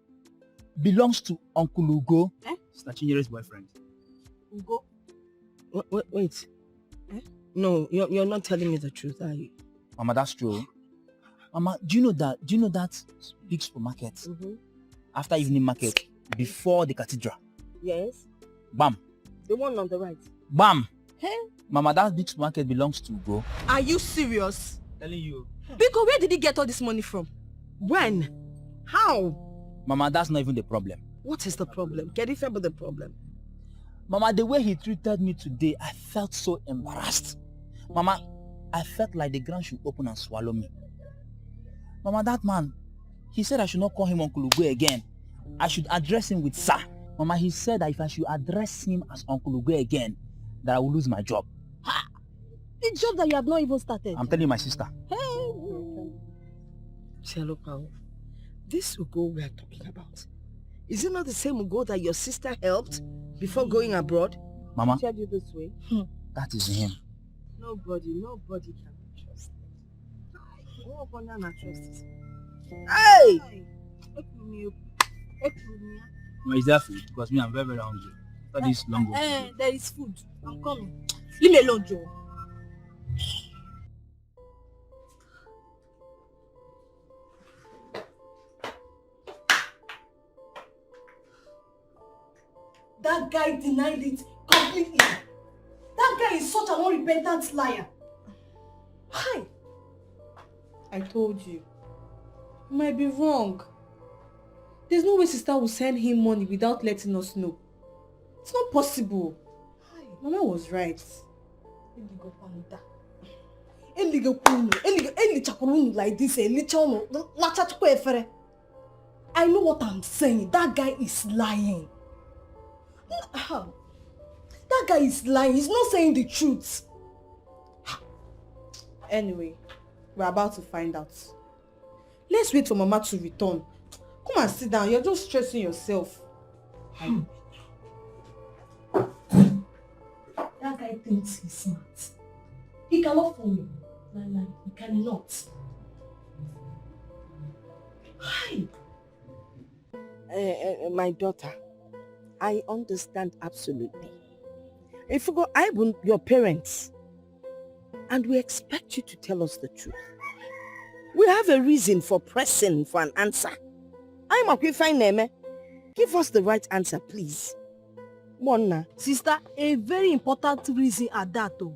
belongs to Uncle Ugo? It's Nachinyere's boyfriend. Ugo? Wait. Eh? No, you're not telling me the truth, are you? Mama, that's true. Mama, do you know that big supermarket? After evening market, before the cathedral? Yes. Bam. The one on the right. Bam. Hey. Mama, that big supermarket belongs to Ugo. Are you serious? Telling you. Biko, where did he get all this money from? When? How? Mama, that's not even the problem. What is the problem? Get it about the problem. Mama, the way he treated me today, I felt so embarrassed. Mama, I felt like the ground should open and swallow me. Mama, that man, he said I should not call him Uncle Ugo again. I should address him with sir. Mama, he said that if I should address him as Uncle Ugo again, that I will lose my job. The job that you have not even started. I'm telling my sister. Hey. Hello, Paul. This Ugo we are talking about, is it not the same Ugo that your sister helped before going abroad? Mama, Tell you this way. that is him. Nobody can be trusted. No one can trust. Hey! Mama, is there food? Because me, I'm very, very hungry. After this long walk. There is food. I'm coming. Leave me alone, Joe. That guy denied it completely. That guy is such an unrepentant liar. Hi. I told you. You might be wrong. There's no way sister will send him money without letting us know. It's not possible. Mama was right. Like this, I know what I'm saying. That guy is lying. That guy is lying. He's not saying the truth. Anyway, we're about to find out. Let's wait for Mama to return. Come and sit down. You're just stressing yourself. That guy thinks he's smart. He cannot fool me. He cannot. Hi. My daughter, I understand absolutely. If you go, I am your parents, and we expect you to tell us the truth. We have a reason for pressing for an answer. I'm okay, fine, Neme. Give us the right answer, please. Mona. Sister, a very important reason at that though.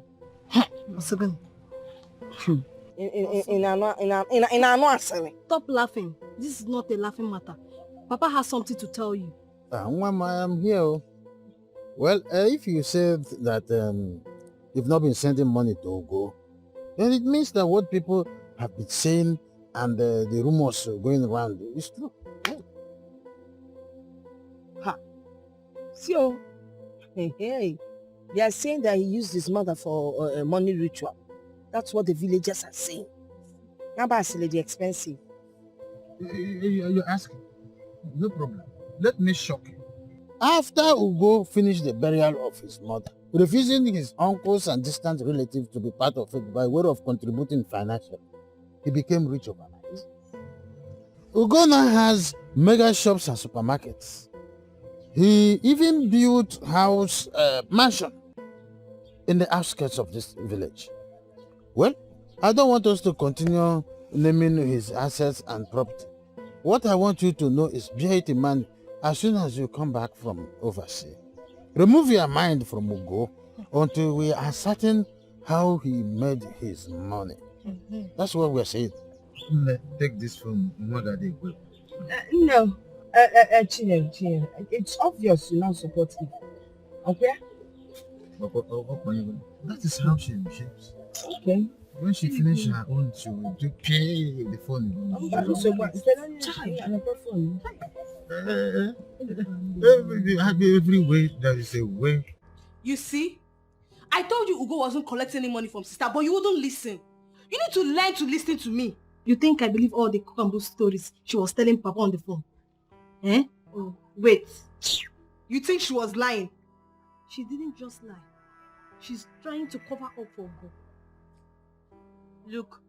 Stop laughing. This is not a laughing matter. Papa has something to tell you. Mama, I'm here. Well, if you said that you've not been sending money to Ugo, then it means that what people have been saying and the rumors going around is true. Ha. So, hey, they are saying that he used his mother for a money ritual. That's what the villagers are saying. That's lady expensive. You're asking. No problem. Let me shock you. After Ugo finished the burial of his mother, refusing his uncles and distant relatives to be part of it by way of contributing financially, he became rich overnight. Ugo now has mega shops and supermarkets. He even built mansion in the outskirts of this village. Well, I don't want us to continue naming his assets and property. What I want you to know is bear it in mind as soon as you come back from overseas. Remove your mind from Ugo until we are certain how he made his money. That's what we're saying. Take this from Mother Day. No. Chinel, it's obvious you're not supportive. Okay? That is how she behaves. Okay. When she finishes her own, she will do pay the phone. Every way there is a way. You see? I told you Ugo wasn't collecting any money from sister, but you wouldn't listen. You need to learn to listen to me. You think I believe all the cook and bull stories she was telling Papa on the phone? Eh? Oh, wait. You think she was lying? She didn't just lie. She's trying to cover up for Ugo. Look,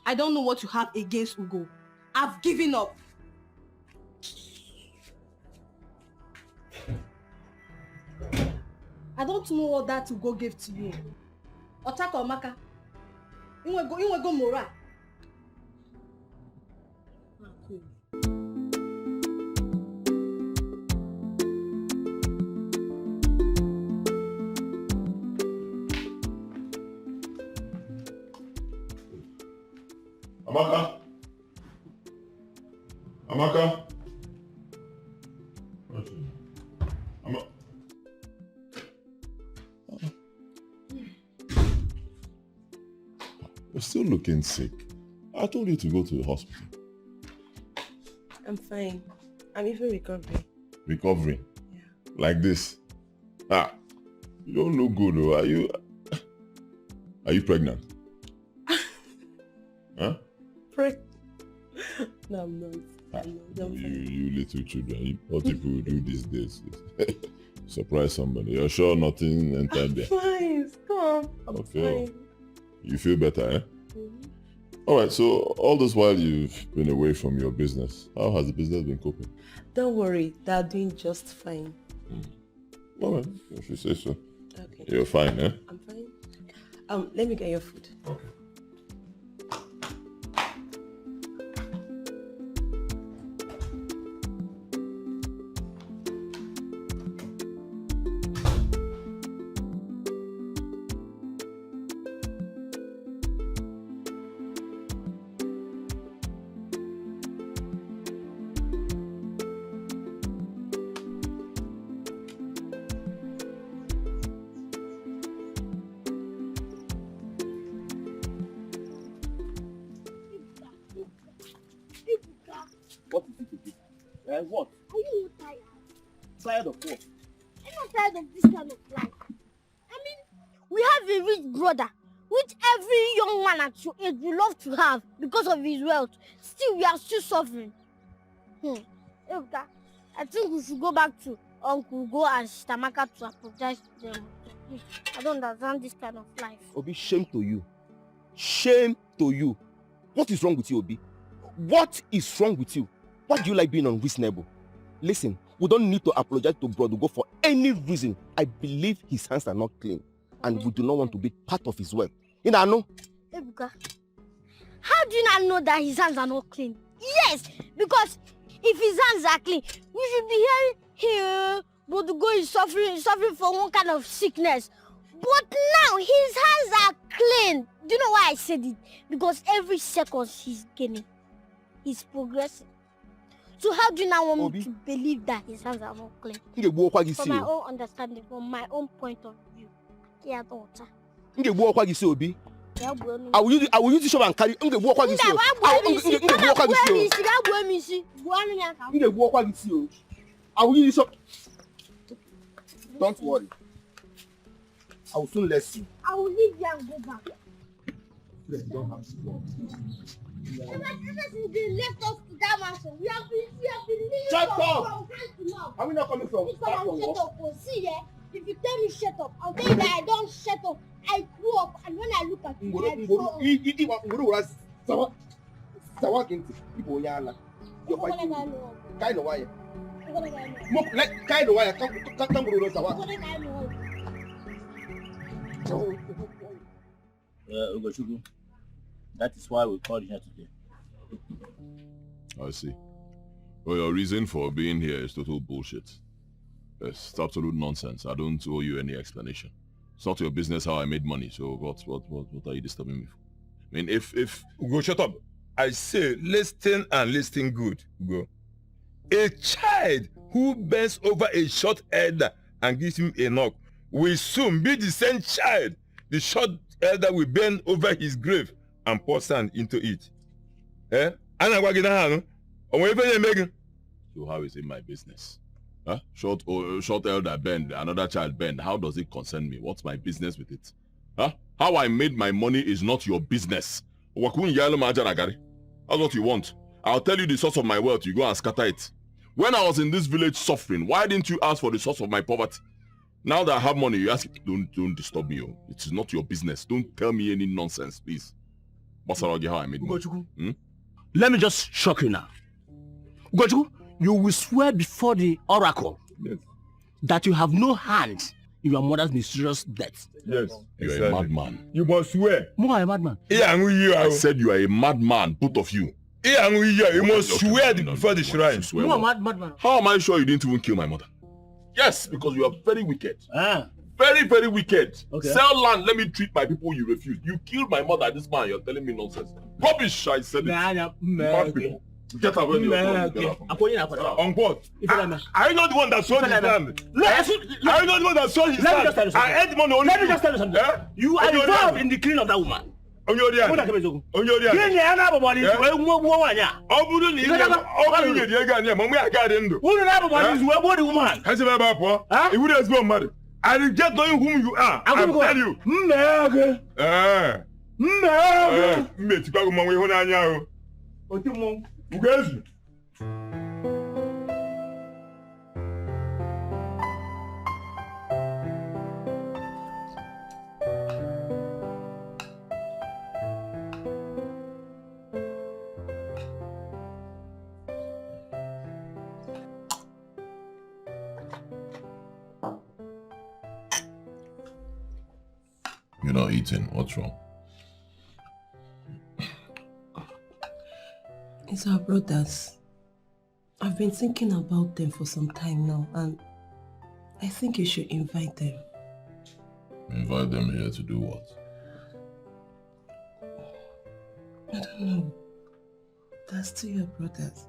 I don't know what you have against Ugo. I've given up. I don't know what that Ugo gave to you. Otaka Omaka. Inwego Mora. Amaka? You're still looking sick. I told you to go to the hospital. I'm fine. I'm even recovering. Recovering? Yeah. Like this? You don't look good though. Are you pregnant? Huh? No, I'm not. You little children, what people will do these days? Surprise somebody. You're sure nothing entered there? Fine, stop. I'm okay. Fine. You feel better, eh? Mm-hmm. Alright, so all this while you've been away from your business, how has the business been coping? Don't worry, they're doing just fine. Alright, if you say so. Okay. You're fine, eh? I'm fine. Let me get your food. Okay. What? Are you not tired? Tired of what? I'm not tired of this kind of life. I mean, we have a rich brother, which every young man at your age would love to have because of his wealth. Still, we are still suffering. Ebuka, I think we should go back to Uncle Go and Sitamaka to apologize to them. I don't understand this kind of life. Obi, shame to you. Shame to you. What is wrong with you, Obi? What is wrong with you? Why do you like being unreasonable? Listen, we don't need to apologize to Brother Ugo for any reason. I believe his hands are not clean, and we do not want to be part of his wealth. You know? Ebuka, how do you not know that his hands are not clean? Yes, because if his hands are clean, we should be hearing here Brother Ugo is suffering from one kind of sickness. But now his hands are clean. Do you know why I said it? Because every second he's gaining, he's progressing. So how do you now want me to believe that his hands are not clean? From my own understanding, from my own point of view. Yeah, daughter. I will use the shovel and carry. I will use the shovel. Don't worry. I will soon let you. I will leave you and go back. Yes, don't have to go. Ever since they left us to that mansion, we have been living Shut from up! time to now. Are we not coming from? Shut up. See, yeah? If you tell me shut up, I'll tell you that I don't shut up. I grew up, and when I look at you, I grow up. Ugochukwu, that is why we called here today. I see. Well, your reason for being here is total bullshit. It's absolute nonsense. I don't owe you any explanation. It's not your business how I made money, so what are you disturbing me for? I mean, if... Ugo, shut up. I say, listen and listen good, Ugo. A child who bends over a short elder and gives him a knock will soon be the same child. The short elder will bend over his grave and pour sand into it. Eh? So how is it my business? Huh? Short elder bend, another child bend. How does it concern me? What's my business with it? Huh? How I made my money is not your business. That's what you want. I'll tell you the source of my wealth. You go and scatter it. When I was in this village suffering, why didn't you ask for the source of my poverty? Now that I have money, you ask, don't disturb me. It is not your business. Don't tell me any nonsense, please. How I made money. Let me just shock you now. Ugochukwu, you will swear before the oracle that you have no hand in your mother's mysterious death. Yes. You're a madman. You must swear. Who are a madman? I said you are a madman, both of you. You must swear before the shrine. Who are madman? How am I sure you didn't even kill my mother? Yes, because you are very wicked. Very, very wicked. Okay. Sell land, let me treat my people, you refuse. You killed my mother, this man, you're telling me nonsense. Rubbish, I said it. Bad people. Get away. On what? Are you not the one that sold his land? Are you not the one that sold his land? I ate money only. Let me just tell you something. You are involved in the killing of that woman. On your Let me just knowing whom you are. I tell you. You're not eating. What's wrong? It's our brothers. I've been thinking about them for some time now, and I think you should invite them. Invite them here to do what? I don't know. They're still your brothers.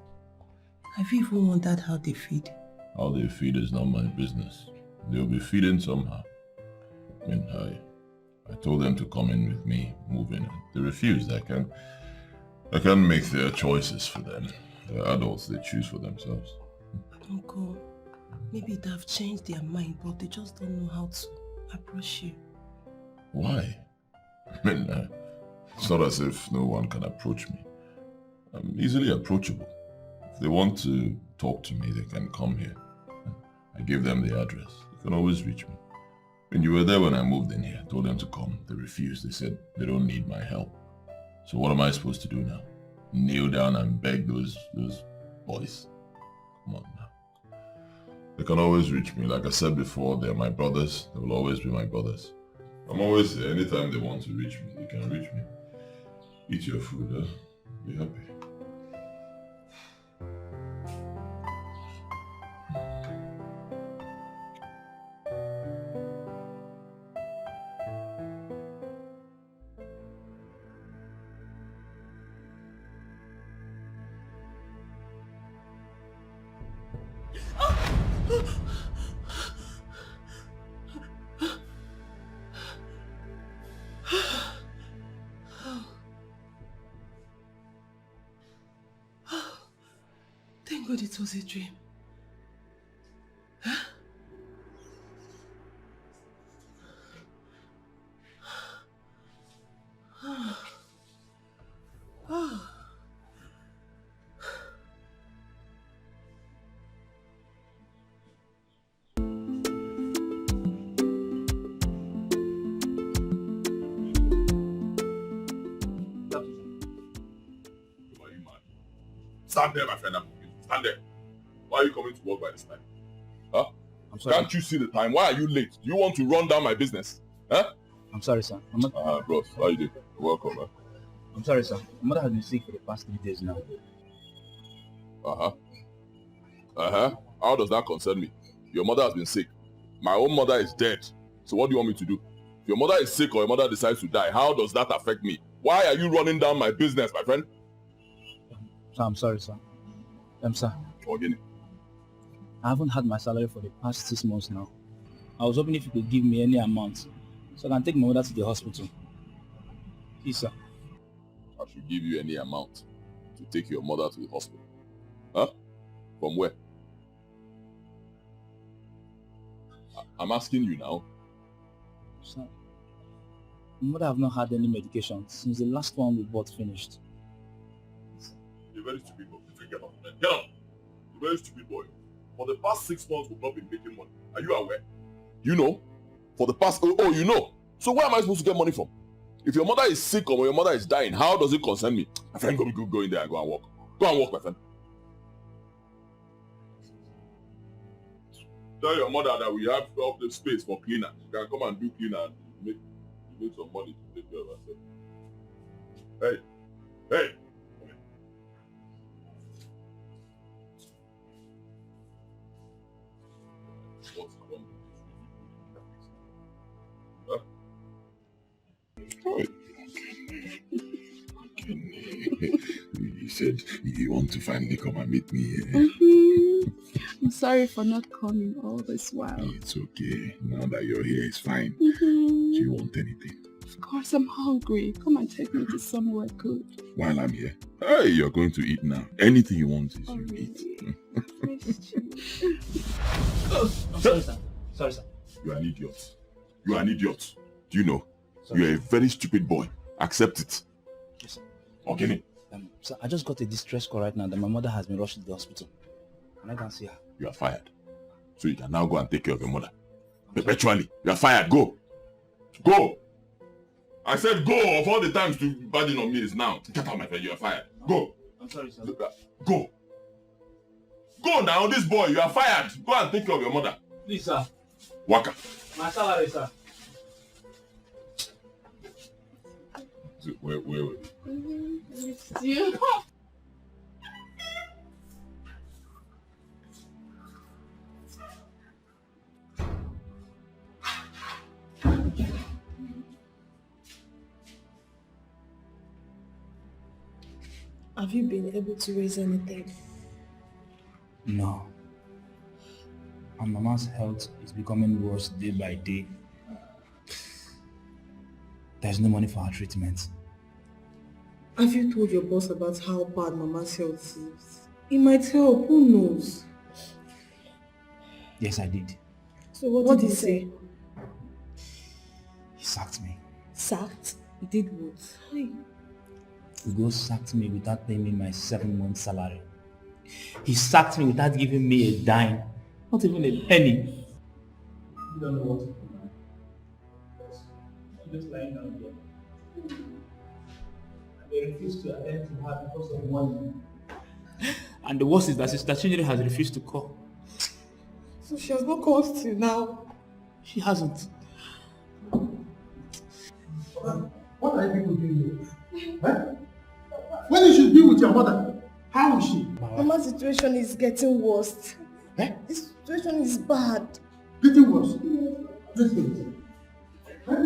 Have you even wondered how they feed? How they feed is not my business. They'll be feeding somehow. I mean, I told them to come in with me, move in. They refused. I can't make their choices for them. They're adults, they choose for themselves. Uncle, maybe they have changed their mind, but they just don't know how to approach you. Why? I mean, it's not as if no one can approach me. I'm easily approachable. If they want to talk to me, they can come here. I gave them the address. They can always reach me. When you were there when I moved in here, I told them to come. They refused. They said they don't need my help. So what am I supposed to do now? Kneel down and beg those boys? Come on now. They can always reach me. Like I said before, they're my brothers. They will always be my brothers. I'm always here. Anytime they want to reach me, they can reach me. Eat your food, huh? Be happy. Thank God it was a dream. Stand there, my friend. Stand there. Why are you coming to work by this time? Huh? I'm sorry. Can't you see the time? Why are you late? Do you want to run down my business? Huh? I'm sorry, sir. Bros, how you doing? Welcome, man. I'm sorry, sir. My mother has been sick for the past 3 days now. How does that concern me? Your mother has been sick. My own mother is dead. So what do you want me to do? If your mother is sick or your mother decides to die, how does that affect me? Why are you running down my business, my friend? Sir, I'm sorry, sir. Sir. Again. I haven't had my salary for the past 6 months now. I was hoping if you could give me any amount so I can take my mother to the hospital. Please, sir. I should give you any amount to take your mother to the hospital. Huh? From where? I'm asking you now. Sir, my mother have not had any medication since the last one we bought finished. You're very stupid boy. Get up, man. Get up. You're a very stupid boy. For the past 6 months, we've not been making money. Are you aware? You know? For the past... Oh, you know. So where am I supposed to get money from? If your mother is sick or your mother is dying, how does it concern me? My friend, go in there and go and walk. Go and walk, my friend. Tell your mother that we have up the space for cleaner. She can come and do cleaner and make some money to take care of herself. Hey! What's wrong? Huh? You said you want to finally come and meet me here. I'm sorry for not coming all this while. It's okay. Now that you're here, it's fine. Do you want anything? Of course, I'm hungry. Come and take me to somewhere good. While I'm here? Hey, you're going to eat now. Anything you want is you eat. I'm sorry, sir. Sorry, sir. You are an idiot. You are an idiot. Do you know? Sorry. You're a very stupid boy. Accept it. Yes, sir. Okay. Sir, I just got a distress call right now that my mother has been rushed to the hospital. And I can't see her. You are fired. So you can now go and take care of your mother. Perpetually. You are fired. Go. Go. I said go. Of all the times to burden on me is now. Get out, my friend. You are fired. Go. I'm sorry, sir. Go. Go now, this boy. You are fired. Go and take care of your mother. Please, sir. Waka. My salary, sir. Where were you? Still. Have you been able to raise anything? No. And Mama's health is becoming worse day by day. There's no money for her treatment. Have you told your boss about how bad Mama's health is? It might help, who knows? Yes, I did. So what did he say? He sacked me. Sacked? He did what? Ugo sacked me without paying me my 7-month salary. He sacked me without giving me a dime. Not even a penny. You don't know what to do. I'm just lying down here. And they refused to attend to her because of money. And the worst is that Sister Chinyere has refused to call. So she has not called till now? She hasn't. What are you people doing here? Huh? When you should be with your mother, how is she? Mama's situation is getting worse. Eh? This situation is bad. Getting worse? Listen. But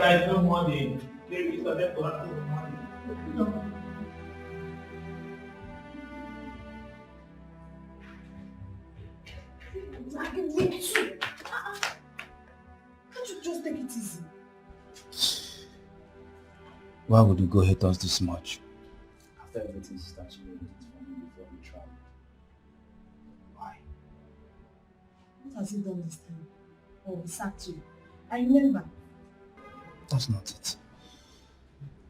I don't want it. They used to have money. Can't you just take it easy? Why would you go hate us this much? After everything Sister Chinyere did for me before we traveled. Why? What has he done this time? Oh, he sacked you. I remember. That's not it.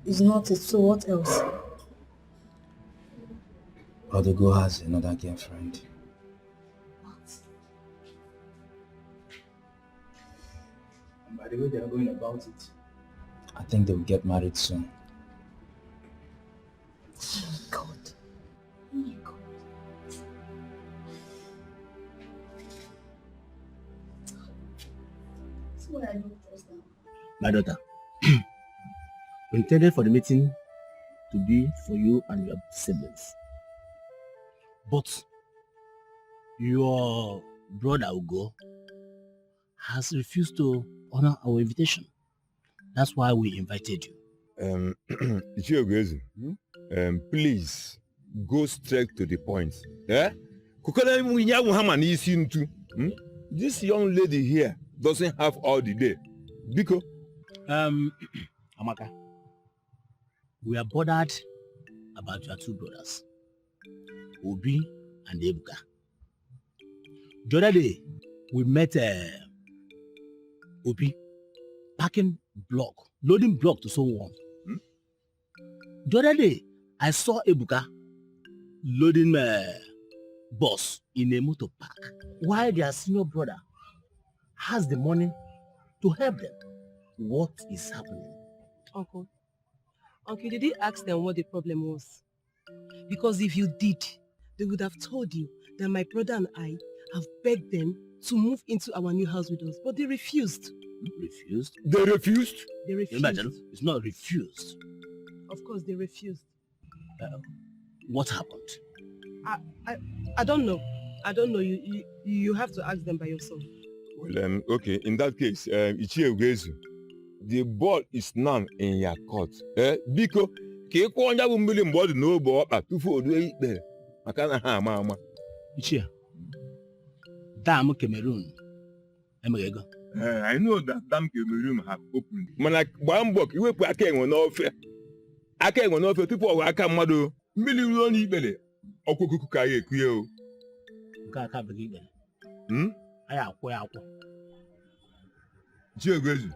It's not it, so what else? Odogo has another girlfriend. What? And by the way they are going about it, I think they will get married soon. Oh my God. Oh my God. I don't trust them. My daughter, we intended for the meeting to be for you and your siblings. But your brother Ugo has refused to honor our invitation. That's why we invited you. Ichiogezu, please go straight to the point. This young lady here doesn't have all the day. Biko. Amaka, we are bothered about your two brothers, Obi and Ebuka. The other day, we met Obi packing block, loading block to someone. The other day, I saw Ebuka loading bus in a motor park, while their senior brother has the money to help them. What is happening? Uncle, did you ask them what the problem was? Because if you did, they would have told you that my brother and I have begged them to move into our new house with us, but they refused. Refused? They refused? They refused. Imagine, it's not refused. Of course, they refused. What happened? I don't know. I don't know. You have to ask them by yourself. Well, okay. In that case, Ichiogezu, the ball is now in your court. Because Ichia, Dam Cameroon. I know that Dam Cameroon have opened. Man, like Bambok, you will put a king on offer. I can't on offer people who come mado. Million ibele. Okukukaye kuyo. Kaka begin. I am quite. Ichiogezu.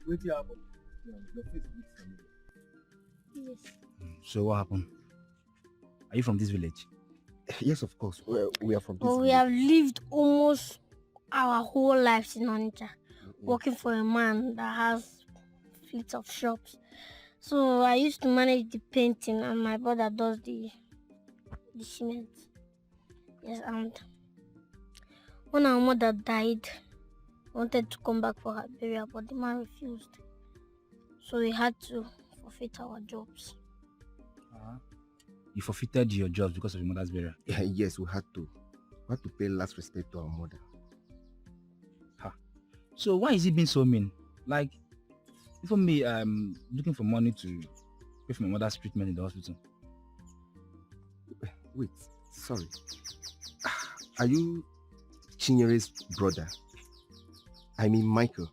Wait till happen. Your face looks familiar. Yes. So what happened? Are you from this village? Yes, of course. We are from this But we village. have lived almost our whole lives in Onitsha, working for a man that has fleet of shops. So I used to manage the painting, and my brother does the cement. Yes, and when our mother died, I wanted to come back for her burial, but the man refused. So we had to forfeit our jobs. You forfeited your jobs because of your mother's burial? Yes, we had to. We had to pay last respect to our mother. So why is he being so mean? Like, even me, I'm looking for money to pay for my mother's treatment in the hospital. Wait, sorry. Are you Chinyere's brother? I mean Michael.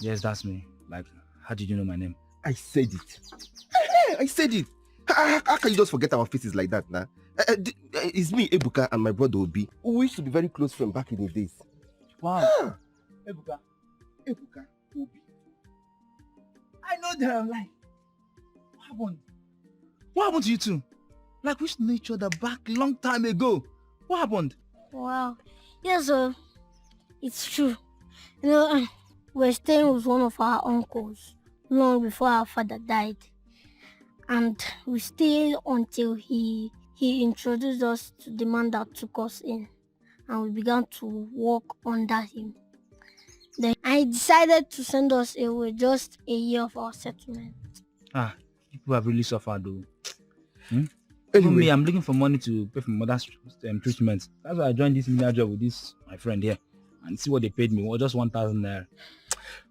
Yes, that's me. Like, how did you know my name? I said it. I said it. How can you just forget our faces like that now? It's me, Ebuka, and my brother Obi. We used to be very close friends back in the days. Wow. Ebuka, Obi. I know they're alive. What happened? What happened to you two? Like, we used to know each other back long time ago. What happened? Wow. Yes, it's true. You know, we're staying with one of our uncles long before our father died. And we stayed until he introduced us to the man that took us in. And we began to work under him. Then I decided to send us away just a year of our settlement. People have really suffered though. Even Anyway. me, I'm looking for money to pay for my mother's treatment. That's why I joined this media job with this my friend here. And see what they paid me. Well, just 1,000 naira.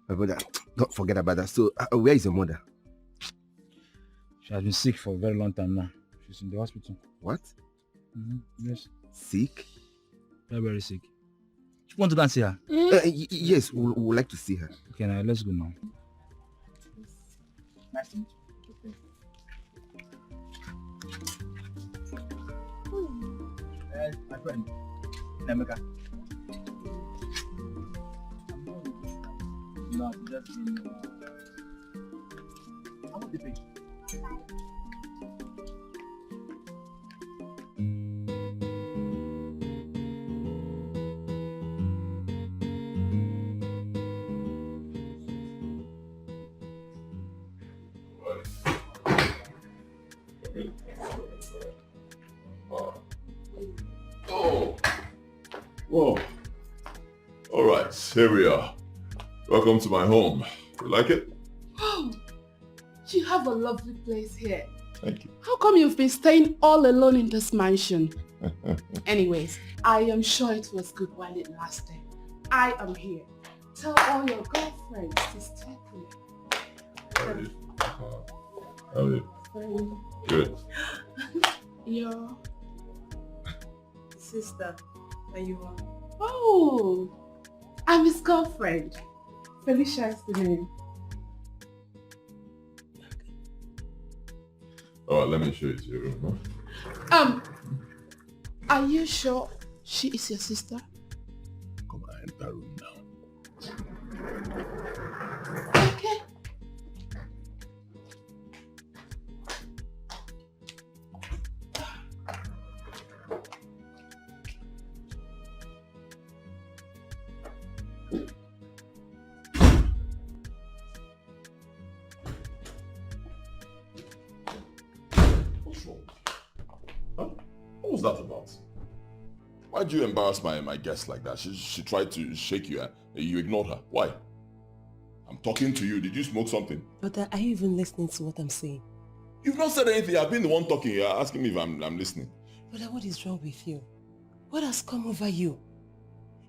My brother, don't forget about that. So, where is your mother? She has been sick for a very long time now. She's in the hospital. What? Yes. Sick? Very, very sick. You want to go and see her? Yes, we would like to see her. Okay, now let's go now. Nice to meet you. My friend, Nemeka. No, just how much they pay? Whoa. All right, here we are. Welcome to my home. You like it? Oh, you have a lovely place here. Thank you. How come you've been staying all alone in this mansion? Anyways, I am sure it was good while it lasted. I am here. Tell all your girlfriends to stay here. How are you? How are you? Good. Your sister, and you are? Oh, I'm his girlfriend. Felicia is the name. All right, let me show you to your room. Huh? Are you sure she is your sister? Come on, enter room now. Okay. What's wrong? Huh? What was that about? Why did you embarrass my guest like that? She tried to shake you and you ignored her. Why? I'm talking to you. Did you smoke something? But are you even listening to what I'm saying? You've not said anything. I've been the one talking. You're asking me if I'm listening. Brother, what is wrong with you? What has come over you?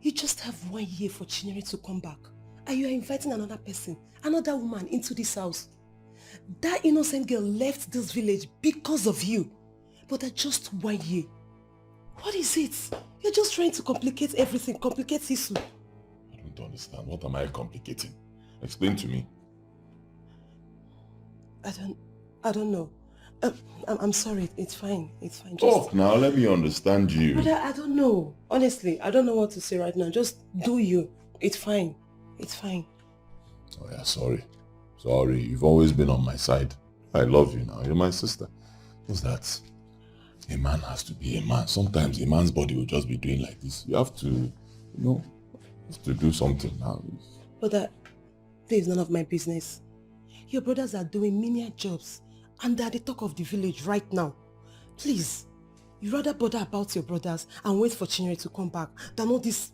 You just have 1 year for Chinyere to come back. And you are inviting another person, another woman into this house. That innocent girl left this village because of you. But that's just 1 year. What is it? You're just trying to complicate everything, complicate issue. I don't understand. What am I complicating? Explain to me. I don't know. I'm sorry. It's fine. It's fine. Talk now. Let me understand you. Brother, I don't know. Honestly, I don't know what to say right now. Just do you. It's fine. It's fine. Oh yeah, sorry. Sorry, you've always been on my side. I love you now. You're my sister. Just that a man has to be a man. Sometimes a man's body will just be doing like this. You have to, to do something now. But this is none of my business. Your brothers are doing menial jobs and they're the talk of the village right now. Please, you rather bother about your brothers and wait for Chinere to come back than all this.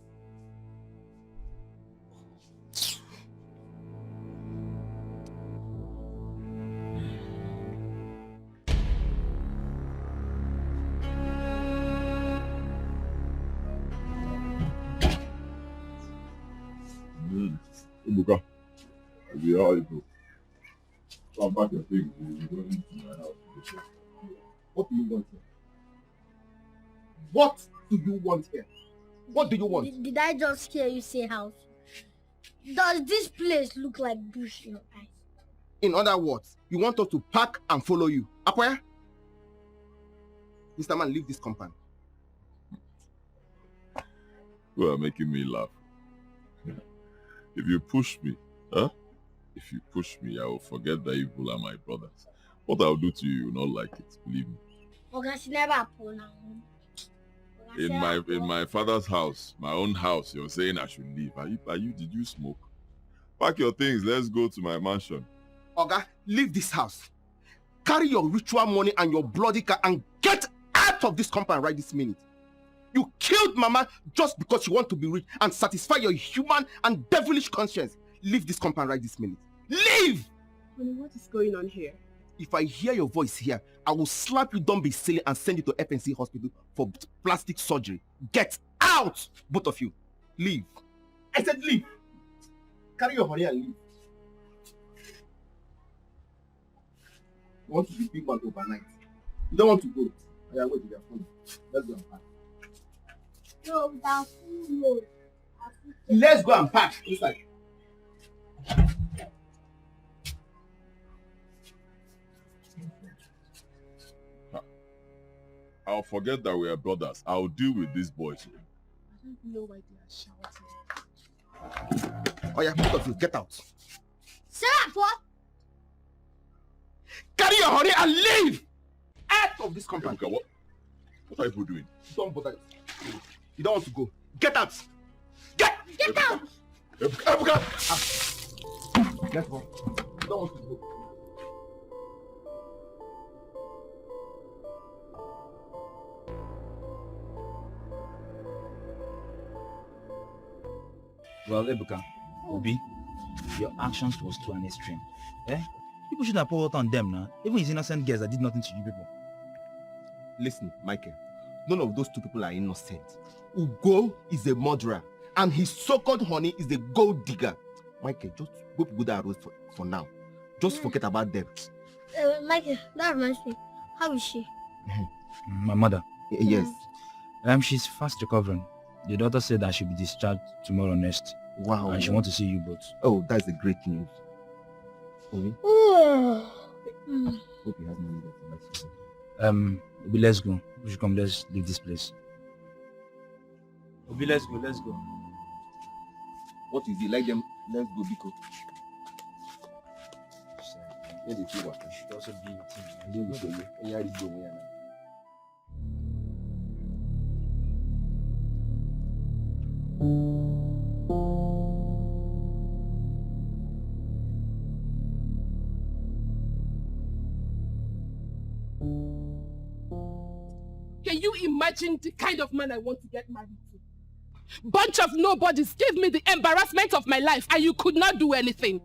Ibuka, we are able. Come back your things. You're going to my house. What do you want here? What do you want here? What do you want? Did I just hear you say house? Does this place look like bush in your eyes? In other words, you want us to pack and follow you. Apoya? Mr. Man, leave this compound. You are making me laugh. If you push me, if you push me, I will forget that evil are my brothers. What I'll do to you, you will not like it, believe me. In my father's house, my own house, you're saying I should leave. Did you smoke? Pack your things, let's go to my mansion. Oga, leave this house. Carry your ritual money and your bloody car and get out of this compound right this minute. You killed Mama just because you want to be rich and satisfy your human and devilish conscience. Leave this compound right this minute. Leave! Honey, what is going on here? If I hear your voice here, I will slap you down be silly and send you to FNC hospital for plastic surgery. Get out, both of you. Leave. I said leave. Carry your money and leave. You want to be big man overnight. You don't want to go. I am waiting for your phone. Let's go and pack. No, without food. Let's go and pack inside. I'll forget that we are brothers. I'll deal with these boys. I don't know why they are shouting. Oh yeah, both of you, get out. Shut up, what? Carry your honey and leave! Out of this compound. Ebuka, what are you doing? Don't bother. You don't want to go. Get out! Get out! Ebuka! Let's go. You don't want to go. Well, Ebuka, Obi, your actions was to an extreme. People should have poured water on them now. Even his innocent girls that did nothing to you people. Listen, Michael, none of those two people are innocent. Ugo is a murderer, and his so-called honey is a gold digger. Michael, just go that road for now. Just forget about them. Michael, that reminds me. How is she? My mother? Yes. She's fast recovering. The doctor said that she'll be discharged tomorrow next. Wow. And she wants to see you both. Oh, that's a great news. Obi? Oh. Hope he has money there. Obi, let's go. We should come, let's leave this place. Obi, let's go. What is it? Like them, let's go, Biko. Where they feel what? You should also be with him. Can you imagine the kind of man I want to get married to? Bunch of nobodies gave me the embarrassment of my life and you could not do anything.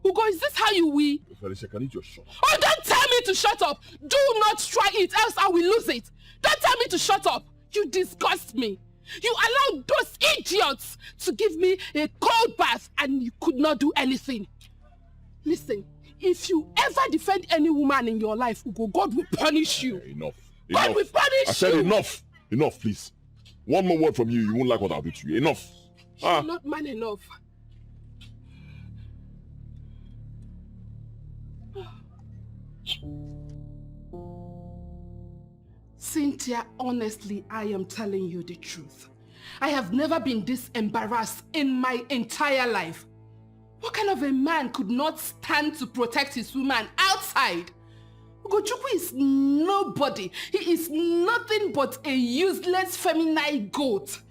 Ugo, is this how you will? Felicia, can you just shut up? Oh, don't tell me to shut up! Do not try it, else I will lose it! Don't tell me to shut up! You disgust me! You allowed those idiots to give me a cold bath and you could not do anything. Listen, if you ever defend any woman in your life, Ugo, God will punish you. Yeah, enough. God will punish you! I said enough! Enough, please. One more word from you, you won't like what I'll do to you. Enough. You're not man enough. Cynthia, honestly, I am telling you the truth. I have never been this embarrassed in my entire life. What kind of a man could not stand to protect his woman outside? Ugochukwu is nobody. He is nothing but a useless feminine goat.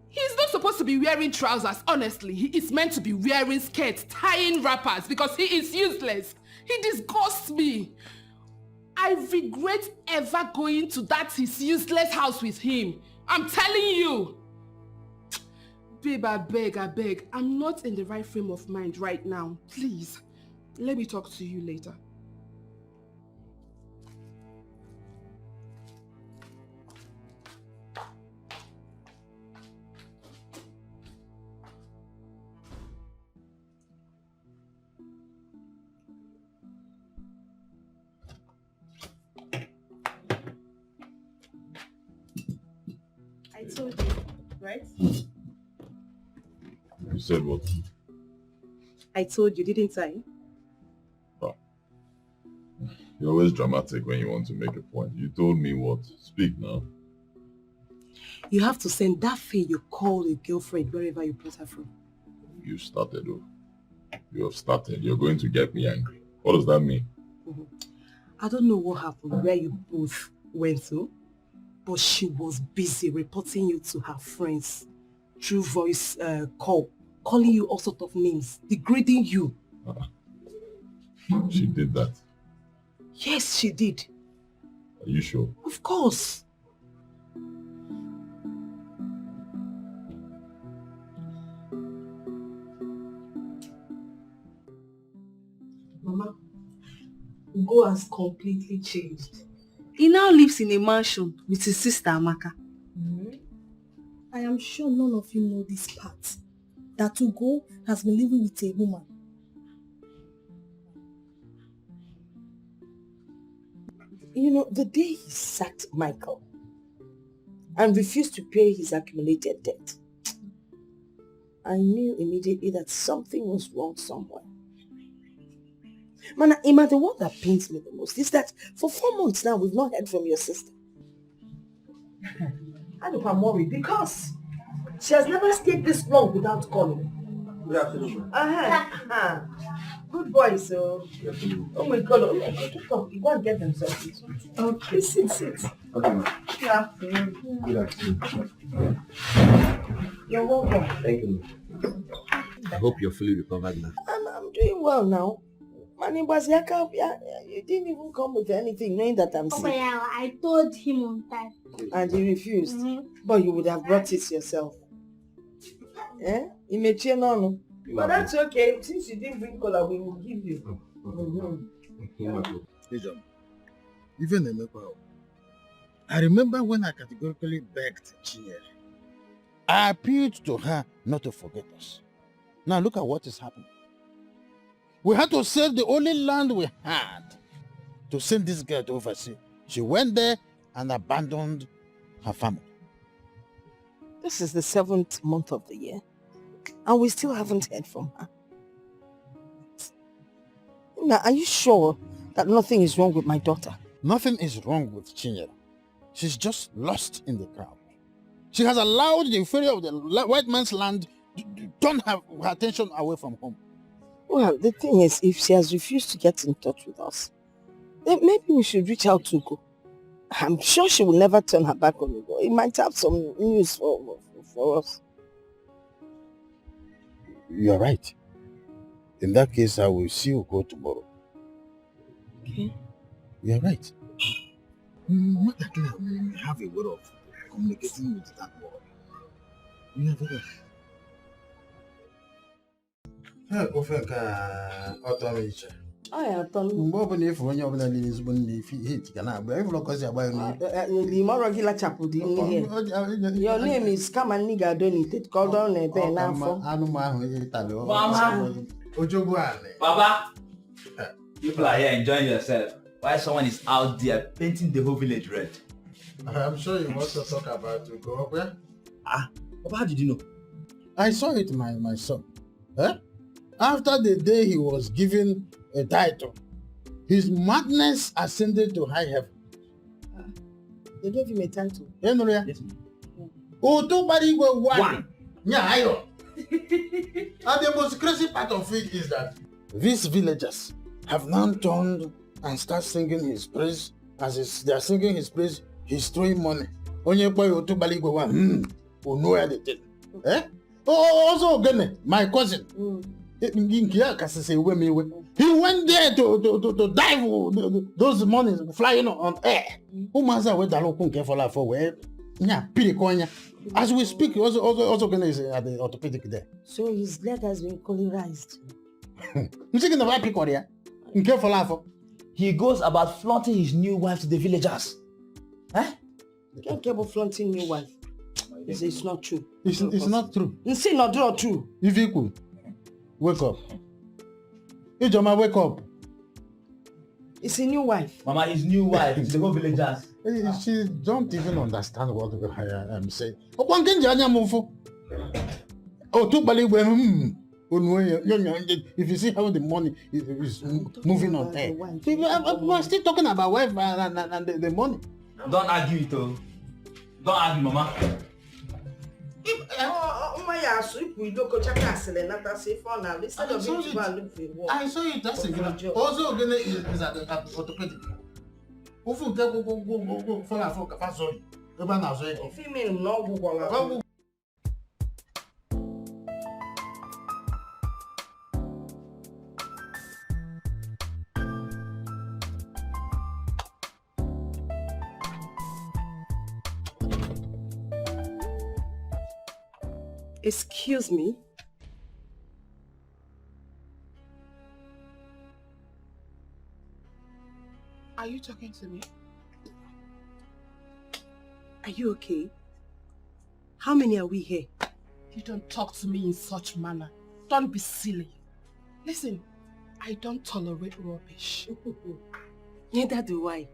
He is not supposed to be wearing trousers, honestly. He is meant to be wearing skirts, tying wrappers, because he is useless. He disgusts me. I regret ever going to that his useless house with him. I'm telling you. Babe, I beg. I'm not in the right frame of mind right now. Please, let me talk to you later. I told you, right? You said what? I told you, didn't I? Oh. You're always dramatic when you want to make a point. You told me what? Speak now. You have to send that fee you call a girlfriend wherever you brought her from. You started, oh. You have started. You're going to get me angry. What does that mean? I don't know what happened, where you both went to, but she was busy reporting you to her friends through voice call, calling you all sorts of names, degrading you. She did that. Yes, she did. Are you sure? Of course. Mama, Ugo has completely changed. He now lives in a mansion with his sister Amaka. I am sure none of you know this part. That Ugo has been living with a woman. You know, the day he sacked Michael and refused to pay his accumulated debt, I knew immediately that something was wrong somewhere. Man, Ima, the one that pains me the most is that for 4 months now, we've not heard from your sister. I know I'm worried because she has never stayed this long without calling. Good afternoon. Good boy, so. Oh my God, come, you go and get them something. Okay, sit. Okay, ma'am. Good afternoon. Good afternoon. You're welcome. Thank you. I hope you're fully recovered now. I'm doing well now. Mani Baziaka, you didn't even come with anything knowing that I'm sick. Yeah, I told him on time. And he refused. But you would have brought it yourself. Eh? You may cheer no. But that's okay. Since you didn't bring cola, we will give you. Even I remember when I categorically begged Chinyere. I appealed to her not to forget us. Now look at what is happening. We had to sell the only land we had to send this girl to overseas. She went there and abandoned her family. This is the 7th month of the year, and we still haven't heard from her. Now, are you sure that nothing is wrong with my daughter? Nothing is wrong with Chinyere. She's just lost in the crowd. She has allowed the inferior of the white man's land to turn her attention away from home. Well, the thing is, if she has refused to get in touch with us, then maybe we should reach out to Ugo. I'm sure she will never turn her back on Ugo. It might have some news for us. You're right. In that case, I will see Ugo tomorrow. Okay. You're right. What again? We have a way of communicating with that boy. You have a Oh, yeah, Tom. Mgbe if onye ọbụla niile ezigbo nne hate ga na-agba ịfụrụ kọzi agba Your name is Come and Nigga Donated. Call down a pen now for anụmanụ ịtalị Mama. ojogbu anị. Baba, people are here enjoying yourself. Why someone is out there painting the whole village red? I'm sure you want to talk about Ugo. Baba, how did you know? I saw it, my son. After the day he was given a title, his madness ascended to high heaven. They gave him a title. Yes, one. Yeah, And the most crazy part of it is that these villagers have now turned and start singing his praise. They are singing his praise, he's throwing money. Onye boy otubali go one, know anything. Eh? Also again, my cousin. He went there to dive those monies flying on air. Who must have wait for for where? Yeah, as we speak, also going to at the orthopedic there. So his leg has been colorized. I'm thinking of epic Korea. He goes about flaunting his new wife to the villagers. Eh? You can't care about flaunting new wife. It's not true. It's not true. It's not true. If you could wake up. Ijoma, wake up. It's a new wife. Mama, his new wife. The whole villagers. She don't even understand what I am saying. If you see how the money is moving on air. We're still talking about wife and the money. Don't argue it, though. Don't argue, Mama. I saw it. That's it. Also, is at the orthopedic. Excuse me. Are you talking to me? Are you okay? How many are we here? You don't talk to me in such manner. Don't be silly. Listen, I don't tolerate rubbish. Neither do I.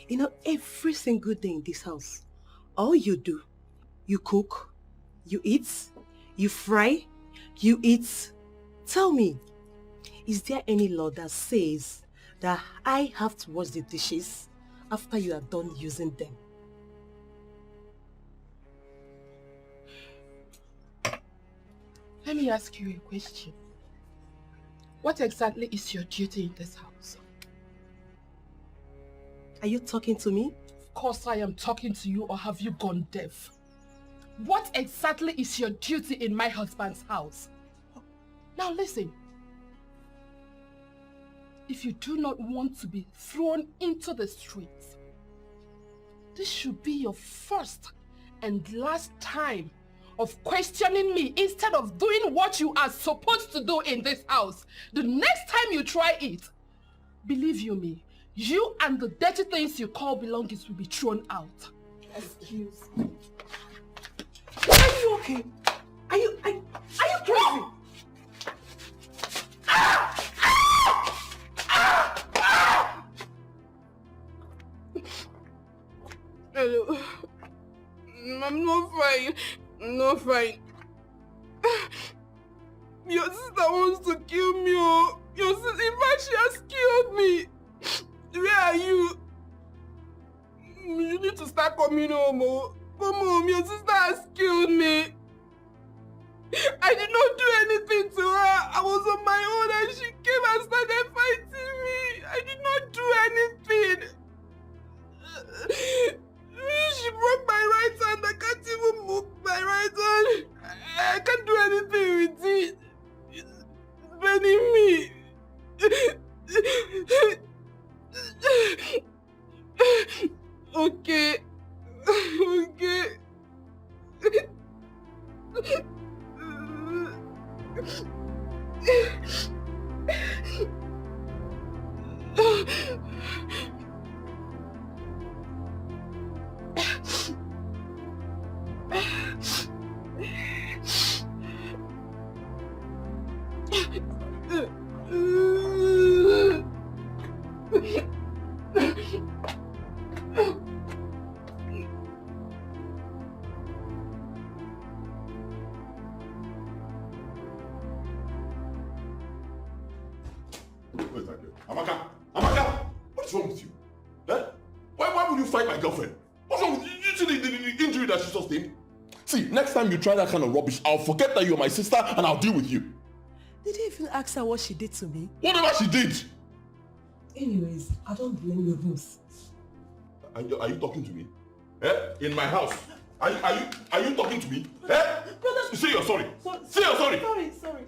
You know, every single day in this house, all you do, you cook, you eat, you fry, you eat. Tell me, is there any law that says that I have to wash the dishes after you are done using them? Let me ask you a question. What exactly is your duty in this house? Are you talking to me? Of course I am talking to you, or have you gone deaf? What exactly is your duty in my husband's house? Now listen. If you do not want to be thrown into the streets, this should be your first and last time of questioning me instead of doing what you are supposed to do in this house. The next time you try it, believe you me, you and the dirty things you call belongings will be thrown out. Excuse me. Are you okay? Are you crazy? Hello. I'm not fine. I'm not fine. Your sister wants to kill me. Oh. Your sister, in fact, she has killed me. Where are you? You need to start coming home. Oh. Come home, your sister has killed me. I did not do anything to her. I was on my own and she came and started fighting me. I did not do anything. She broke my right hand. I can't even move my right hand. I can't do anything with it. It's burning me. Okay. Okay. Amaka, what's wrong with you? Eh? Why would you fight my girlfriend? What's wrong with you? You see the injury that she sustained? See, next next time you try that kind of rubbish, I'll forget that you're my sister and I'll deal with you. Did you even ask her what she did to me? Whatever she did. Anyways, I don't blame your boss. Are you talking to me? In my house? Are you talking to me? Brother, say you're sorry. Say you're sorry. Sorry.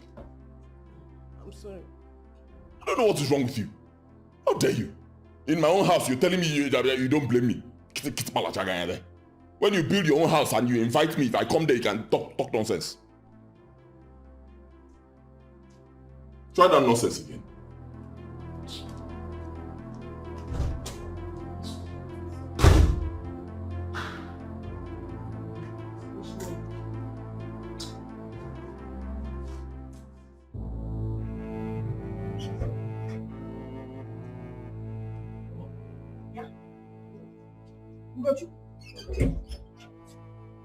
I'm sorry. I don't know what is wrong with you. How dare you? In my own house, you're telling me you don't blame me. When you build your own house and you invite me, if I come there, you can talk nonsense. Try that nonsense again.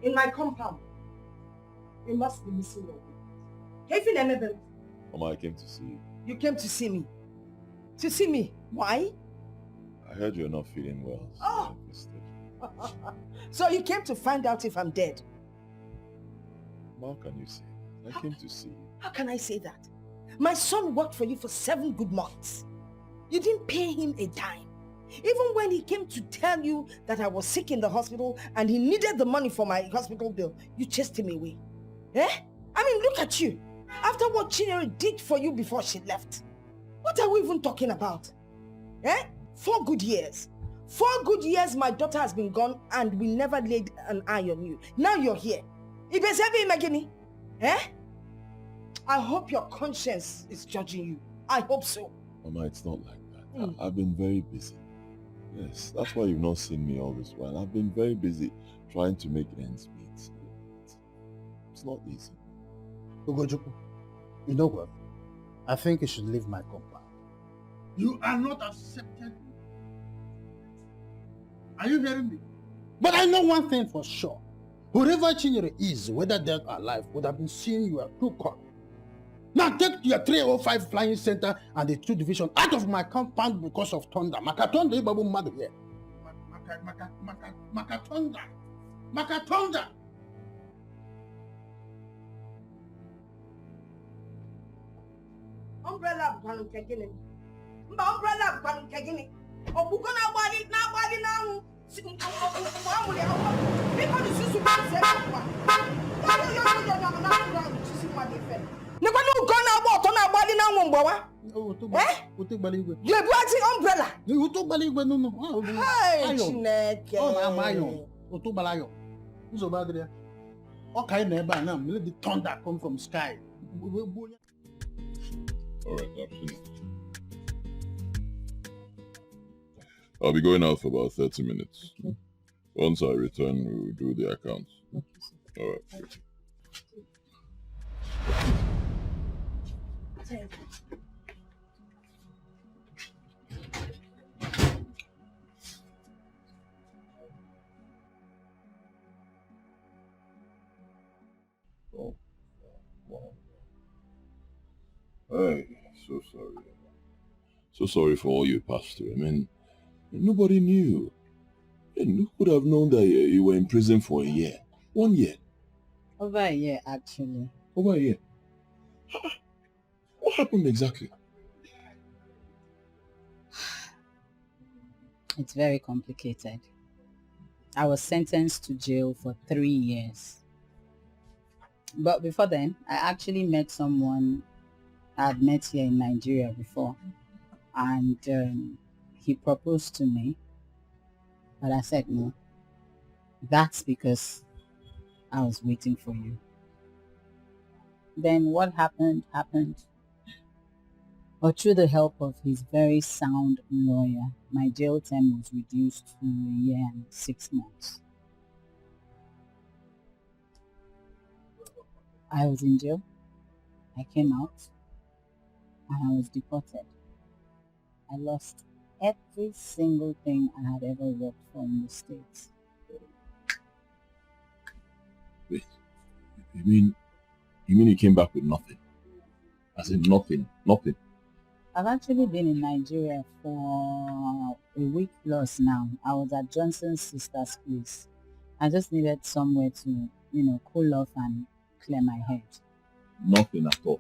In my compound, you must be missing your. Mama, I came to see you. You came to see me? To see me? Why? I heard you're not feeling well. Oh! So you came to find out if I'm dead? How can you say that? I came to see you. How can I say that? My son worked for you for 7 good months. You didn't pay him a dime. Even when he came to tell you that I was sick in the hospital and he needed the money for my hospital bill, you chased him away. I mean, look at you. After what Chinyere did for you before she left. What are we even talking about? 4 good years. 4 good years my daughter has been gone and we never laid an eye on you. Now you're here. I hope your conscience is judging you. I hope so. Mama, it's not like that. I've been very busy. Yes, that's why you've not seen me all this while. I've been very busy trying to make ends meet. It's not easy. Ugochukwu, you know what? I think you should leave my compound. You are not accepted. Are you hearing me? But I know one thing for sure. Whoever Chinyere is, whether dead or alive, would have been seeing you at 2 o'clock. Now take your 305 flying center and the 2 division out of my compound because of thunder. Makatonda, Ibabu Madu here. Makatonda. Umbrella bukanu kegini. Mba umbrella bukanu kegini. Obuko na body now. Because you should say Nobody gonna walk on our body now, Mumbawa. Who took Baligwe? You're watching umbrella. You took Baligwe, no. Hey, Chineke. Oh, Mayo. Otu Balayo. Who's about there? Okay, never now. Let the thunder come from sky. Alright, I'm finished. I'll be going out for about 30 minutes. Okay. Once I return, we'll do the accounts. Alright. Oh, wow. Hey, so sorry. So sorry for all you passed through. I mean, nobody knew. And who could have known that you were in prison for a year? 1 year. Over a year, actually. Over a year? What happened exactly? It's very complicated. I was sentenced to jail for 3 years. But before then, I actually met someone I had met here in Nigeria before. And he proposed to me. But I said no. That's because I was waiting for you. Then what happened. But through the help of his very sound lawyer, my jail term was reduced to 1 year and 6 months. I was in jail. I came out. And I was deported. I lost every single thing I had ever worked for in the States. Wait, you mean you came back with nothing? As in nothing? I've actually been in Nigeria for a week plus now. I was at Johnson's sister's place. I just needed somewhere to cool off and clear my head. Nothing at all.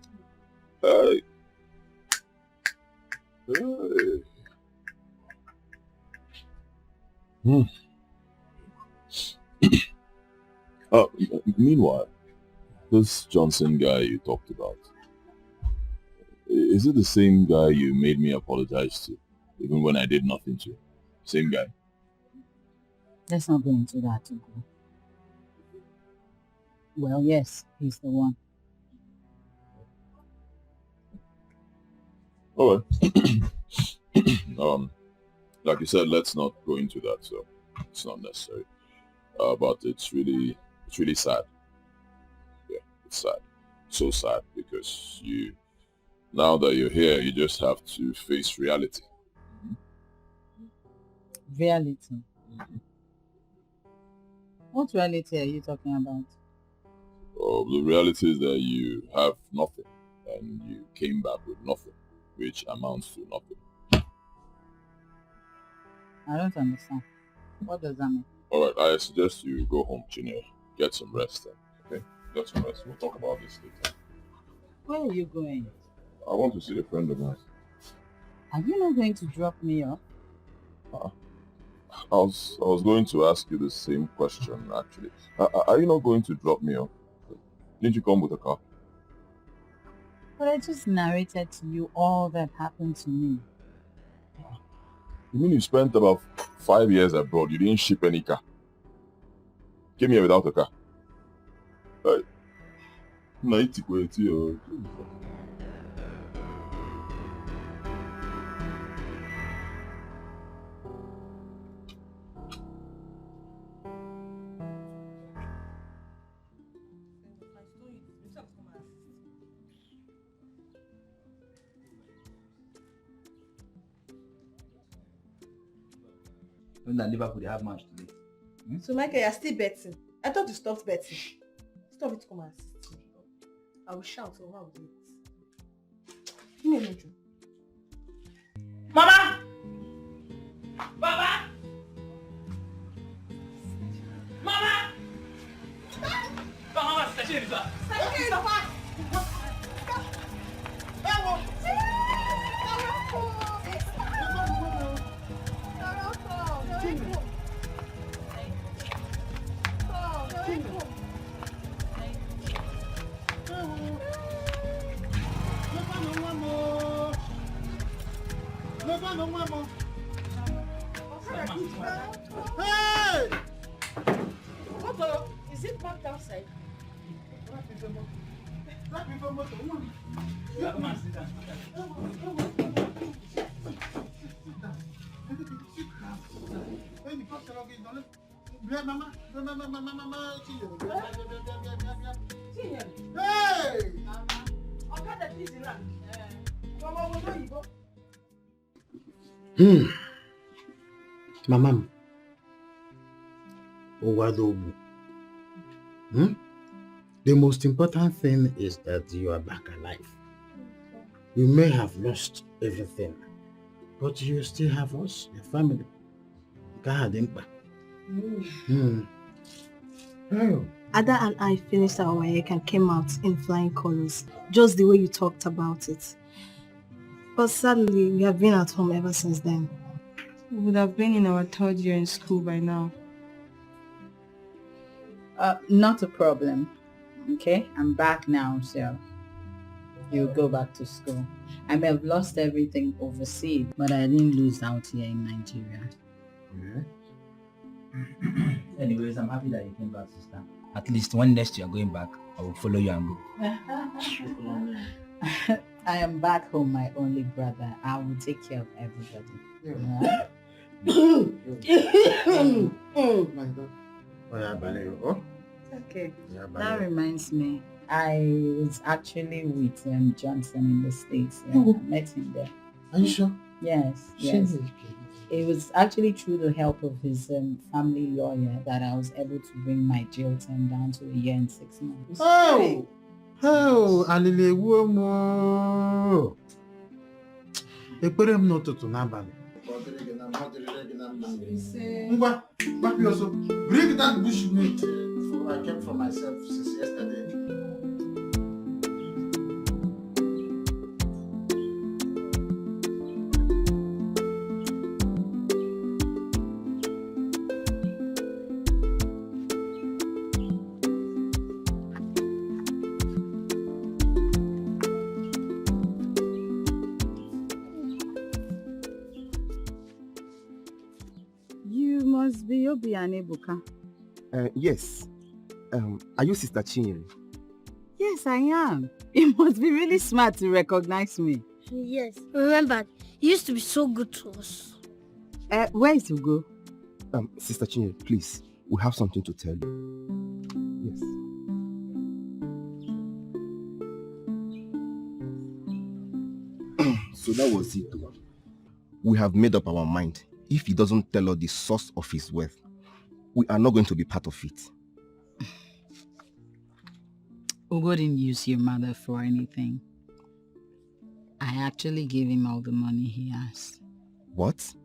Meanwhile, this Johnson guy you talked about, is it the same guy you made me apologize to, even when I did nothing to? Same guy? Let's not go into that, Ugo. Well, yes, he's the one. Alright. Like you said, let's not go into that, so it's not necessary. But it's really sad. Yeah, it's sad. So sad because now that you're here, you just have to face reality. Reality? What reality are you talking about? Oh, the reality is that you have nothing and you came back with nothing, which amounts to nothing. I don't understand. What does that mean? Alright, I suggest you go home, Chinel. Get some rest then, okay? Get some rest. We'll talk about this later. Where are you going? I want to see a friend of mine. Are you not going to drop me off? I was going to ask you the same question, actually. Are you not going to drop me off? Didn't you come with a car? But I just narrated to you all that happened to me. You mean you spent about 5 years abroad, you didn't ship any car? Came here without a car? Hey. When that Liverpool they have match today. So Michael, you're still betting. I thought you stopped betting. Stop it, come and assist me. I will shout or how will do it. Give me a minute. Mama! Baba! Mama! Mama, stay here. Hey! What is it parked outside? Hey! Mama, the most important thing is that you are back alive. You may have lost everything, but you still have us, your family. Ada and I finished our work and came out in flying colors, just the way you talked about it. But sadly, we have been at home ever since then. We would have been in our 3rd year in school by now. Not a problem. Okay, I'm back now, so you go back to school. I may have lost everything overseas, but I didn't lose out here in Nigeria. Anyways, I'm happy that you came back, sister. At least when next you are going back, I will follow you and go. I am back home, my only brother. I will take care of everybody. Okay. That reminds me, I was actually with Johnson in the States. I met him there. Are you sure? Yes. It was actually through the help of his family lawyer that I was able to bring my jail term down to 1 year and 6 months. Oh, alile womo. Ekpere m n'ụtụtụ n'abalị. Ngwa, Papi also, bring that bush meat I kept for myself since yesterday. You must be Obi and Ebuka. Yes. Are you Sister Chinyere? Yes, I am. You must be really smart to recognize me. Yes. Remember, you used to be so good to us. Where is Ugo? Sister Chinyere, please. We have something to tell you. Yes. So that was it. We have made up our mind. If he doesn't tell us the source of his wealth, we are not going to be part of it. Ugo didn't use your mother for anything. I actually gave him all the money he asked. What?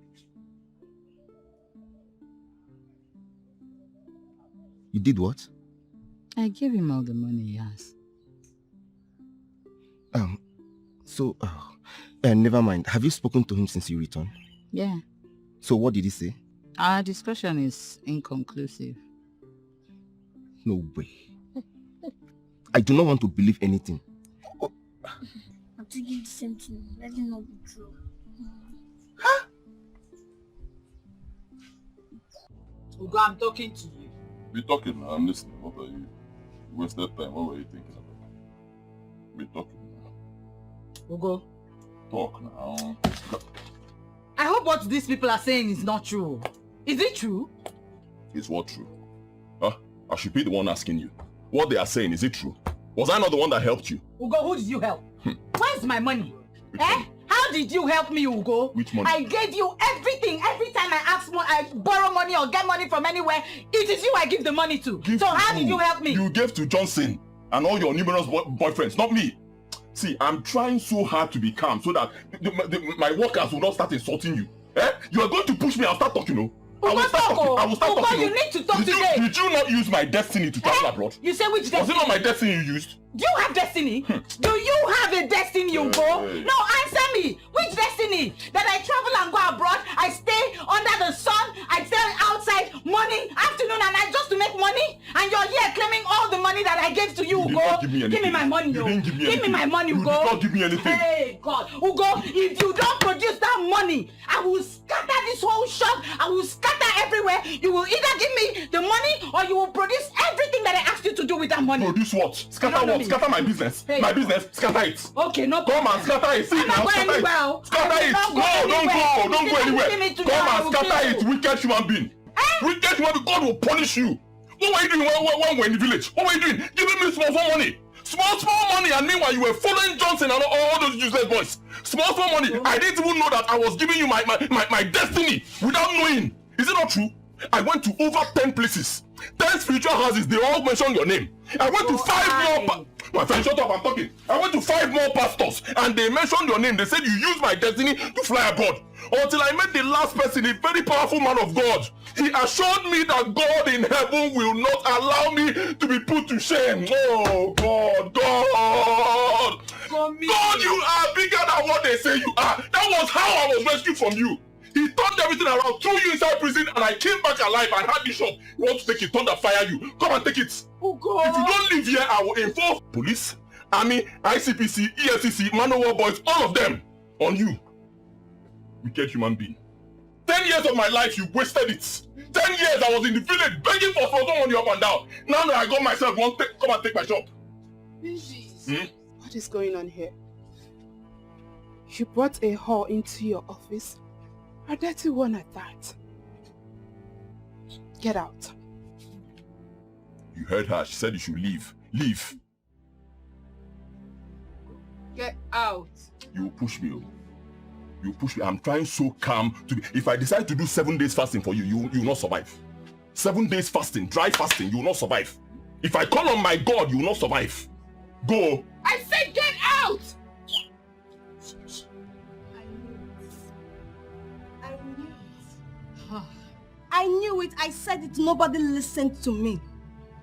You did what? I gave him all the money he asked. Never mind. Have you spoken to him since you returned? Yeah. So what did he say? Our discussion is inconclusive. No way. I do not want to believe anything. I'm thinking the same thing. Let it not be true. Ugo, I'm talking to you. Be talking now. I'm listening. What are you? You wasted time. What were you thinking about? Be talking now. Ugo. Talk now. I hope what these people are saying is not true. Is it true? Is what true? I should be the one asking you. What they are saying, is it true? Was I not the one that helped you? Ugo, who did you help? Where's my money? How did you help me, Ugo? Which money? I gave you everything. Every time I ask money, I borrow money or get money from anywhere, it is you I give the money to. So how did you help me? You gave to Johnson and all your numerous boyfriends, not me. See, I'm trying so hard to be calm so that my workers will not start insulting you. You are going to push me, I'll start talking, no? I will start talking. You need to talk today. Did you not use my destiny to travel abroad? You say which destiny? Was it not my destiny you used? Do you have destiny? Do you have a destiny, Ugo? No, answer me. Which destiny? That I travel and go abroad, I stay under the sun, I stay outside morning, afternoon and night just to make money? And you're here claiming all the money that I gave to you, Ugo. Give me my money, Ugo. Give me my money, Ugo. You did not give me anything. Hey, God. Ugo, if you don't produce that money, I will scatter this whole shop. I will scatter everywhere. You will either give me the money or you will produce everything that I asked you to do with that money. Produce what? Scatter what? Scatter my business. Hey. My business. Scatter it. Okay, no problem. Come and scatter it. See now, scatter it. Scatter it. No, don't go. Don't go anywhere. Come and scatter it, wicked human being. Wicked human being. God will punish you. What were you doing when we're in the village? What were you doing? Giving me small money. Small money, and meanwhile you were following Johnson and all those useless boys. Small money. I didn't even know that I was giving you my destiny without knowing. Is it not true? I went to over 10 places. 10 spiritual houses, they all mentioned your name. I went to 5 more... My friend, shut up, I'm talking. I went to 5 more pastors and they mentioned your name. They said you used my destiny to fly abroad. Until I met the last person, a very powerful man of God. He assured me that God in heaven will not allow me to be put to shame. Oh, God. God, you are bigger than what they say you are. That was how I was rescued from you. He turned everything around, threw you inside prison, and I came back alive and had this shop. You want to take it, thunder fire you. Come and take it. Oh God. If you don't live here, I will inform police, army, ICPC, EFCC, Manowar boys, all of them on you. Wicked human being. 10 years of my life, you wasted it. 10 years I was in the village begging for money up and down. Now that I got myself, come and take my shop. What is going on here? You brought a whore into your office. A dirty one at that. Get out. You heard her. She said you should leave. Leave. Get out. You will push me. You push me. I'm trying so calm to be. If I decide to do 7 days fasting for you, you will not survive. 7 days fasting, dry fasting, you will not survive. If I call on my God, you will not survive. Go. I said get out! knew it, I said it, nobody listened to me.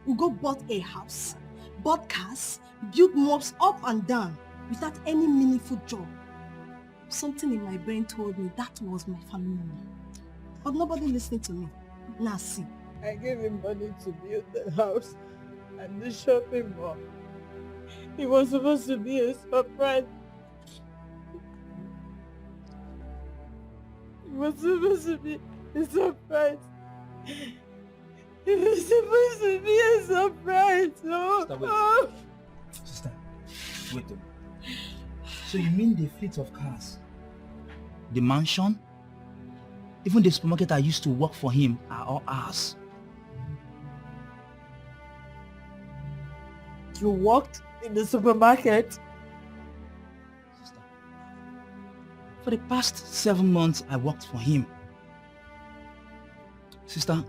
Ugo bought a house, bought cars, built mobs up and down without any meaningful job. Something in my brain told me that was my family name. But nobody listened to me. Now see. I gave him money to build the house and the shopping mall. It was supposed to be a surprise. It was supposed to be a surprise. It was supposed to be a surprise. Oh. Sister, wait. So you mean the fleet of cars, the mansion, even the supermarket I used to work for him are all ours? You worked in the supermarket? Sister, for the past 7 months I worked for him. Sister,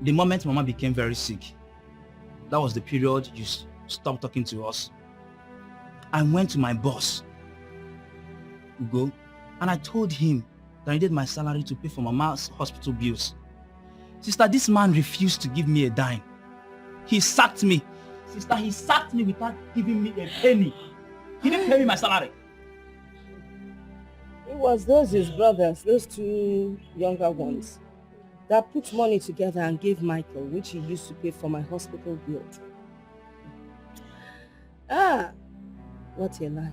the moment Mama became very sick, that was the period you stopped talking to us. I went to my boss, Ugo, and I told him that I needed my salary to pay for Mama's hospital bills. Sister, this man refused to give me a dime. He sacked me. Sister, he sacked me without giving me a penny. He didn't pay me my salary. It was those his brothers, those two younger ones, that put money together and gave Michael, which he used to pay for my hospital bill. Ah, what a life.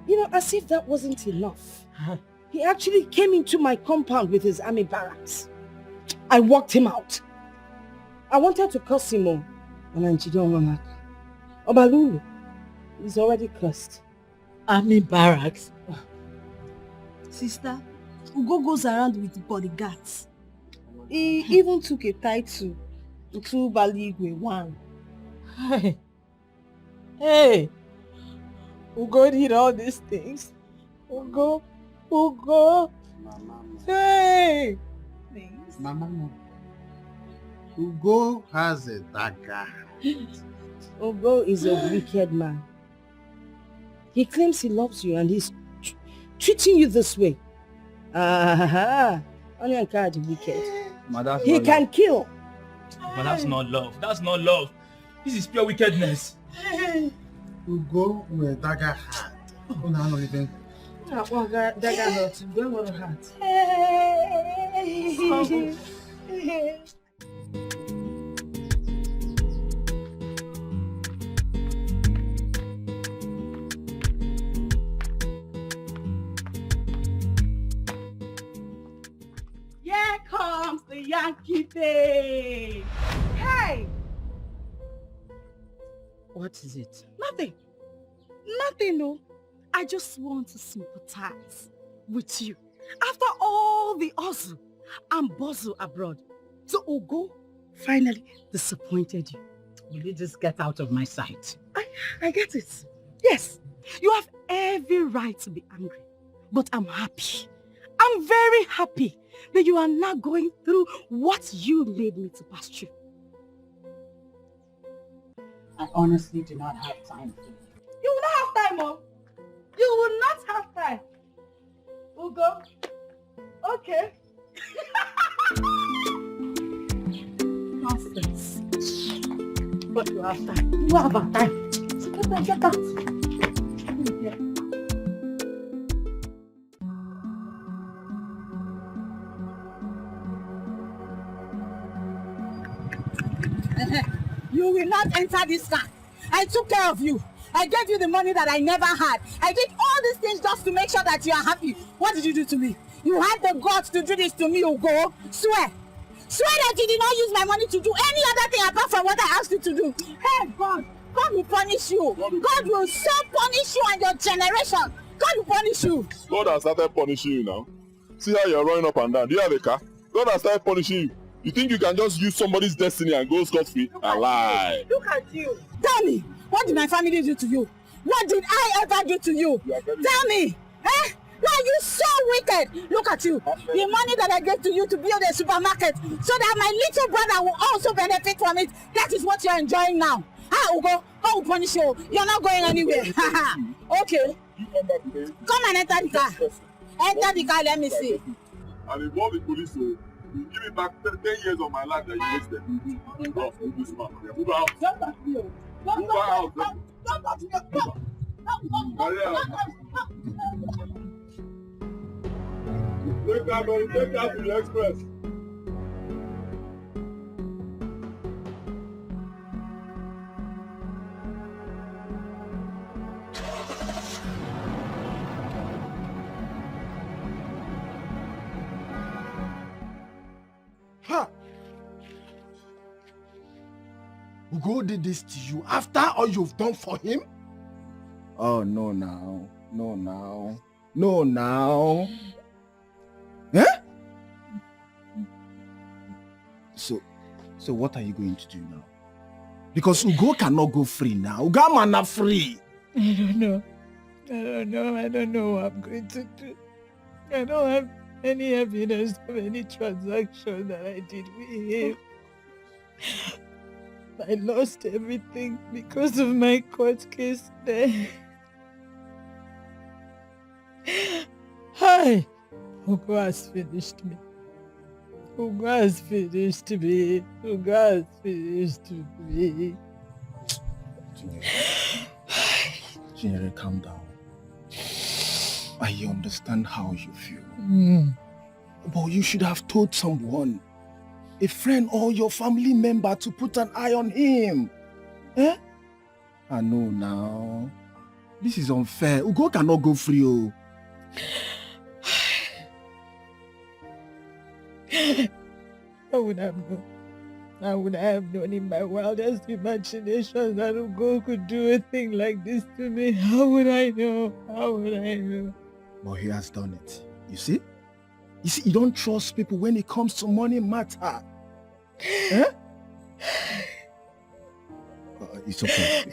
You know, as if that wasn't enough. He actually came into my compound with his army barracks. I walked him out. I wanted to curse him all. And then she don't want to. Obalulu, he's already cursed. Army barracks? Sister, Ugo goes around with bodyguards. He even took a title to Baligwe 1. Hey! Ugo did all these things. Ugo! Hey! Mama, Ugo has a dagger. Ugo is a wicked man. He claims he loves you and he's treating you this way. Only encourage the wicked. He can kill. But that's not love. That's not love. This is pure wickedness. Ugo with a dagger heart. Dagger heart. Don't want a heart. Here comes the Yankee Day. Hey! What is it? Nothing. Nothing, no. I just want to sympathize with you. After all the hustle and bustle abroad, so Ugo finally disappointed you. Will you just get out of my sight? I get it. Yes, you have every right to be angry. But I'm happy. I'm very happy that you are not going through what you made me to pass through. I honestly do not have time for you. You will not have time, Mom. You will not have time. Ugo. Okay. Nonsense. But you have time. You have a time. So get out. You will not enter this car. I took care of you. I gave you the money that I never had. I did all these things just to make sure that you are happy. What did you do to me? You had the guts to do this to me, Ugo. Swear. Swear that you did not use my money to do any other thing apart from what I asked you to do. Hey, God. God will punish you. God will so punish you and your generation. God will punish you. God has started punishing you now. See how you're running up and down. Do you have a car? God has started punishing you. You think you can just use somebody's destiny and go scot-free? A lie. Look at you. Tell me, what did my family do to you? What did I ever do to you? Tell me. Eh? Why are you so wicked? Look at you. The money that I gave to you to build a supermarket so that my little brother will also benefit from it. That is what you're enjoying now. Ugo, God will punish you. You're not going anywhere. Okay. Come and enter the car. Enter the car, let me see. And involve the police. You give me back 10 years of my life that you wasted. Oh, this man. Move out. Move out. Take that to the express. Ha! Ugo did this to you after all you've done for him? Oh, no now. No now. No now. Eh? So what are you going to do now? Because Ugo cannot go free now. Ugo man not free. I don't know. I don't know what I'm going to do. I don't have any evidence of any transaction that I did with him. I lost everything because of my court case there. Hi! Ugo has finished me. Ugo has finished me. Ugo has finished me. Jerry, calm down. I understand how you feel. But you should have told someone, a friend or your family member, to put an eye on him. Eh? I know now. This is unfair. Ugo cannot go free. Oh. I would have known in my wildest imagination that Ugo could do a thing like this to me. How would I know? But he has done it. You see, you don't trust people when it comes to money matter. Eh? It's okay.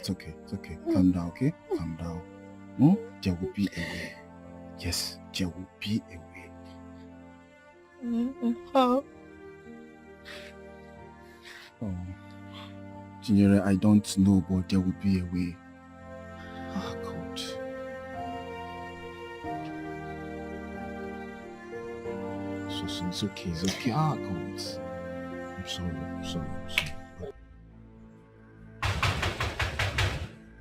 Calm down, okay? Calm down. There will be a way. Yes, there will be a way. How? Oh, Chinyere, I don't know, but there will be a way. Ah, God. So it's okay. Ah, God. I'm sorry.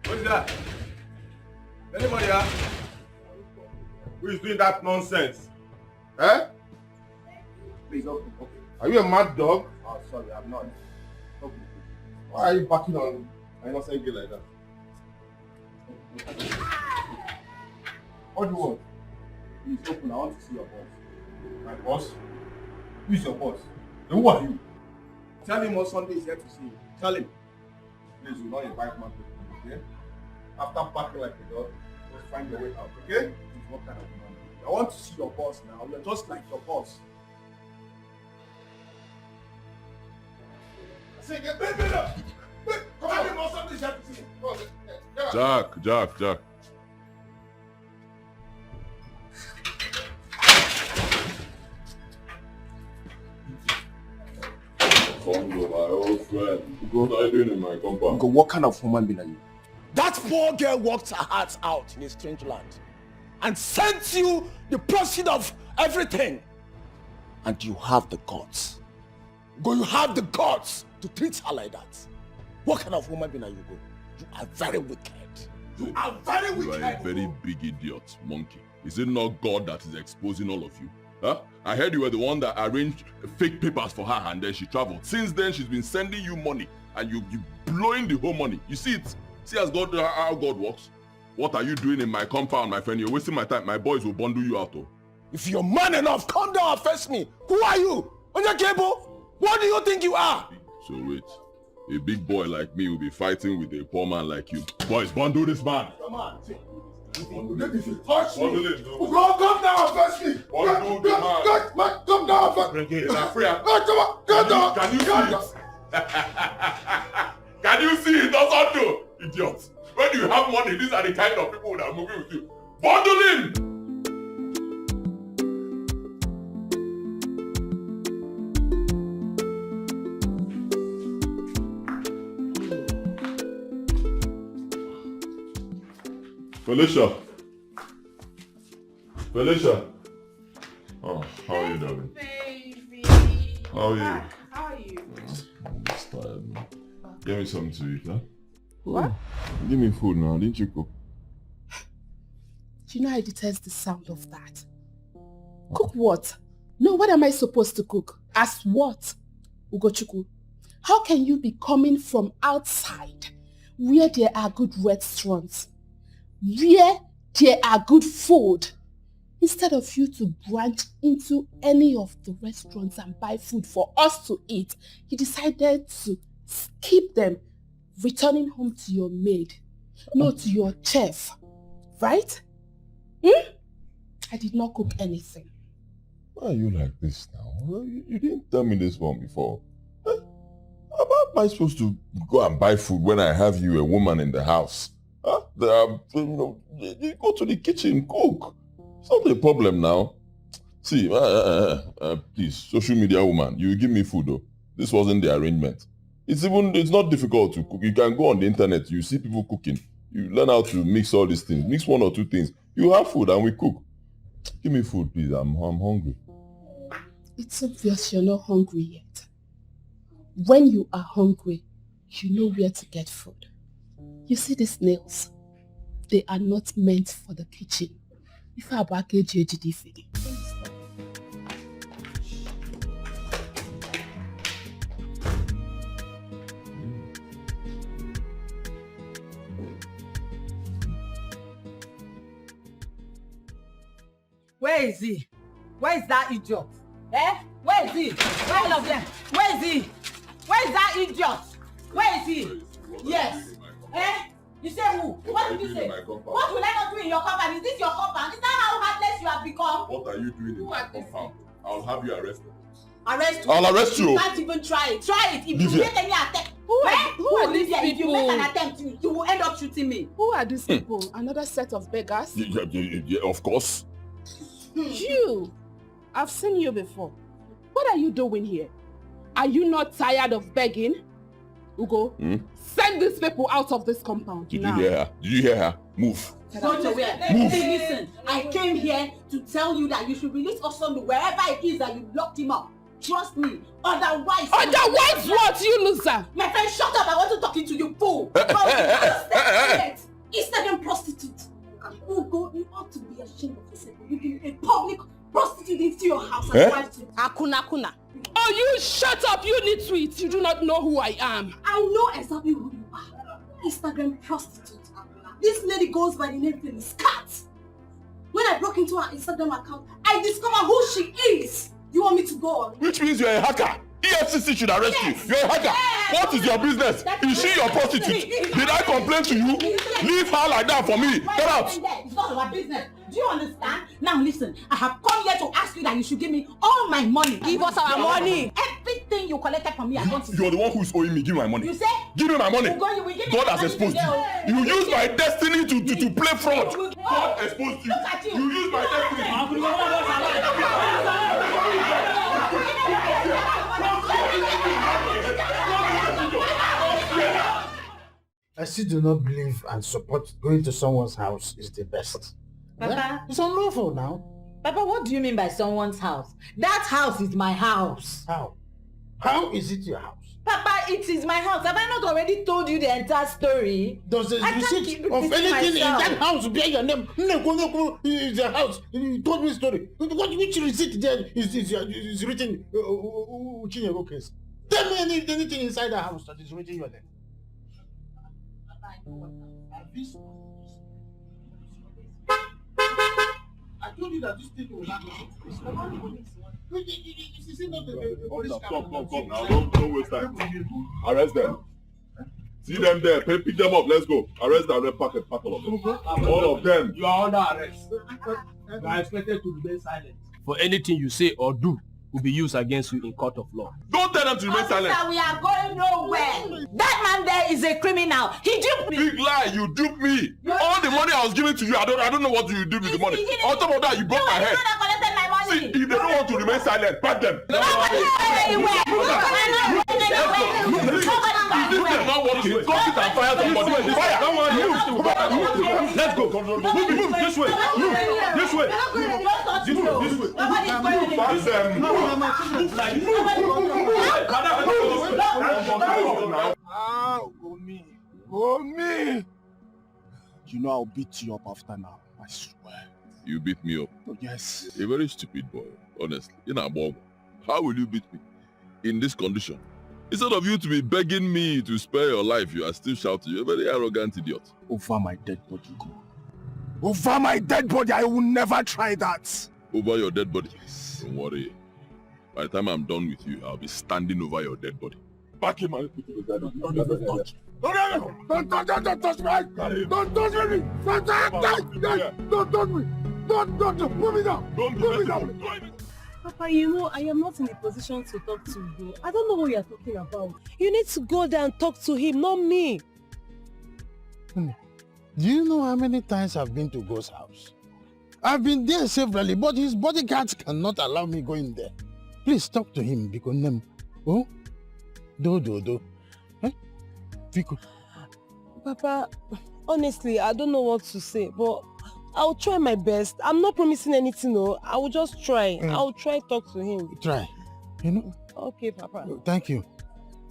What is that? Anybody here? Who is doing that nonsense? Eh? Please, okay. Are you a mad dog? Oh, sorry, I'm not. Okay. Why are you backing on an innocent girl like that? What do you want? Please open, I want to see your boss. My boss? Who is your boss? And who are you? Tell him on Sunday is here to see you. Tell him. Please, do not invite man to come, okay? After packing like a dog, just find your way out, okay? What kind of man? I want to see your boss now. You're just like your boss. Say, get baby up! Come on, him on Sunday is here to see you. Jack. Congo, my old friend. What are you doing in my compound? What kind of woman be are you? That poor girl worked her heart out in a strange land and sent you the proceeds of everything. And you have the guts. You have the guts to treat her like that. What kind of woman are you, Go? You are very wicked. You are very wicked. You are a very big idiot, monkey. Is it not God that is exposing all of you? Huh? I heard you were the one that arranged fake papers for her and then she traveled. Since then, she's been sending you money and you blowing the whole money. You see it? See how God works? What are you doing in my compound, my friend? You're wasting my time. My boys will bundle you out. Oh. If you're man enough, come down and face me. Who are you? On your cable? What do you think you are? So wait. A big boy like me will be fighting with a poor man like you. Boys, bundle this man. Come on. If you touch me, come down and face me. Come down and face me. Come down. Can you see it? Can you see it? Doesn't do. Idiot. When you have money, these are the kind of people that are moving with you. Bundle him! Felicia. Oh, how are you doing? Baby. How are you? How are you? I'm just tired. Give me something to eat, huh? What? Give me food now. Didn't you cook? You know I detest the sound of that. Cook what? No, what am I supposed to cook? As what? Ugochukwu, how can you be coming from outside where there are good restaurants, where there are good food, instead of you to branch into any of the restaurants and buy food for us to eat? You decided to skip them, returning home to your maid, not to your chef, right? I did not cook anything. Why are you like this now? You didn't tell me this one before. How am I supposed to go and buy food when I have you, a woman in the house? Huh? You go to the kitchen, cook. It's not a problem now. See, please, social media woman, you give me food though. This wasn't the arrangement. It's not difficult to cook. You can go on the internet, you see people cooking. You learn how to mix all these things. Mix one or two things. You have food and we cook. Give me food, please. I'm hungry. It's obvious you're not hungry yet. When you are hungry, you know where to get food. You see these nails? They are not meant for the kitchen. If I back AJGD, Where is he? Where is that idiot? Eh? Where is he? Where all of them? Where is he? Where is that idiot? Where is he? Yes. Eh? You say who? What did you say? What will I not do in your compound? Is this your compound? Is that how heartless you have become? What are you doing in my compound? I'll have you arrested. Arrest you? I'll arrest you. You can't even try it. Try it. If you make any attempt, who are these people? If you make an attempt, you will end up shooting me. Who are these people? Another set of beggars? Yeah, of course. You! I've seen you before. What are you doing here? Are you not tired of begging? Ugo, send these people out of this compound Did now. you hear her? Did you hear her? Move. Go to where? Move. Listen, I came here to tell you that you should release Osondu wherever it is that you locked him up. Trust me. Otherwise... Otherwise what, you loser? My friend, shut up. I wasn't talking to you, fool. Instagram prostitute. Ugo, you ought to be ashamed of yourself. You bring a public prostitute into your house and try to... Akuna. Oh, you shut up, you nitwit. You do not know who I am. I know exactly who you are. Instagram prostitute. This lady goes by the name Phyllis Cat. When I broke into her Instagram account, I discovered who she is. You want me to go on? Which means you're a hacker. EFCC should arrest you. You're a hacker. Yes. What is your business? Is she your prostitute? Did I complain to you? Leave her like that for me. Get out. It's not our business. Do you understand? Now listen, I have come here to ask you that you should give me all my money. Give us our money. Everything you collected from me, I want to. You're the one who's owing me. Give me my money. You say? Give me my money. God has exposed you. You used my destiny to play fraud. God exposed you. Look at you. You used my destiny. I still do not believe and support going to someone's house is the best. Papa, yeah? It's unlawful now. Papa, what do you mean by someone's house? That house is my house. How? How is it your house? Papa, it is my house. Have I not already told you the entire story? Does the receipt of anything in that house bear your name? Is your house. You told me the story. Which receipt there is written Chinyero's case? Tell me anything inside the house that is written your name. I told you that this thing will not go. Come now. Don't waste time. Arrest them. See them there. Pick them up. Let's go. Arrest them and pack all of them. All of them. You are under arrest. You are expected to remain silent. For anything you say or do will be used against you in court of law. Don't tell them to remain silent. We are going nowhere. That man there is a criminal. He duped me. Big lie. You duped me. All the money I was giving to you, I don't know what you did with the money. On top of that, you broke my head. See, if they don't want to remain silent, pack them. If this is not working, go sit and fire somebody. Fire! Let's go. Move this way. Move. This way. This way. Go me. You know I'll beat you up after now. I swear. You beat me up? Oh, yes. A very stupid boy, honestly. How will you beat me in this condition? Instead of you to be begging me to spare your life, you are still shouting. You're a very arrogant idiot. Over my dead body, go. Over my dead body, I will never try that. Over your dead body? Don't worry. By the time I'm done with you, I'll be standing over your dead body. Back in my... Don't even touch. Don't touch me! Don't touch me! Don't touch me! Don't put me down! Put me down! Papa, you know, I am not in a position to talk to you. I don't know what you are talking about. You need to go there and talk to him, not me. Do you know how many times I've been to Go's house? I've been there severally, but his bodyguards cannot allow me going there. Please talk to him, because oh, do. Eh? Because... Papa, honestly, I don't know what to say, but I'll try my best. I'm not promising anything, no. I will just try. I'll try to talk to him. Try. You know? Okay, Papa. Thank you.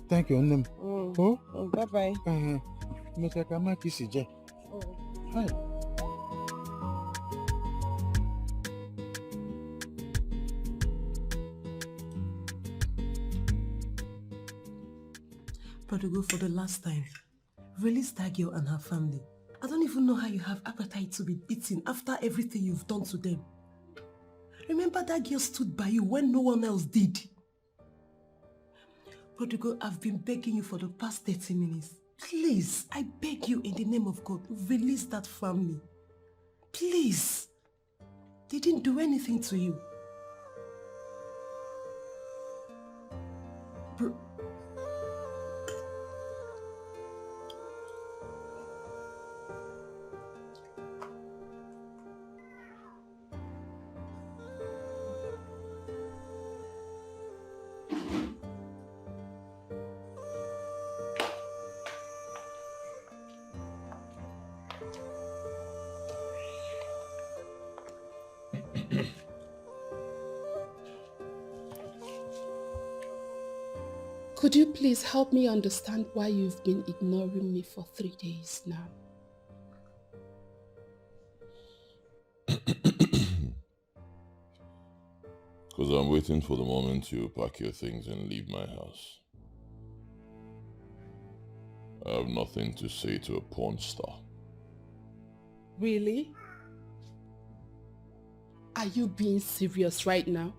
Thank you, Onem. Oh? Bye-bye. Hi. Prodigal, for the last time, release that girl and her family. I don't even know how you have appetite to be beaten after everything you've done to them. Remember that girl stood by you when no one else did. Prodigal, I've been begging you for the past 30 minutes. Please, I beg you in the name of God, release that family. Please. They didn't do anything to you. Could you please help me understand why you've been ignoring me for 3 days now? Because I'm waiting for the moment you pack your things and leave my house. I have nothing to say to a porn star. Really? Are you being serious right now?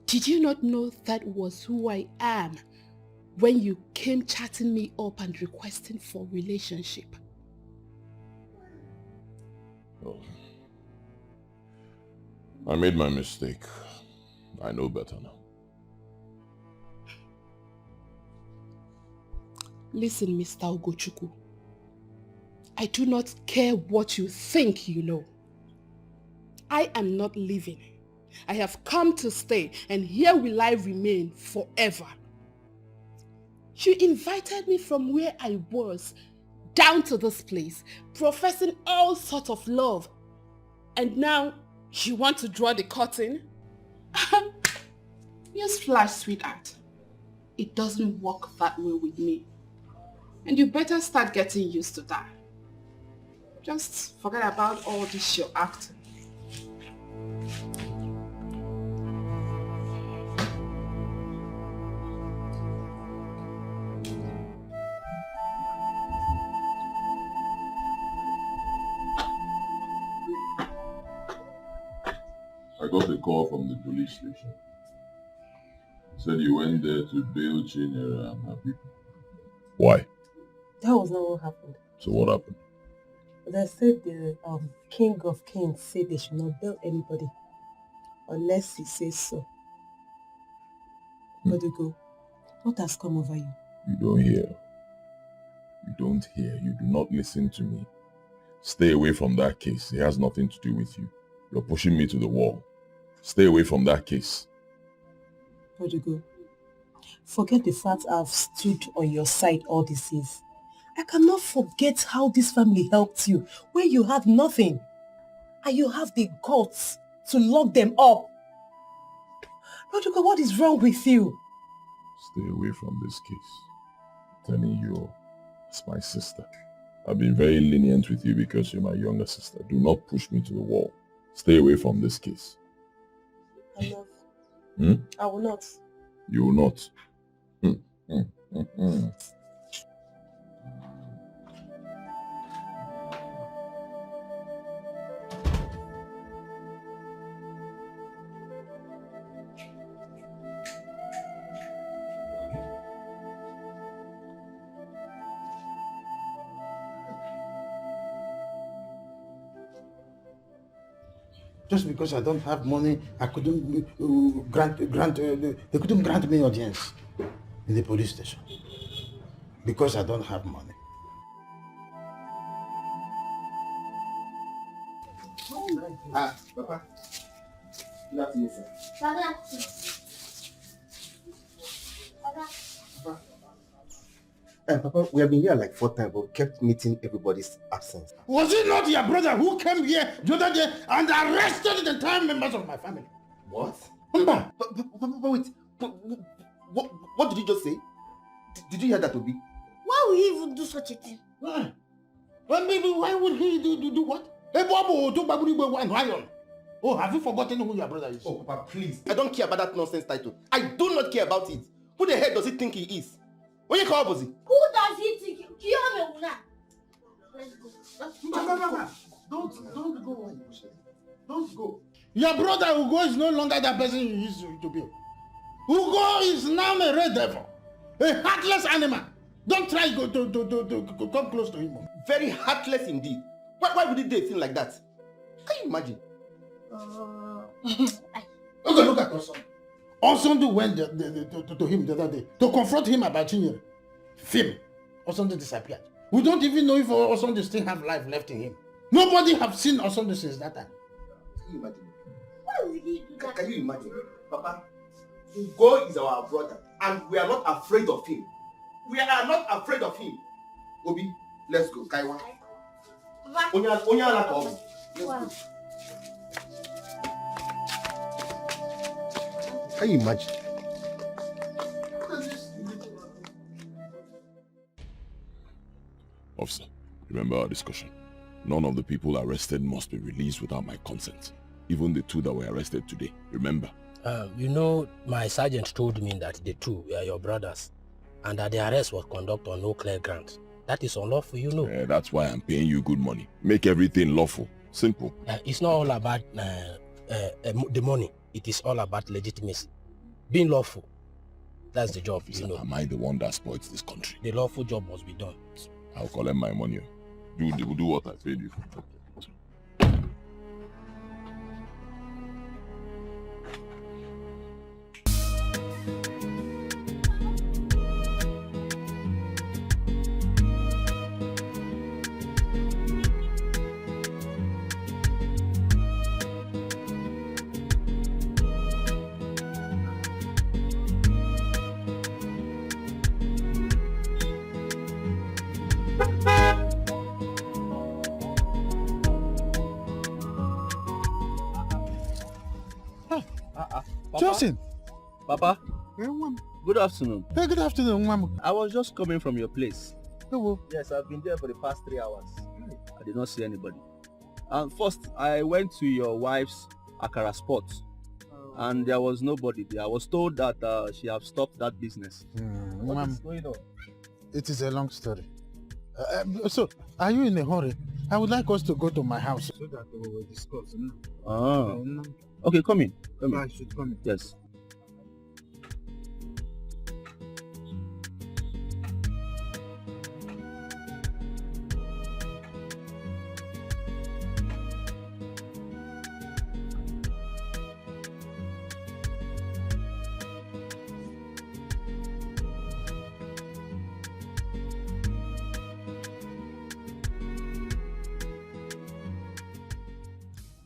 Did you not know that was who I am when you came chatting me up and requesting for relationship? Oh. I made my mistake. I know better now. Listen, Mr. Ugochukwu. I do not care what you think you know. I am not leaving. I have come to stay, and here will I remain forever. You invited me from where I was down to this place, professing all sorts of love. And now you want to draw the curtain? Newsflash, sweetheart. It doesn't work that way with me. And you better start getting used to that. Just forget about all this you're acting. I got a call from the police station. Said you went there to bail Chinyere and her people. Why? That was not what happened. So what happened? They said the King of Kings said they should not bail anybody unless he says so. Prodigal, what has come over you? You don't hear. You don't hear. You do not listen to me. Stay away from that case. It has nothing to do with you. You're pushing me to the wall. Stay away from that case. Prodigal, forget the fact I've stood on your side all these years. I cannot forget how this family helped you when you had nothing. And you have the guts to lock them up. Rodrigo, what is wrong with you? Stay away from this case. I'm telling you, it's my sister. I've been very lenient with you because you're my younger sister. Do not push me to the wall. Stay away from this case. I love. I will not. You will not. Just because I don't have money, I couldn't they couldn't grant me audience in the police station. Because I don't have money. Papa. Good afternoon, sir. Papa, we have been here like 4 times, but we kept meeting everybody's absence. Was it not your brother who came here the other day and arrested the entire members of my family? What? Mba. But wait, what did you just say? Did you hear that, Obi? Why would he even do such a thing? Well, maybe why would he do what? Oh, have you forgotten who your brother is? Oh, Papa, please. I don't care about that nonsense title. I do not care about it. Who the hell does he think he is? When you call Bozi? Who does he think? Let's go. Don't go. Don't go. Your brother Ugo is no longer that person you used to be. Ugo is now a red devil, a heartless animal. Don't try to come close to him. Very heartless indeed. Why would he do a thing like that? Can you imagine? Look at Oson. Oson went to him the other day to confront him about Chinyere. Film. Oson disappeared. We don't even know if Oson still have life left in him. Nobody have seen Oson since that time. Can you imagine? Why would he do that? Can you imagine? Papa, Ugo is our brother and we are not afraid of him. We are not afraid of him. Obi, let's go. Kaiwa. Let's go. Can you imagine? Officer, remember our discussion. None of the people arrested must be released without my consent. Even the 2 that were arrested today. Remember? You know, my sergeant told me that the 2 were your brothers and that the arrest was conducted on no clear grounds. That is unlawful, you know. Yeah, that's why I'm paying you good money. Make everything lawful. Simple. It's not all about the money. It is all about legitimacy. Being lawful. That's the job, Officer, you know. Am I the one that spoils this country? The lawful job must be done. I'll collect my money. Do what I paid you. Justin. Papa. Good afternoon. Hey, good afternoon, Mama. I was just coming from your place. Hello. Yes, I've been there for the past 3 hours. I did not see anybody. First, I went to your wife's Akara spot, and there was nobody there. I was told that she have stopped that business. What is going on? It is a long story. So, are you in a hurry? I would like us to go to my house so that we will discuss. Okay, come in. I should come in. Yes.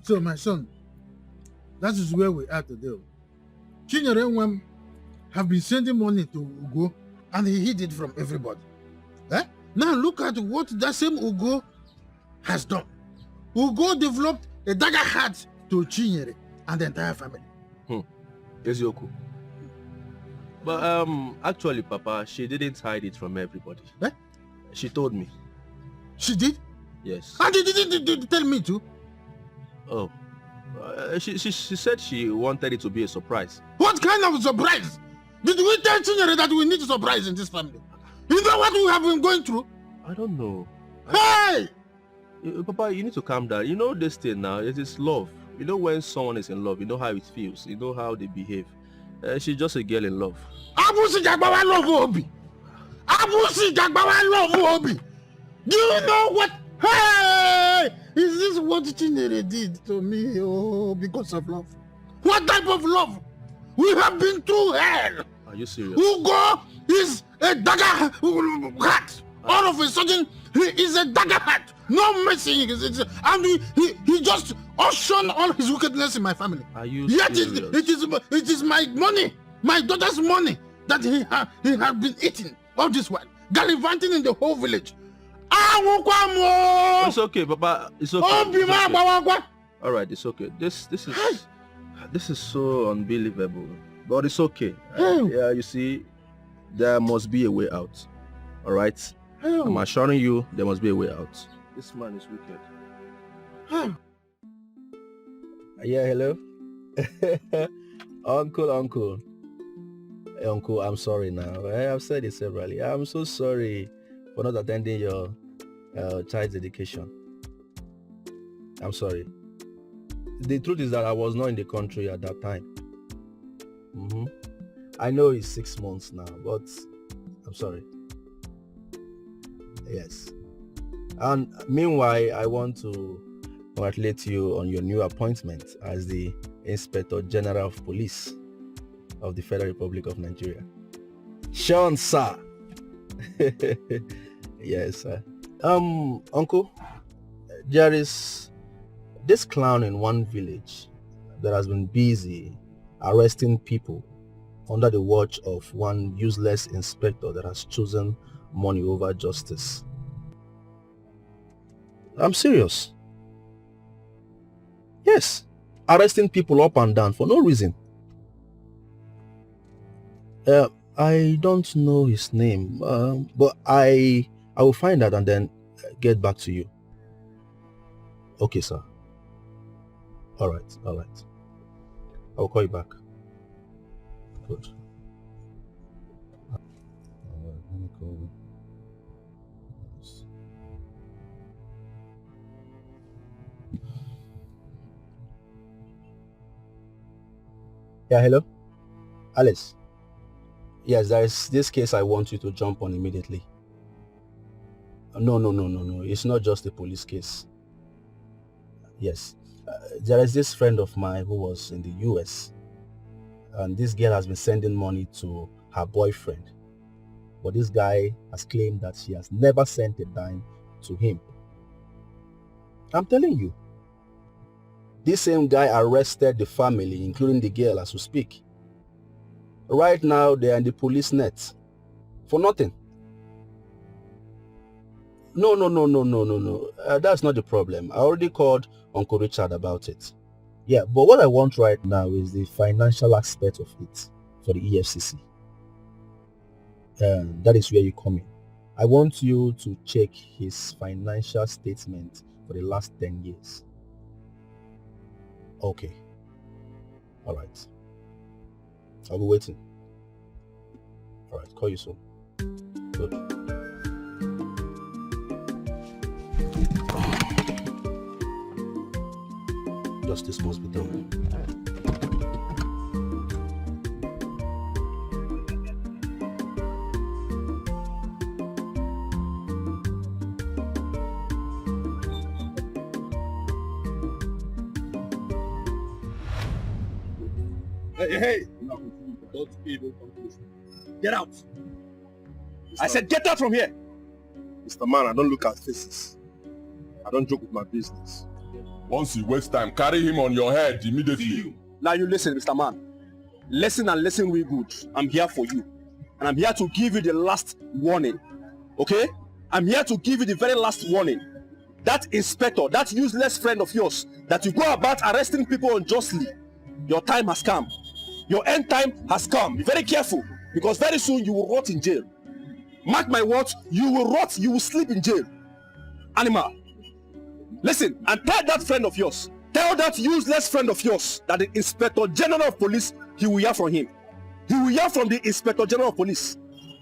So, my son, that is where we are today. Chinyere have been sending money to Ugo and he hid it from everybody. Now look at what that same Ugo has done. Ugo developed a dagger heart to Chinyere and the entire family. Ezioku. But actually, Papa, she didn't hide it from everybody. Eh? She told me. She did? Yes. And did you tell me too? Oh. She said she wanted it to be a surprise. What kind of surprise? Did we tell Chinyere that we need a surprise in this family? You know what we have been going through? I don't know. Hey! Papa, you need to calm down. You know this thing now, it is love. You know when someone is in love, you know how it feels. You know how they behave. She's just a girl in love. Abusi Jagbawa love Obi. Abusi Jagbawa love Obi. Do you know what? Hey! Is this what Chinyere did to me? Oh, because of love. What type of love? We have been through hell. Are you serious? Ugo is a dagger heart. All of a sudden, he is a dagger heart. No mercy. And he just ushered all his wickedness in my family. Are you Yet serious? it is my money, my daughter's money, that he has been eating all this while, gallivanting in the whole village. It's okay, Papa. It's okay. All right, it's okay. This is so unbelievable, but it's okay. Yeah, you see, there must be a way out. All right, I'm assuring you, there must be a way out. This man is wicked. Yeah, hello. Uncle. Hey, Uncle, I'm sorry now. I've said it severally. I'm so sorry for not attending your child's education. I'm sorry. The truth is that I was not in the country at that time. I know it's 6 months now, but I'm sorry. Yes. And meanwhile, I want to congratulate you on your new appointment as the Inspector General of Police of the Federal Republic of Nigeria. Sean, sir. Yes, sir. Uncle, there is this clown in one village that has been busy arresting people under the watch of one useless inspector that has chosen money over justice. I'm serious. Yes, arresting people up and down for no reason. I don't know his name, but I will find out and then get back to you. Okay, sir. All right. I'll call you back. Good. Let me go. Yeah, hello? Alice. Yes, there is this case I want you to jump on immediately. No. It's not just a police case. Yes. There is this friend of mine who was in the US. And this girl has been sending money to her boyfriend. But this guy has claimed that she has never sent a dime to him. I'm telling you. This same guy arrested the family, including the girl, as we speak. Right now, they are in the police net. For nothing. No. That's not the problem. I already called Uncle Richard about it. Yeah, but what I want right now is the financial aspect of it for the EFCC. That is where you come in. I want you to check his financial statement for the last 10 years. Okay. All right. I'll be waiting. All right. Call you soon. Good. Justice must be done. Hey! No, don't even come close. Get out! I said get out from here! Mr. Man, I don't look at faces. I don't joke with my business. Once you waste time, carry him on your head immediately. Now you listen, Mr. Man. Listen and listen real good. I'm here for you. And I'm here to give you the last warning. Okay? I'm here to give you the very last warning. That inspector, that useless friend of yours, that you go about arresting people unjustly, your time has come. Your end time has come. Be very careful, because very soon you will rot in jail. Mark my words, you will rot, you will sleep in jail. Animal. Listen, and tell that friend of yours, tell that useless friend of yours that the Inspector General of Police, he will hear from him. He will hear from the Inspector General of Police.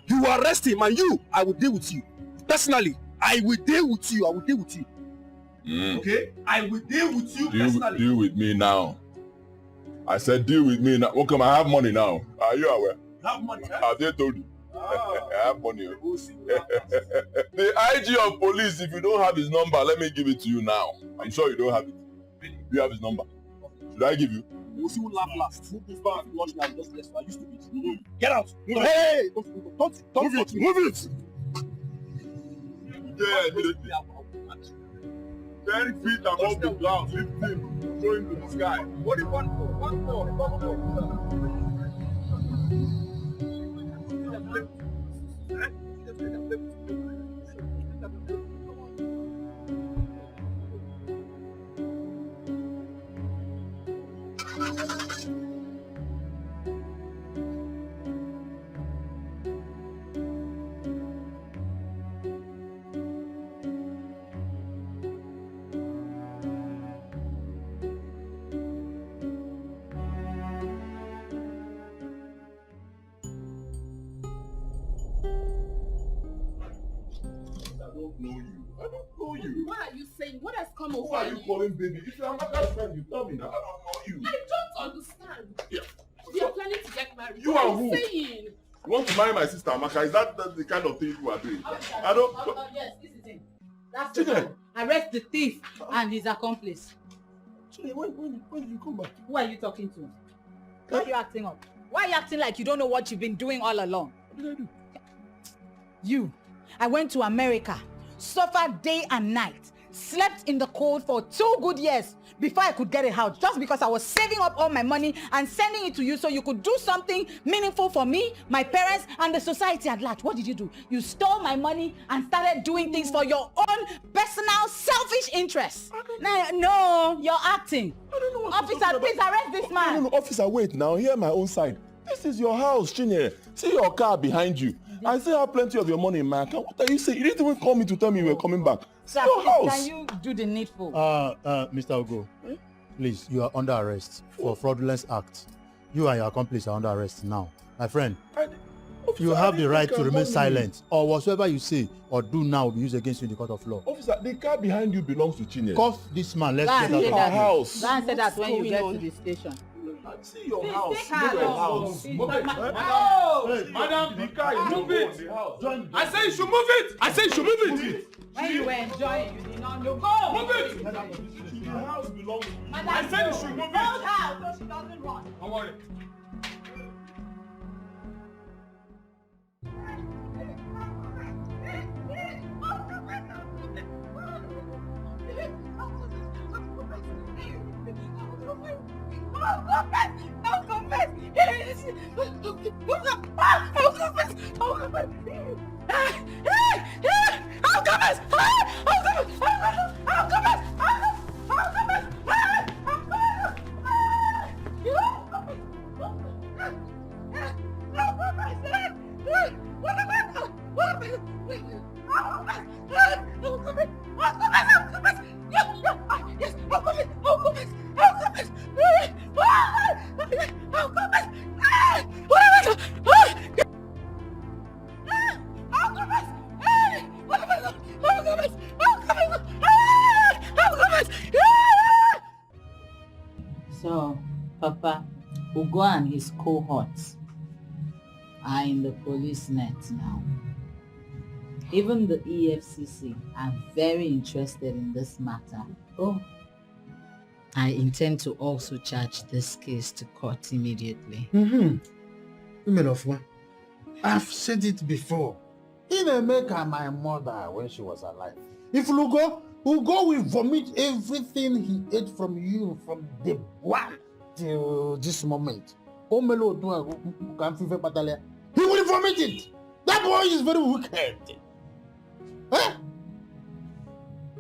You will arrest him, and you, I will deal with you. Personally, I will deal with you. I will deal with you. Okay? I will deal with you personally. Deal with me now. I said deal with me now. Okay, I have money now. Are you aware? Have money, huh? Have they told you? I have money. The IG of police, if you don't have his number, let me give it to you now. I'm sure you don't have it. Do you have his number? Should I give you? We'll see who laugh last. Move this back. Watch now. Just let's I used to be. Get out. Hey! Don't move it. Move it. Yeah, immediately. 10 feet above the ground, 15, going to the sky. What do you want for? One for. I don't know you. What are you saying? What has come over Who are you calling baby? If you're my best friend, you tell me now. I don't know you. I don't understand. Yeah. We are planning to get married. You what are are you who? saying? You want to marry my sister, Amaka? Is that the kind of thing you are doing? I don't. Yes, this is him. That's Chide. the arrest the thief and his accomplice. Chide, when did you come back? Who are you talking to? Why are you acting up? Why are you acting like you don't know what you've been doing all along? What did I do? You. I went to America, suffered day and night, slept in the cold for 2 good years before I could get a house, just because I was saving up all my money and sending it to you so you could do something meaningful for me, my parents, and the society at large. What did you do? You stole my money and started doing things for your own personal, selfish interests. No, you're acting. Officer, please arrest this man. No, officer, wait now. Hear my own side. This is your house, Chinye. See your car behind you. I still have plenty of your money in my account. What are you saying? You didn't even call me to tell me you were coming back. It's Sir, your house. can you do the needful? Mr. Ogo, please, you are under arrest for fraudulent act. You and your accomplice are under arrest now. My friend, you have the right to remain silent, or whatsoever you say or do now will be used against you in the court of law. Officer, the car behind you belongs to Chinye. Cuff this man. Let's get out of our house. Go and say that when you get on? to the station. See your Please house. take her Your along. house. Move it. Hey, Madam, the car is Move it. the house. I say you should move it. I say you should move it. When you were enjoying, you did not know. Go! Move it. The house belongs to you. I said you should move it. Hold her so she doesn't run. Don't worry. So, Papa, Ugo and his cohorts are in the police net now. Even the EFCC are very interested in this matter. Oh, I intend to also charge this case to court immediately. Women of one. I've said it before. Ine make her my mother when she was alive. If Ugo will vomit everything he ate from you from day one till this moment. He will vomit it. That boy is very wicked. Eh?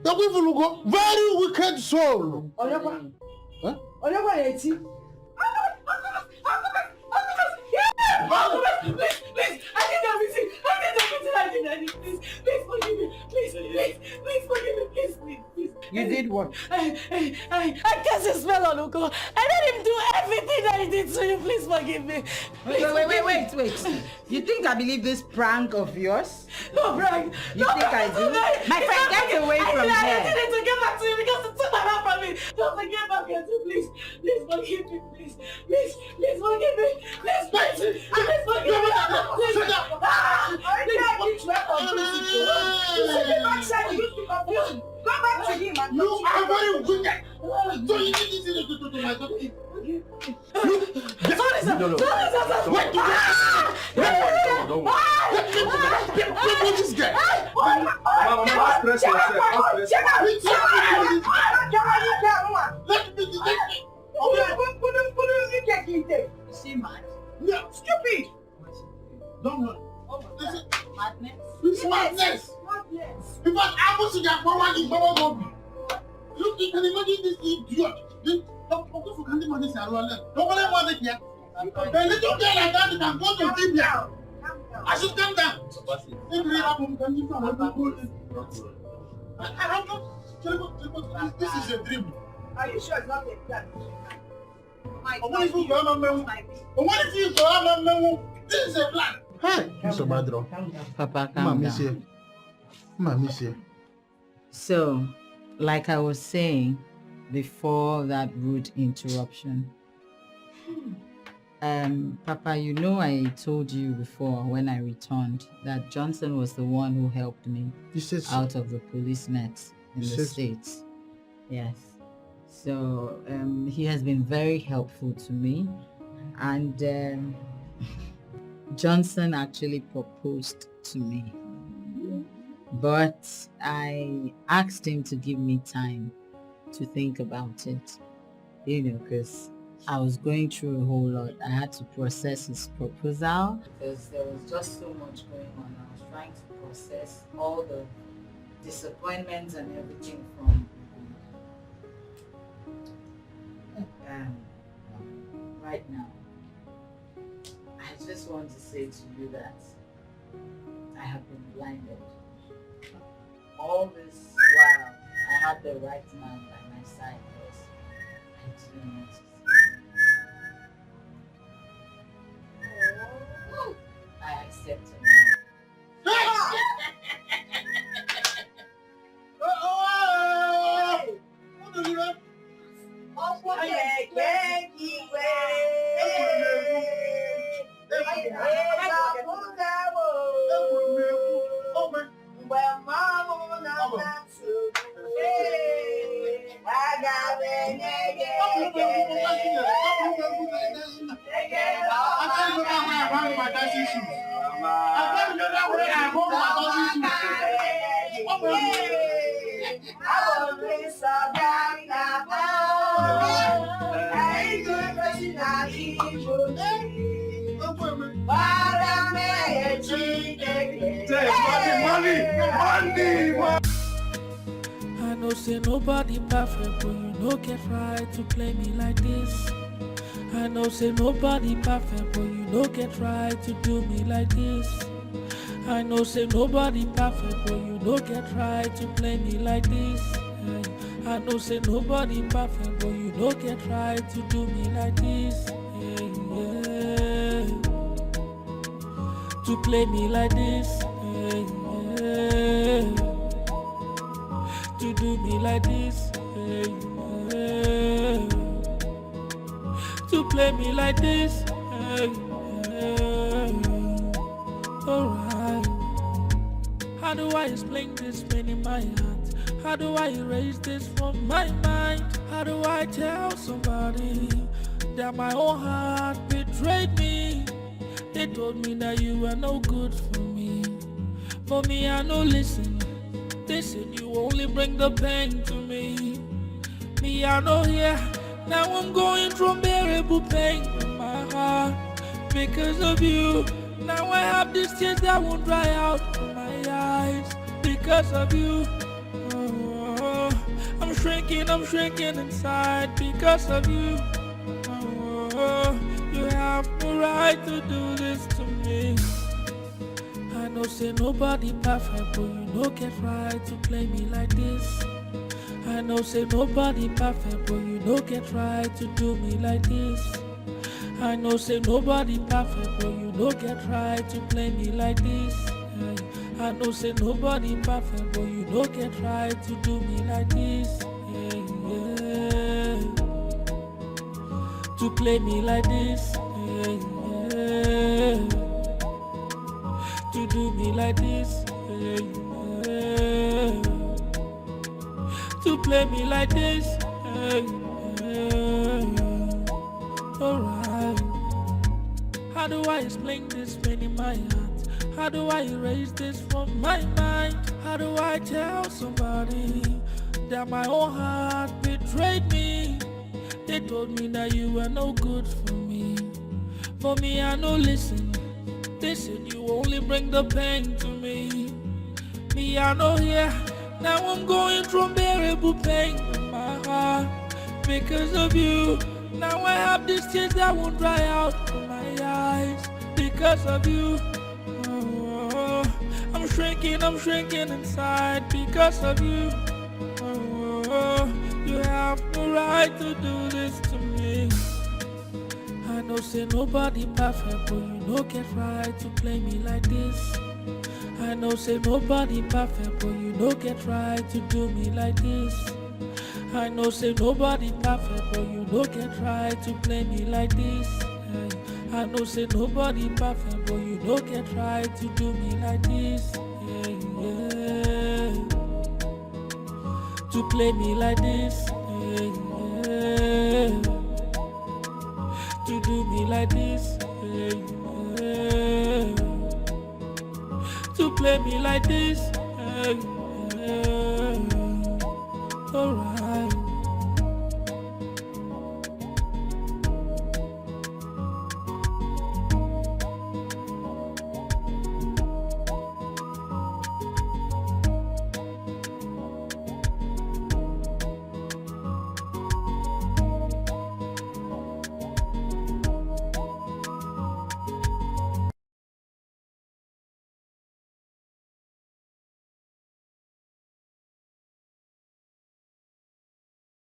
The people go very wicked soul. Onyekwa. Huh? Onyekwa eti. Please, I did everything. Please forgive me. Please forgive me. Please. You did what? I cast a spell on Ugo. I let him do everything that he did to you. Please forgive me. Wait. You think I believe this prank of yours? No prank. You think I do? My friend, get away from here. here. I did it to get back to you because it took my heart from me. Just to get back here too. Please forgive me. Please forgive me. Please forgive me. Shut up. Go back to him and you are very wicked. So you need to my daughter. Sorry, sir. Wait, don't worry. Let me this guy. Mama, let's press yourself. Is she mad? No, stupid. Don't worry. Listen. Madness? It's madness. In fact, I was in that power in Baba Bobby. Look, you can imagine this idiot. Don't want it here. A little girl like that can go to Libya. I should come down. This is a dream. Are you sure it's not a plan? What if you go This is a plan. Hey, Mr. Badro. Papa, calm down. So, like I was saying before that rude interruption, Papa, you know I told you before when I returned that Johnson was the one who helped me out of the police nets in the States. Yes. So he has been very helpful to me, and Johnson actually proposed to me. But I asked him to give me time to think about it, because I was going through a whole lot. I had to process his proposal because there was just so much going on. I was trying to process all the disappointments and everything from right now. I just want to say to you that I have been blinded. All this while I had the right man by my side, but I didn't notice. I accept him. I know say nobody perfect, but you no get right to play me like this. I know say nobody perfect, but you no get right to do me like this. I know say nobody perfect, but you no get right to play me like this. I know say nobody perfect, but you no get right to do me like this. To play me like this. To do me like this, to play me like this, alright. How do I explain this pain in my heart? How do I erase this from my mind? How do I tell somebody that my own heart betrayed me? They told me that you were no good for me. For me, I no listen. They said you only bring the pain to me. Me, I know here. Now I'm going through unbearable pain in my heart because of you. Now I have these tears that won't dry out from my eyes because of you. Oh, I'm shrinking inside because of you. Oh, you have no right to do this to me. I know say nobody perfect, but you no get right to play me like this. I know say nobody perfect, but you no get right to do me like this. I know say nobody perfect, but you no get right to play me like this. I know say nobody perfect, but you no get right to do me like this. To play me like this. To do me like this. To play me like this. Alright. How do I explain this pain in my heart? How do I erase this from my mind? How do I tell somebody that my own heart betrayed me? They told me that you were no good for me. For me, I no listen. They said you only bring the pain to me. Me, I know here. Now I'm going through unbearable pain in my heart because of you. Now I have these tears that won't dry out from my eyes because of you. Oh, I'm shrinking inside because of you. Oh, you have no right to do this to me. I know say nobody perfect, but you no get right to play me like this. I know say nobody perfect, but you no get right to do me like this. I know say nobody perfect, but you no get right to play me like this. I know say nobody perfect, but you no get right to do me like this. To play me like this. To do me like this. To play me like this.